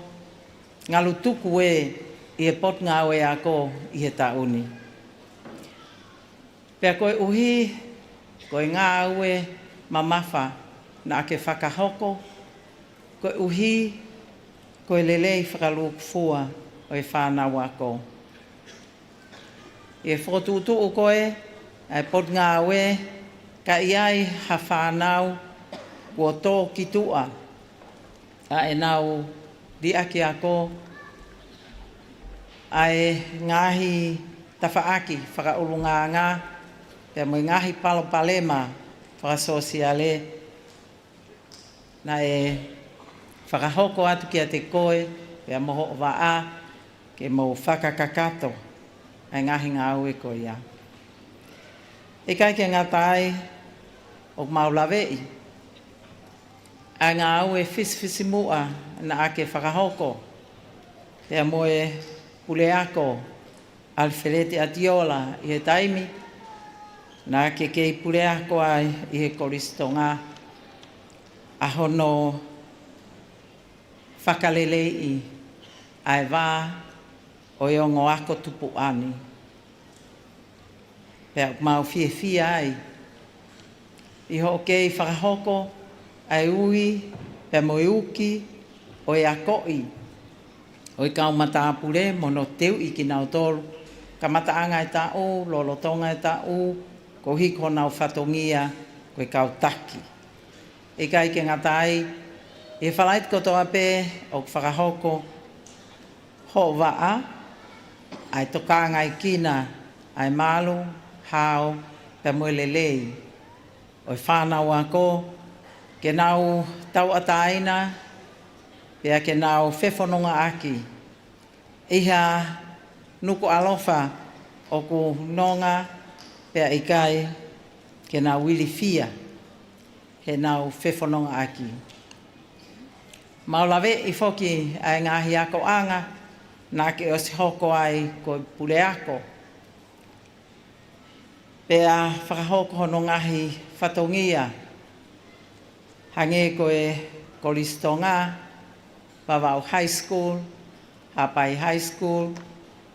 ngalu tuku e I e pot ngā we ako I he tauni. Pea koe uhi, koe ngā ue mamafa na ake whakahoko, koe uhi, koe lelei whakalukfua o e whanau ako. I e whotutu o koe, ai pot ngā ue, ka iai ha whanau kua tō kitua. A e nau di aki ako, ai ngahi tawhaaki whakaulunganga, pea moi ngahi palopalema whakasosiale, na e whakahoko atu ki a te koe, pea moho o waa, ke mo whakakakato, ai ngahi ngā ue koe ia. E kai ke ngā tai o maulawei, a ngā ue fisifisi mua na ake whakahoko, pea moe pule ako, alferete atiola I he taimi, na ake kei pule ako ai I he koristonga, a hono whakalelei ai wā o iongo ako tupu ani. Pea mau fie ai, I ho kei whakahoko, ai ui, pe moe uki, o e akoi. O I Tongatapu le, mono teu I ki nau tolu. Ka mataanga e tau, lolotonga e tau, ko hiko nau whatongia, ko I kautaki. E kai ke ngatai, e whalait kotoa pe, o whakahoko, ho waa, ai tokanga I kina, ai malu, hao, pe moe lelei. O I whanau ako, ke nau tau ataina, pea ke nau whewhanonga aki. Iha Nuku'alofa o ku nonga, pea ikai ke nau wilifia, he nau whewhanonga aki. Maulawe I whoki ai ngahi ako anga, nā ke o si hoko ai ko pule ako. Pea whakahoko hono ngahi whatongia, hange koe kolistonga, Pavau High School, Hapai High School,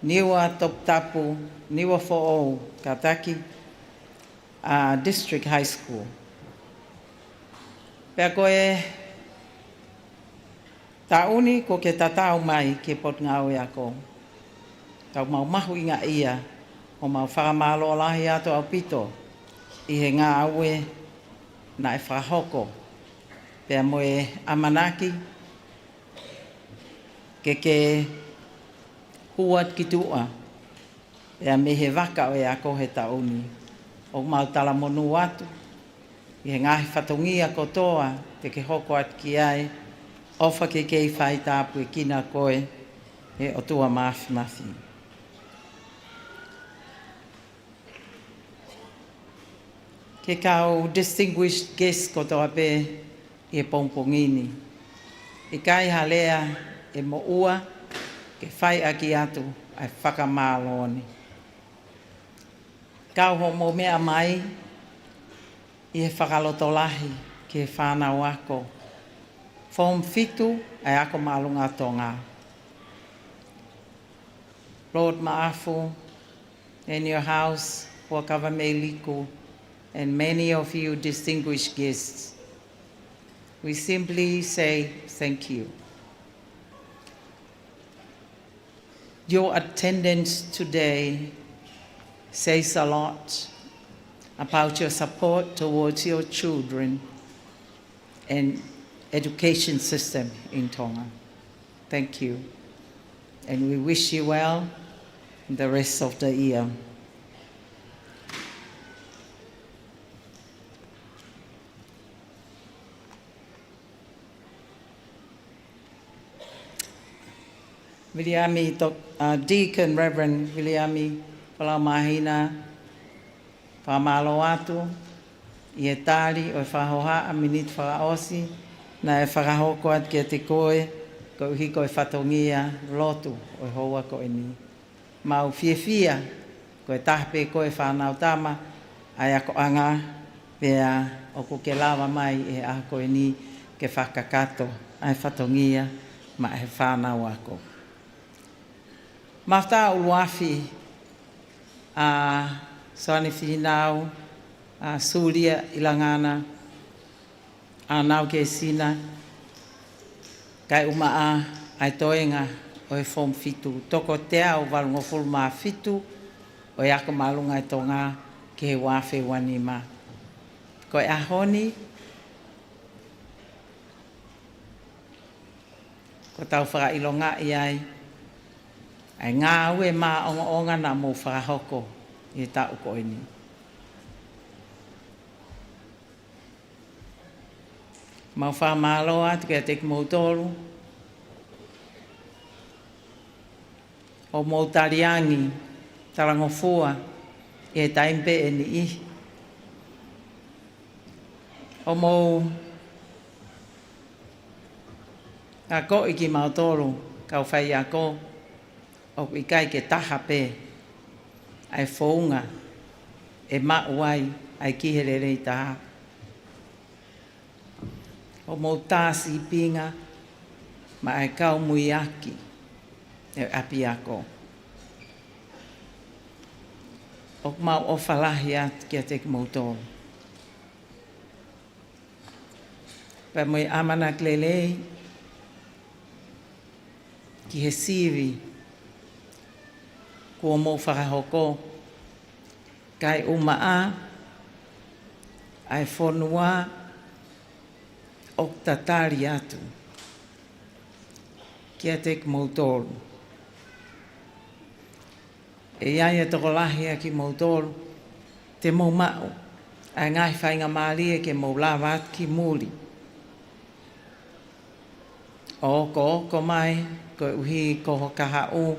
Niwa Tongatapu, Niwa Fo'ou, Kataki, District High School. Pea koe tauni ko ke tatau mai ke pot ngau e ako. Tau mau mahu inga ia o mau whakamalo lahi ato au pito i he ngā aue na e whahoko. Pea moe amanaki ke huat ki tua. Pea me he waka o e ako he tauni. O mau tala monu atu. I he ngahi whatongia kotoa te ke hoko at ki ai. Ofa ke kei whai tāpu e kina koe he o tua mafi mafi. Ke kau distinguished guest kotoa pe i e pompongini. I kai halea e mo ua ke whai aki atu ai whakamāloni. Kau ho mo mea mai i he whakalotolahi ke whānau ako. Form fitu ai ako malunga Tonga. Lord Maafu, in your house, Wakava Meliku, and many of you distinguished guests, we simply say thank you. Your attendance today says a lot about your support towards your children and education system in Tonga. Thank you. And we wish you well in the rest of the year. Viliami, Deacon Reverend Viliami Palamahina, Pamalo atu, i e tali o e whahoha a minit whakaosi, na e whakahoko at kia te koe, ko hiko e whatongia lotu o e hoa ko e ni. Mau whiawhia, ko e tahpe koe whanau tama, ai ako anga, pea o ko ke lawa mai e a ko e ni ke whakakato, ai whatongia, ma e whanau ako. Mafta uluafi a soani whinau, a Suria Ilangana, a nau ke sina, kai umaa ai toenga o e form fitu. Toko te au walungo fulma fitu, o e ako malunga e Tonga ke he wafe wanima. Ko e ahoni, ko tau whakailonga i ai, ai ngā ue mā onga na mō whakahoko i tau ko e ni. Mau whamaloa te kia te kimotoru, o mō tariangi, tarangofua, i e taimpe e ni i. O mō a ko i ki mautoro, kau whai a ko, o i kai ke taha pe, ai whounga, e mauai, ai kihere rei taha. O mō tāsi pinga, ma ai kau mui aki, e api ako. O mau o whalahi at kia te kimotoru. Pa mui amana klelei, ki he siwi, kua mō whakahoko, kai umaa, ai whonua, o tatari atu, kia te kimotoru. E iaia toko lahi a ki moutoru, te mou mao, ai ngai whainga maali e ke mou lawa at ki muri. O oko mai, ko uhi ko kaha o,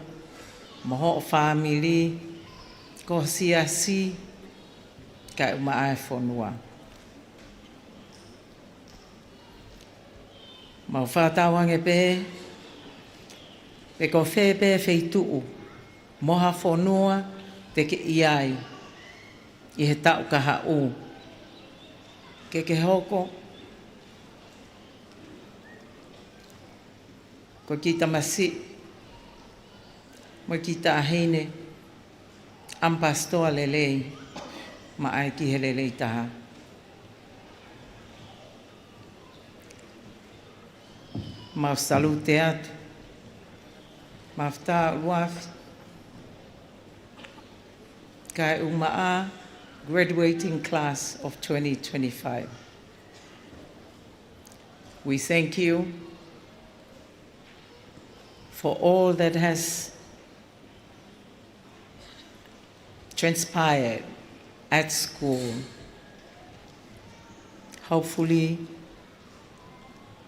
moho o whamiri, ko siasi, kai uma ai whonua. Mau whātawange pē, pe ko whē pē wheituu, moha whonua te ke iai, i he tau kaha o. Ke hoko, ko ki tamasi, mo ki ta ahine, ampastoa lelei, ma ai ki hele le taha. Ma salute atu. Ma fta uafi. Kai umaa graduating class of 2025. We thank you for all that has transpired at school. Hopefully,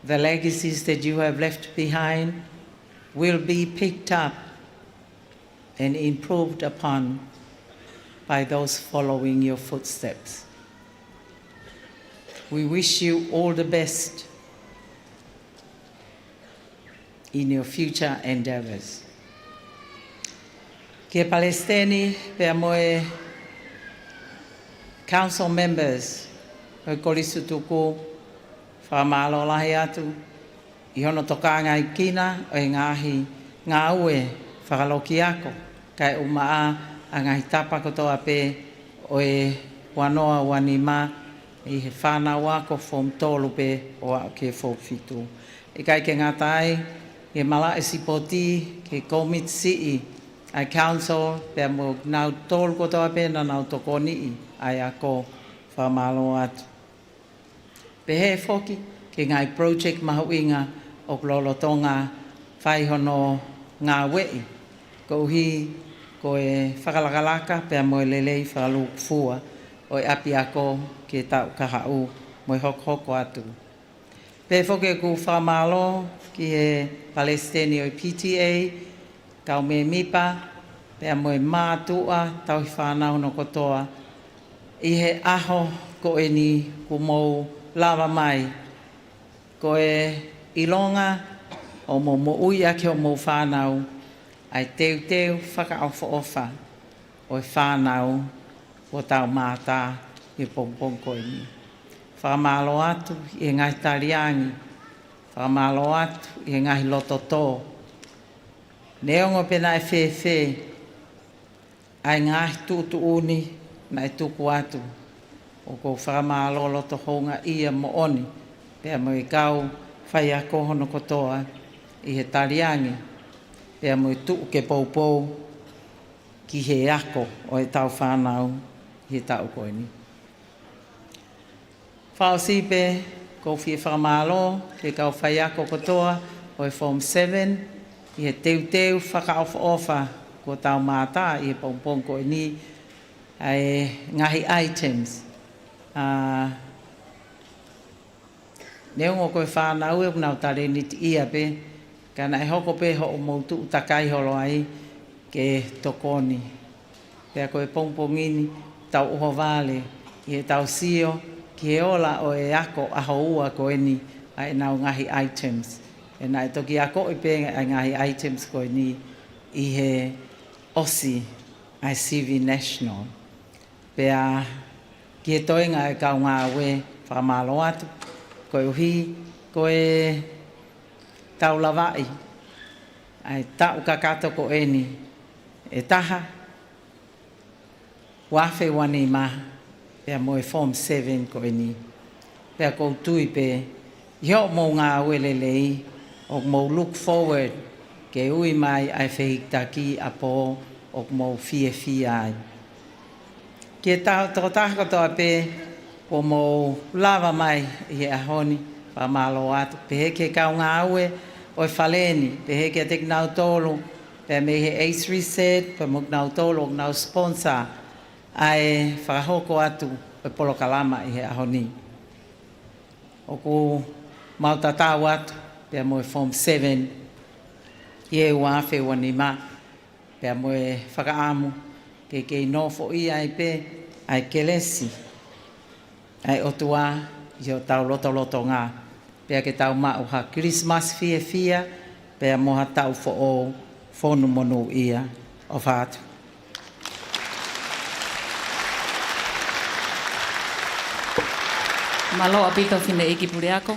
the legacies that you have left behind will be picked up and improved upon by those following your footsteps. We wish you all the best in your future endeavors. Ke Palestini, pe moe council members, o kolisu tuku, whamalo lahi atu, I hono toka ngai kina, o ngahi ngā ue, whakaloki ako, kai umaa, a ngai tapa kotoa pe, o wanoa wanima, I he whanau ako fom tolu pe, o a ke fōwhitu. I kai ke ngatai, ke mala sipoti, ke komit sii, ai council, pe mo nau tolu kotoa pe, na nau tokoni ai ako whamalo atu. Pe he foki, ke ngai project mahuinga, o Tonga, whai hono ngā wei, ko hi, ko e whakalakalaka, pe mo lelei whakaluk fua, o api ako ke tau kahau, mo hoko atu. Pe foke ku whamalo, ki he Palestini o PTA, kau me mipa, pe mo e mātua, tau hi whanau no kotoa, I he aho ko e ni ku mou lava mai, ko e ilonga o mo ui ake o mo whanau, ai teu whakaofa o e whanau o tau mātā I pompong ko e ni. Whamalo atu I ngai tariangi, whamalo atu I ngai lototo. Neongo pena e whewhe, ai ngai tutu uni na e tuku atu, o ko whamalo loto honga ia mo oni, pea mo I kau whai ako hono kotoa I he tariangi, pea mo I tuu ke poupou ki he ako o e tau whanau I he tau koe ni. Whao sipe, ko whie whamalo, ke kau whai ako kotoa o e Form 7, I he teu whakaofa ko tau mātā I he poupou koe ni, ai ngahi items. Neongo koe whanau e unau tare niti ia pe, kana e hoko pe ho o moutu utakai holo ai ke tokoni. Pea koe pongpongini, tau uho vale, I he tau sio, ki he ola o e ako aho ua koe ni, ai nau ngahi items. E nai toki ako I pe ai ngahi items koe ni, I he osi, ai CV National. Pea ki he toenga e kau ngā we whamalo atu, koe uhi, koe tau lawai, ai tau kakato ko eni, e taha, wafe wani ma, pea mo e Form 7 ko eni, pea kou tui pe, hio mo ngā welelei, o mo look forward, ke ui mai ai whehiktaki apo, o mo fie ai. Ke tau totaha kotoa pe, po mo lava mai I he ahoni, pa malo atu. Pehe ke kau ngā aue o e whaleni, pehe ke te knau tolu, pe me he Ace Reset, pe mo knau tolu o knau sponsor, ai whakahoko atu o e polokalama I he ahoni. O ku mautatau atu, pe mo e Form 7, I e uawhe wanima, pe mo e whakaamu, ke Keynote I ai pe, ai kelesi, ai otua I o tau loto ngā, pea ke tau mau ha Christmas fia, pea moha tau fo o whonu monu ia o whātu. Malo apito fine iki pure ako,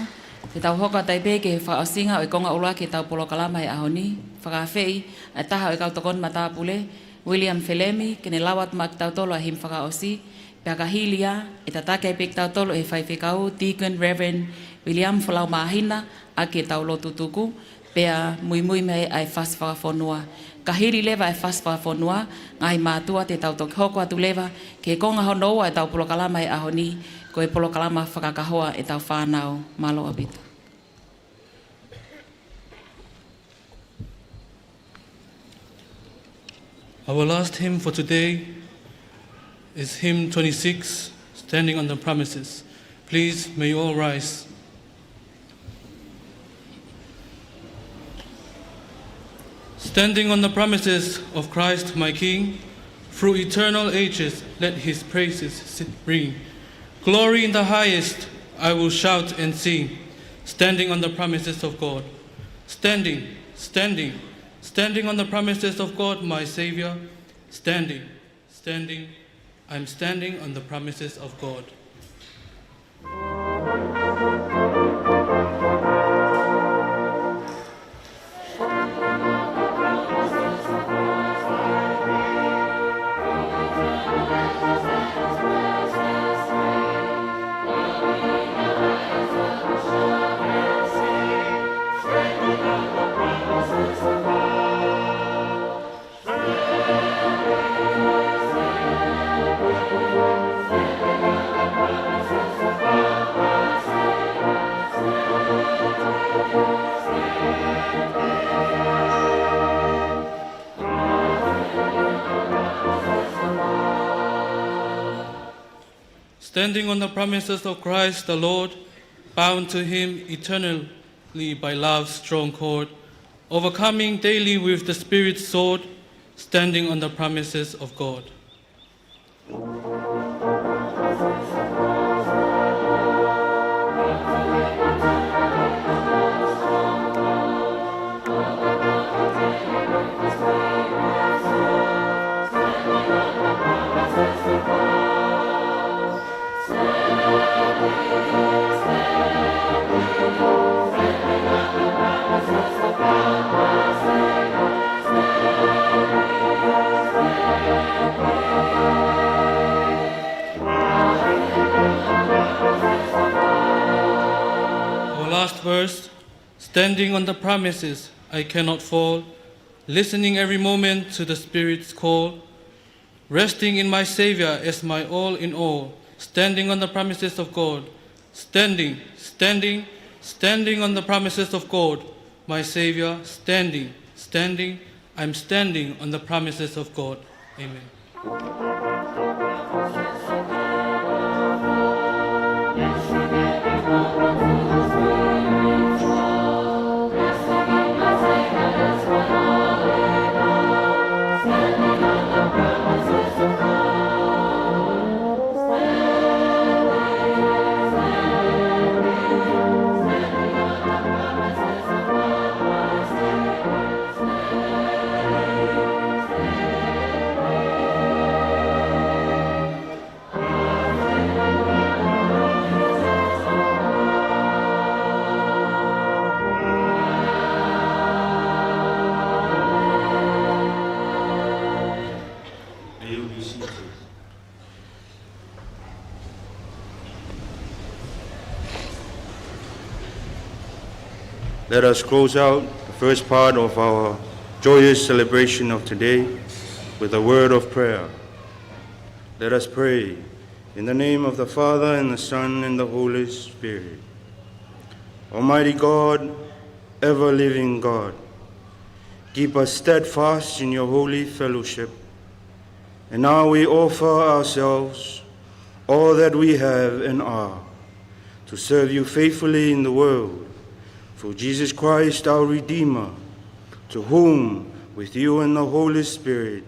te tau hoka taipe ke whaosinga o I konga ula ke tau polokalama I ahoni, whakawhei, ai taha o I kau tokon mata pule, William Felemi, kene lawat mak tau tolo a him whakaosi, Pea ka hilia, e ta take pek tau tolo e whaiwhekau, Deacon Reverend William Folau Mahina, a ke tau lotu tuku, pea mui mei ai whaswhawhonua. Ka hiri lewa e whaswhawhonua, ngai mātua te tau toki hoko atu lewa, ke konga honoa e tau polokalama e ahoni, ko e polokalama whakakahoa e tau whānau malo abitu. Our last hymn for today is hymn 26, Standing on the Promises. Please, may you all rise. Standing on the promises of Christ my King, through eternal ages let his praises ring. Glory in the highest I will shout and sing, standing on the promises of God. Standing, standing, standing on the promises of God my Savior. Standing, standing, I'm standing on the promises of God. Standing on the promises of Christ the Lord, bound to him eternally by love's strong cord, overcoming daily with the Spirit's sword, standing on the promises of God. Last verse, standing on the promises, I cannot fall, listening every moment to the Spirit's call, resting in my Savior as my all in all, standing on the promises of God, standing, standing, standing on the promises of God, my Savior, standing, standing, I'm standing on the promises of God. Amen. Let us close out the first part of our joyous celebration of today with a word of prayer. Let us pray in the name of the Father, and the Son, and the Holy Spirit. Almighty God, ever-living God, keep us steadfast in your holy fellowship. And now we offer ourselves, all that we have and are, to serve you faithfully in the world, through Jesus Christ, our Redeemer, to whom, with you and the Holy Spirit,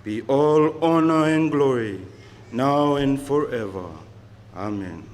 be all honor and glory, now and forever. Amen.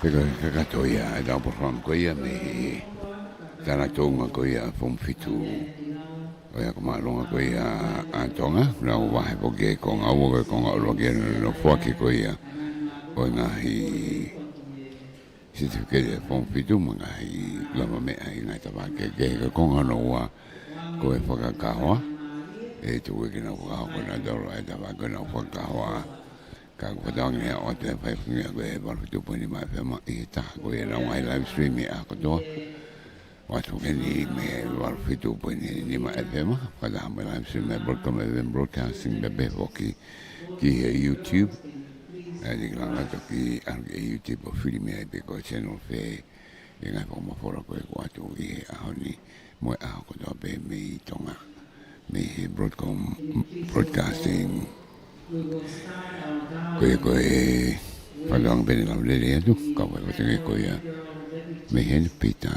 Pero kakato ia da porfam ko ia me tana Tonga ko ia form fitu. O ia ko malonga ko ia a Tonga, na o wahe po ke ko nga o ko nga o ke no foki ko ia. O nga hi certificate form fitu mga hi lama me ai nga ta ba ke ko nga no wa ko e whakakahoa. E tu ke na wa ko na do ai ta ba ko na whakakahoa. Ka whatang hea o te whaifungia koe e warutu puni mai whema I ta koe na wai live stream I a katoa. Watu keni me warutu puni ni mai whema. Whata hama live stream me Broadcom e broadcasting me beho ki he YouTube. E di klanga toki anke YouTube o whiri mea I peko channel whe I ngai whamawhora koe watu I he ahoni moe aho katoa pe me I Tonga. Me he Broadcom broadcasting koe whalanga pene lau lere atu, kawa ko tenge koe me hene pita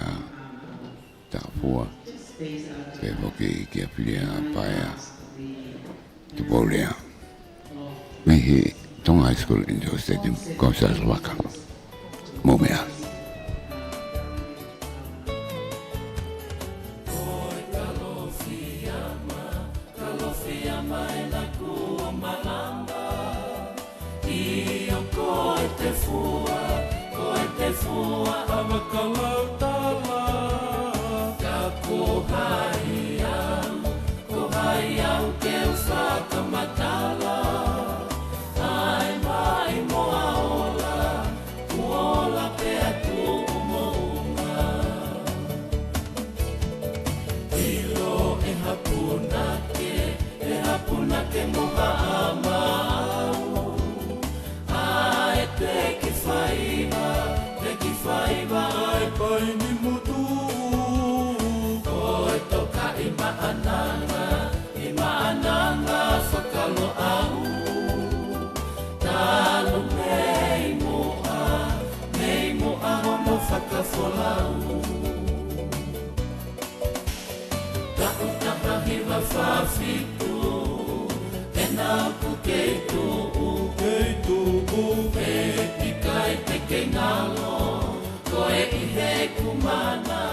ta fua pe hoki kia whiria paia tu paurea me he Tonga High School Indoor Stadium ko sa waka mo mea Koe I he kumana